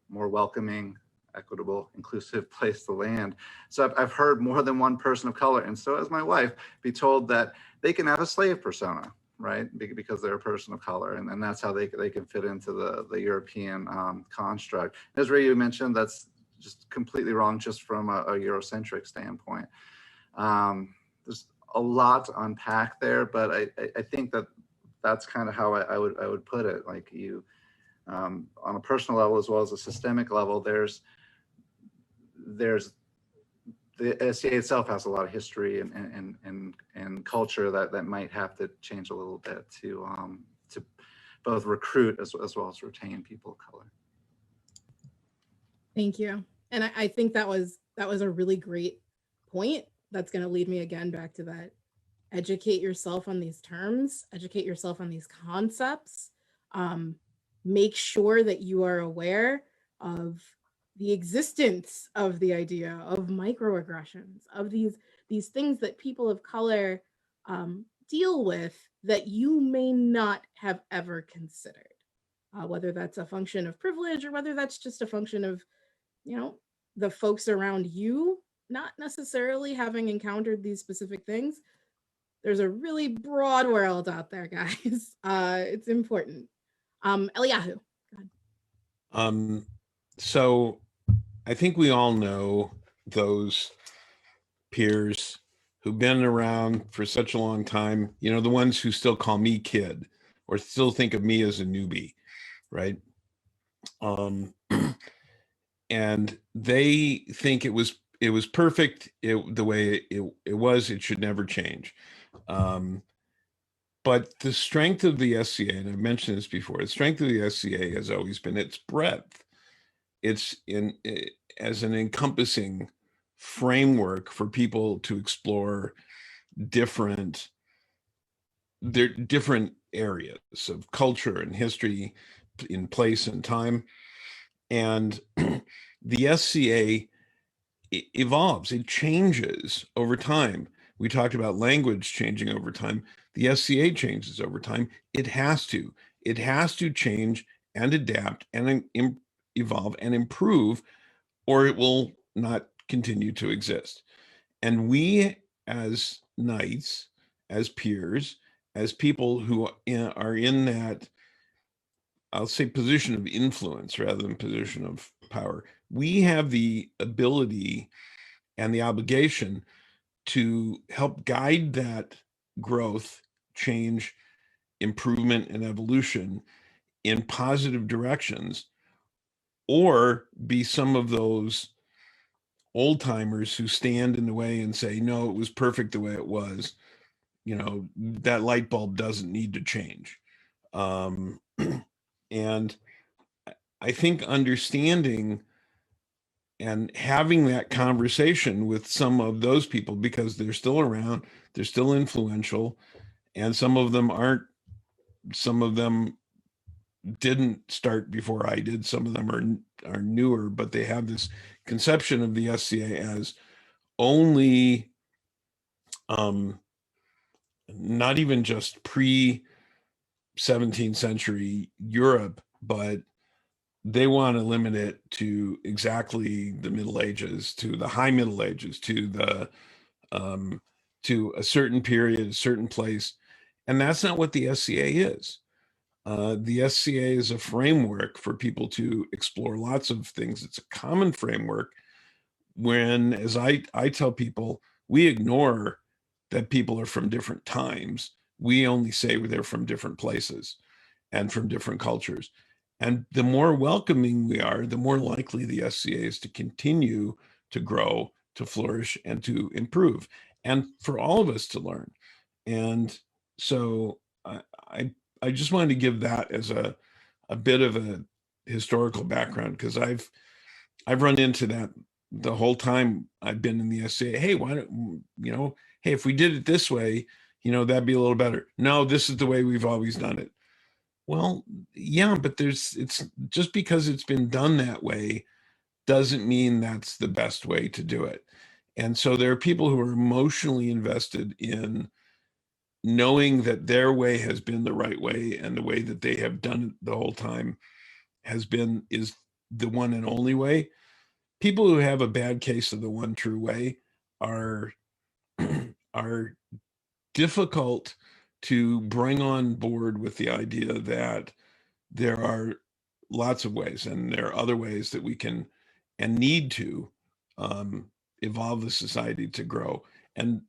more welcoming, equitable, inclusive place to land. So I've heard more than one person of color, and so has my wife, be told that they can have a slave persona, right? Because they're a person of color, and that's how they can fit into the European construct. As Ryu mentioned, that's just completely wrong, just from a Eurocentric standpoint. There's a lot to unpack there, but I think that's kind of how I would put it. Like you, on a personal level as well as a systemic level, there's the SCA itself has a lot of history and culture that might have to change a little bit to both recruit as well as retain people of color. Thank you. And I think that was a really great point. That's going to lead me again back to that. Educate yourself on these terms, educate yourself on these concepts. Make sure that you are aware of the existence of the idea of microaggressions, of these things that people of color deal with that you may not have ever considered, whether that's a function of privilege or whether that's just a function of, you know, the folks around you not necessarily having encountered these specific things, there's a really broad world out there, guys. It's important. Eliahu. So I think we all know those peers who've been around for such a long time, you know, the ones who still call me kid or still think of me as a newbie, right? And they think it was perfect the way it was. It should never change. But the strength of the SCA, and I've mentioned this before, the strength of the SCA has always been its breadth. It's as an encompassing framework for people to explore different areas of culture and history in place and time. And the SCA evolves, it changes over time. We talked about language changing over time. The SCA changes over time. It has to change and adapt and evolve and improve, or it will not continue to exist. And we as knights, as peers, as people who are in that, I'll say, position of influence rather than position of power, we have the ability and the obligation to help guide that growth, change, improvement, and evolution in positive directions, or be some of those old timers who stand in the way and say, no, it was perfect the way it was. You know, that light bulb doesn't need to change. And I think understanding and having that conversation with some of those people, because they're still around, they're still influential, and some of them aren't, some of them didn't start before I did, some of them are newer, but they have this conception of the SCA as only not even just pre-17th century Europe, but they want to limit it to exactly the Middle Ages, to the High Middle Ages, to the to a certain period, a certain place, and that's not what the SCA is. The SCA is a framework for people to explore lots of things. It's a common framework. When, as I tell people, we ignore that people are from different times. We only say they're from different places and from different cultures. And the more welcoming we are, the more likely the SCA is to continue to grow, to flourish, and to improve, and for all of us to learn. And so I just wanted to give that as a bit of a historical background, because I've run into that the whole time I've been in the SCA. Hey, why don't, you know, hey, if we did it this way, you know, that'd be a little better. No, this is the way we've always done it. Well, yeah, but it's just because it's been done that way doesn't mean that's the best way to do it. And so there are people who are emotionally invested in knowing that their way has been the right way, and the way that they have done it the whole time is the one and only way. People who have a bad case of the one true way are difficult to bring on board with the idea that there are lots of ways, and there are other ways that we can and need to evolve the society to grow. And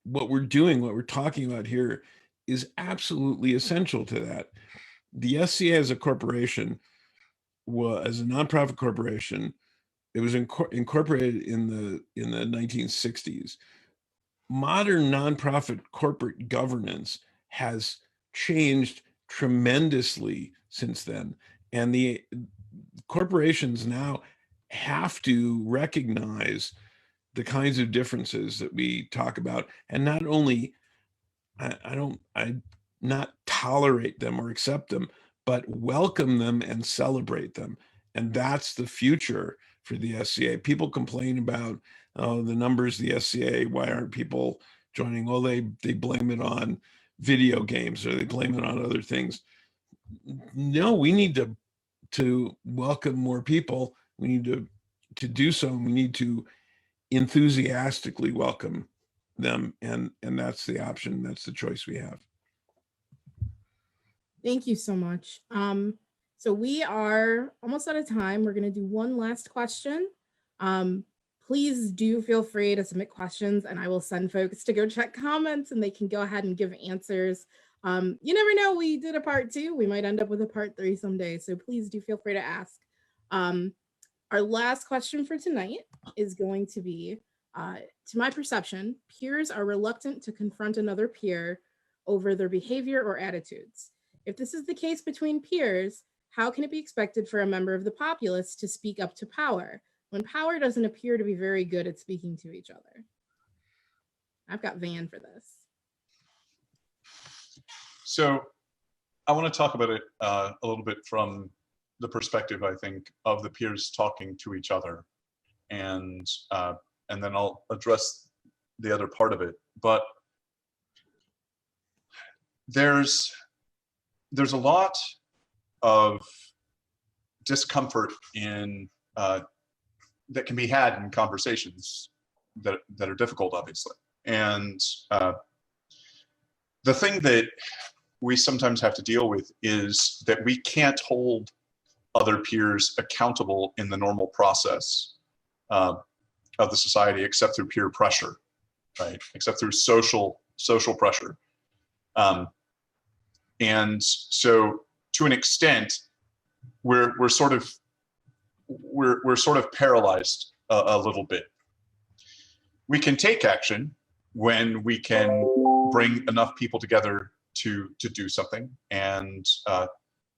what we're doing, what we're talking about here, is absolutely essential to that. The SCA as a corporation, as a nonprofit corporation, it was incorporated in the 1960s. Modern nonprofit corporate governance has changed tremendously since then. And the corporations now have to recognize the kinds of differences that we talk about, and not only, I not tolerate them or accept them, but welcome them and celebrate them. And that's the future for the SCA. People complain about the numbers of the SCA. Why aren't people joining? Well, they blame it on video games, or they blame it on other things. No, we need to welcome more people. We need to do so. And we need to enthusiastically welcome them, and that's the option. That's the choice we have. Thank you so much. So we are almost out of time. We're going to do one last question. Please do feel free to submit questions, and I will send folks to go check comments, and they can go ahead and give answers. You never know, we did a part 2. We might end up with a part 3 someday, so please do feel free to ask. Our last question for tonight is going to be, to my perception, peers are reluctant to confront another peer over their behavior or attitudes. If this is the case between peers, how can it be expected for a member of the populace to speak up to power when power doesn't appear to be very good at speaking to each other? I've got Van for this. So I want to talk about it a little bit from the perspective, I think, of the peers talking to each other, and then I'll address the other part of it. But there's a lot of discomfort in that can be had in conversations that are difficult, obviously. And the thing that we sometimes have to deal with is that we can't hold other peers accountable in the normal process of the society, except through peer pressure, right? Except through social pressure. And so, to an extent, we're sort of paralyzed a little bit. We can take action when we can bring enough people together to do something, and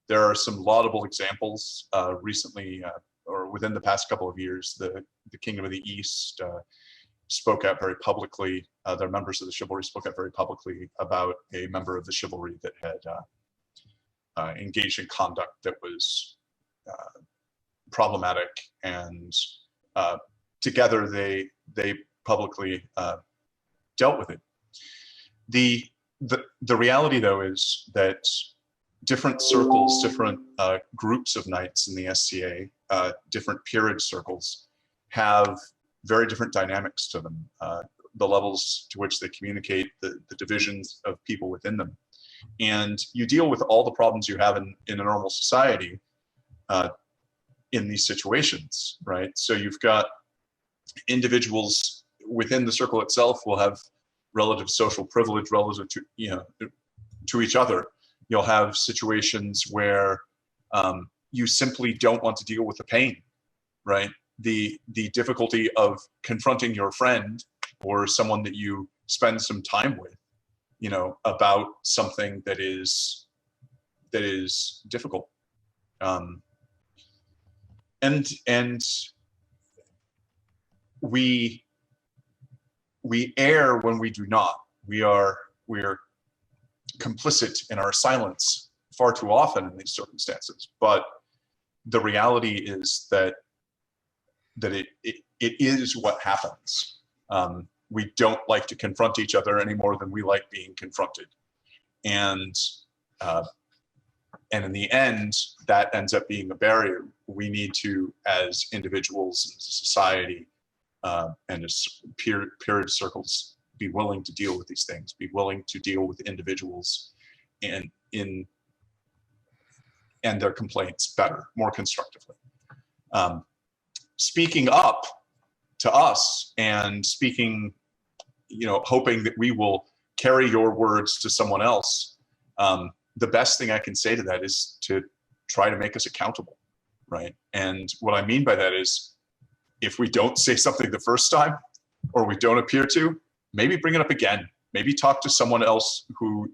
there are some laudable examples recently, or within the past couple of years. The Kingdom of the East spoke out very publicly. Their members of the chivalry spoke out very publicly about a member of the chivalry that had engaged in conduct that was problematic, and together they publicly dealt with it. The reality, though, is that different circles, different groups of knights in the SCA, different peerage circles, have very different dynamics to them. The levels to which they communicate, the divisions of people within them. And you deal with all the problems you have in a normal society in these situations, right? So you've got individuals within the circle itself will have relative social privilege relative to, to each other. You'll have situations where you simply don't want to deal with the pain, right? The difficulty of confronting your friend or someone that you spend some time with, about something that is difficult. And we err when we do not. We're complicit in our silence far too often in these circumstances. But the reality is that it is what happens. We don't like to confront each other any more than we like being confronted. And in the end, that ends up being a barrier. We need to, as individuals, as a society, and as peerage circles, be willing to deal with these things, be willing to deal with individuals and their complaints better, more constructively. Speaking up to us and speaking, hoping that we will carry your words to someone else, the best thing I can say to that is to try to make us accountable, right? And what I mean by that is, if we don't say something the first time, or we don't appear to, maybe bring it up again. Maybe talk to someone else who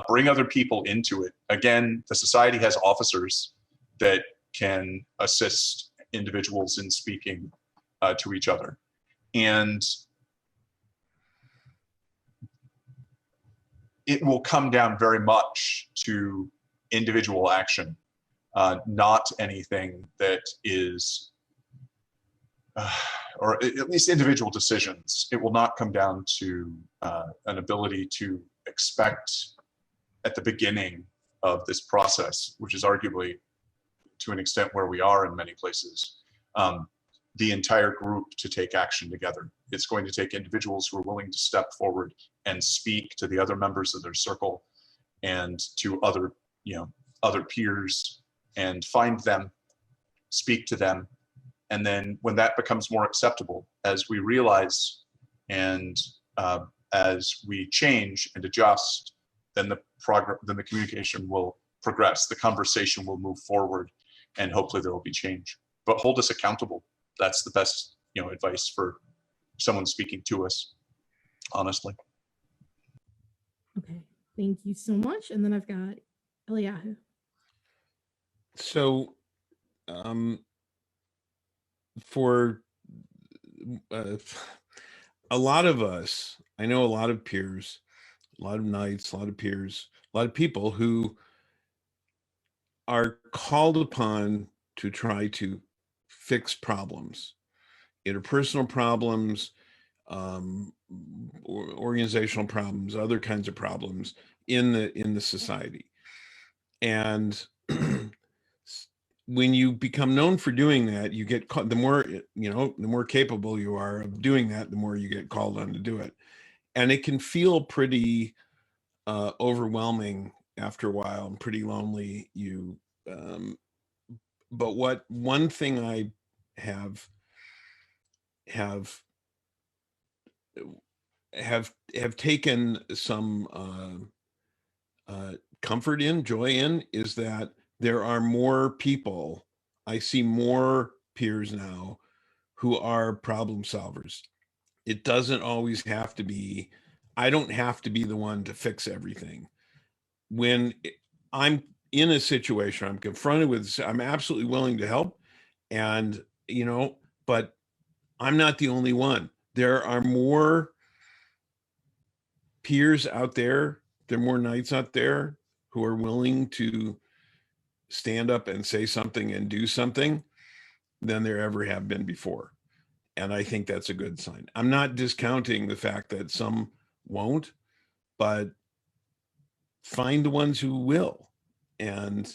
bring other people into it. Again, the society has officers that can assist individuals in speaking to each other. And it will come down very much to individual action, not anything that is, or at least individual decisions. It will not come down to an ability to expect at the beginning of this process, which is arguably to an extent where we are in many places, the entire group to take action together. It's going to take individuals who are willing to step forward and speak to the other members of their circle and to other, other peers, and find them, speak to them. And then when that becomes more acceptable, as we realize and as we change and adjust, then the communication will progress, the conversation will move forward, and hopefully there will be change. But hold us accountable. That's the best, advice for someone speaking to us, honestly. Okay, thank you so much. And then I've got Eliahu. So, for a lot of us, I know a lot of peers, a lot of knights, a lot of peers, a lot of people who are called upon to try to fix problems, interpersonal problems, organizational problems, other kinds of problems in the society. And when you become known for doing that, you get caught, the more capable you are of doing that, the more you get called on to do it. And it can feel pretty overwhelming after a while and pretty lonely. But one thing I have taken some comfort in, joy in, is that there are more people. I see more peers now who are problem solvers. It doesn't always have to be, I don't have to be the one to fix everything. When I'm in a situation, I'm confronted with, I'm absolutely willing to help. And, but I'm not the only one. There are more peers out there. There are more knights out there who are willing to stand up and say something and do something than there ever have been before. And I think that's a good sign. I'm not discounting the fact that some won't, but find the ones who will and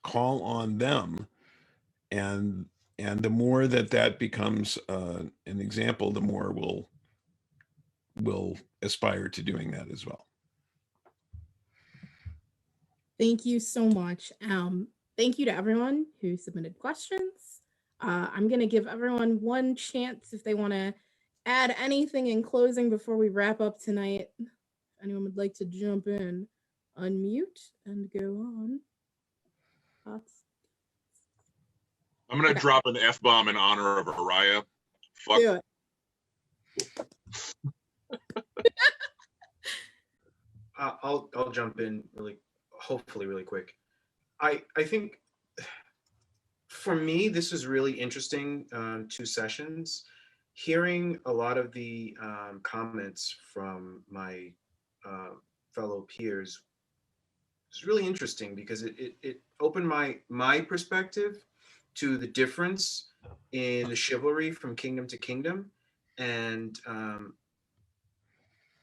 call on them. And the more that becomes an example, the more we'll aspire to doing that as well. Thank you so much. Thank you to everyone who submitted questions. I'm going to give everyone one chance if they want to add anything in closing before we wrap up tonight. If anyone would like to jump in, unmute and go on. Thoughts? I'm going to drop an F-bomb in honor of Araya. Fuck. Do it. I'll jump in hopefully really quick. I think for me, this was really interesting, 2 sessions. Hearing a lot of the comments from my fellow peers was really interesting because it opened my perspective to the difference in the chivalry from kingdom to kingdom, and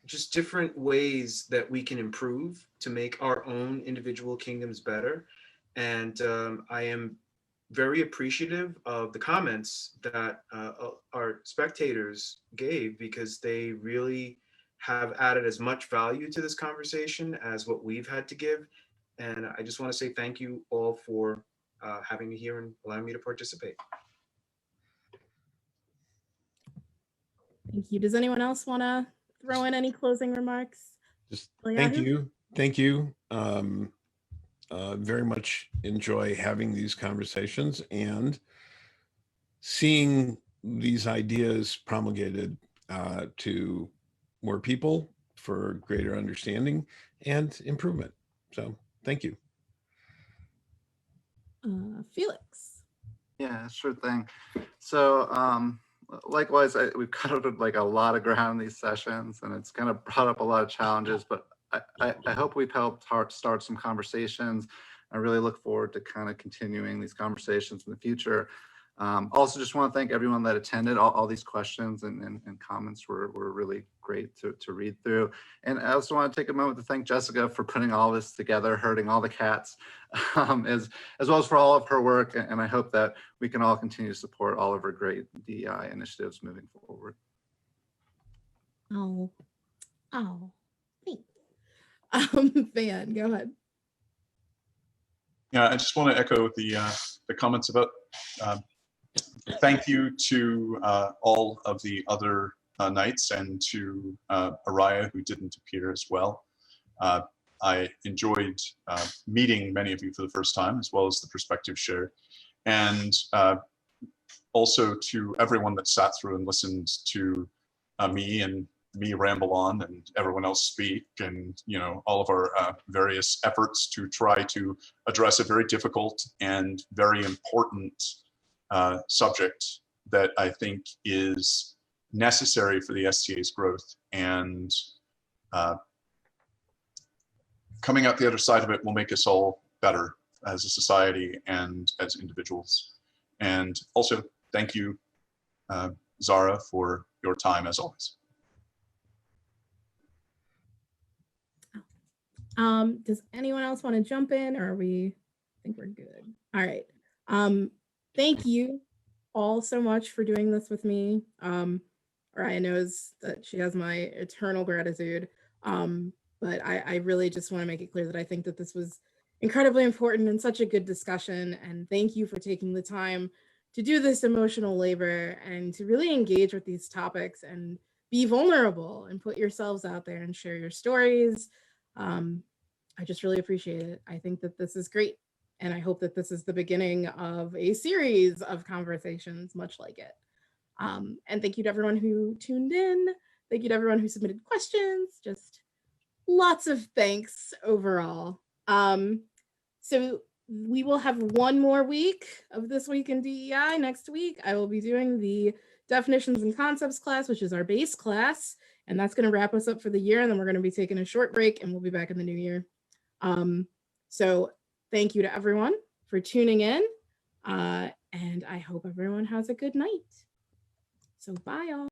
just different ways that we can improve to make our own individual kingdoms better. And I am very appreciative of the comments that our spectators gave, because they really have added as much value to this conversation as what we've had to give. And I just want to say thank you all for having me here and allowing me to participate. Thank you. Does anyone else want to throw in any closing remarks? Just Eliahu? thank you. Very much enjoy having these conversations and seeing these ideas promulgated to more people for greater understanding and improvement. So thank you. Felix. Yeah, sure thing. So likewise, we've covered like a lot of ground in these sessions, and it's kind of brought up a lot of challenges, but I hope we've helped start some conversations. I really look forward to kind of continuing these conversations in the future. Also, just want to thank everyone that attended. All these questions and comments were really great to read through. And I also want to take a moment to thank Jessica for putting all this together, herding all the cats, as well as for all of her work. And I hope that we can all continue to support all of her great DEI initiatives moving forward. Oh, thanks. Van, go ahead. Yeah, I just want to echo the comments about thank you to all of the other knights and to Araya, who didn't appear as well. I enjoyed meeting many of you for the first time, as well as the perspective shared. And also to everyone that sat through and listened to me ramble on and everyone else speak, and all of our various efforts to try to address a very difficult and very important subject that I think is necessary for the SCA's growth. And coming out the other side of it will make us all better as a society and as individuals. And also, thank you, Zahra, for your time as always. Does anyone else want to jump in, or I think we're good? All right. Thank you all so much for doing this with me. Ryan knows that she has my eternal gratitude. But I really just want to make it clear that I think that this was incredibly important and such a good discussion. And thank you for taking the time to do this emotional labor and to really engage with these topics and be vulnerable and put yourselves out there and share your stories. I just really appreciate it. I think that this is great. And I hope that this is the beginning of a series of conversations much like it. And thank you to everyone who tuned in. Thank you to everyone who submitted questions. Just lots of thanks overall. So we will have one more week of This Week in DEI next week. I will be doing the Definitions and Concepts class, which is our base class. And that's going to wrap us up for the year. And then we're going to be taking a short break and we'll be back in the new year. So thank you to everyone for tuning in. And I hope everyone has a good night. So bye, all.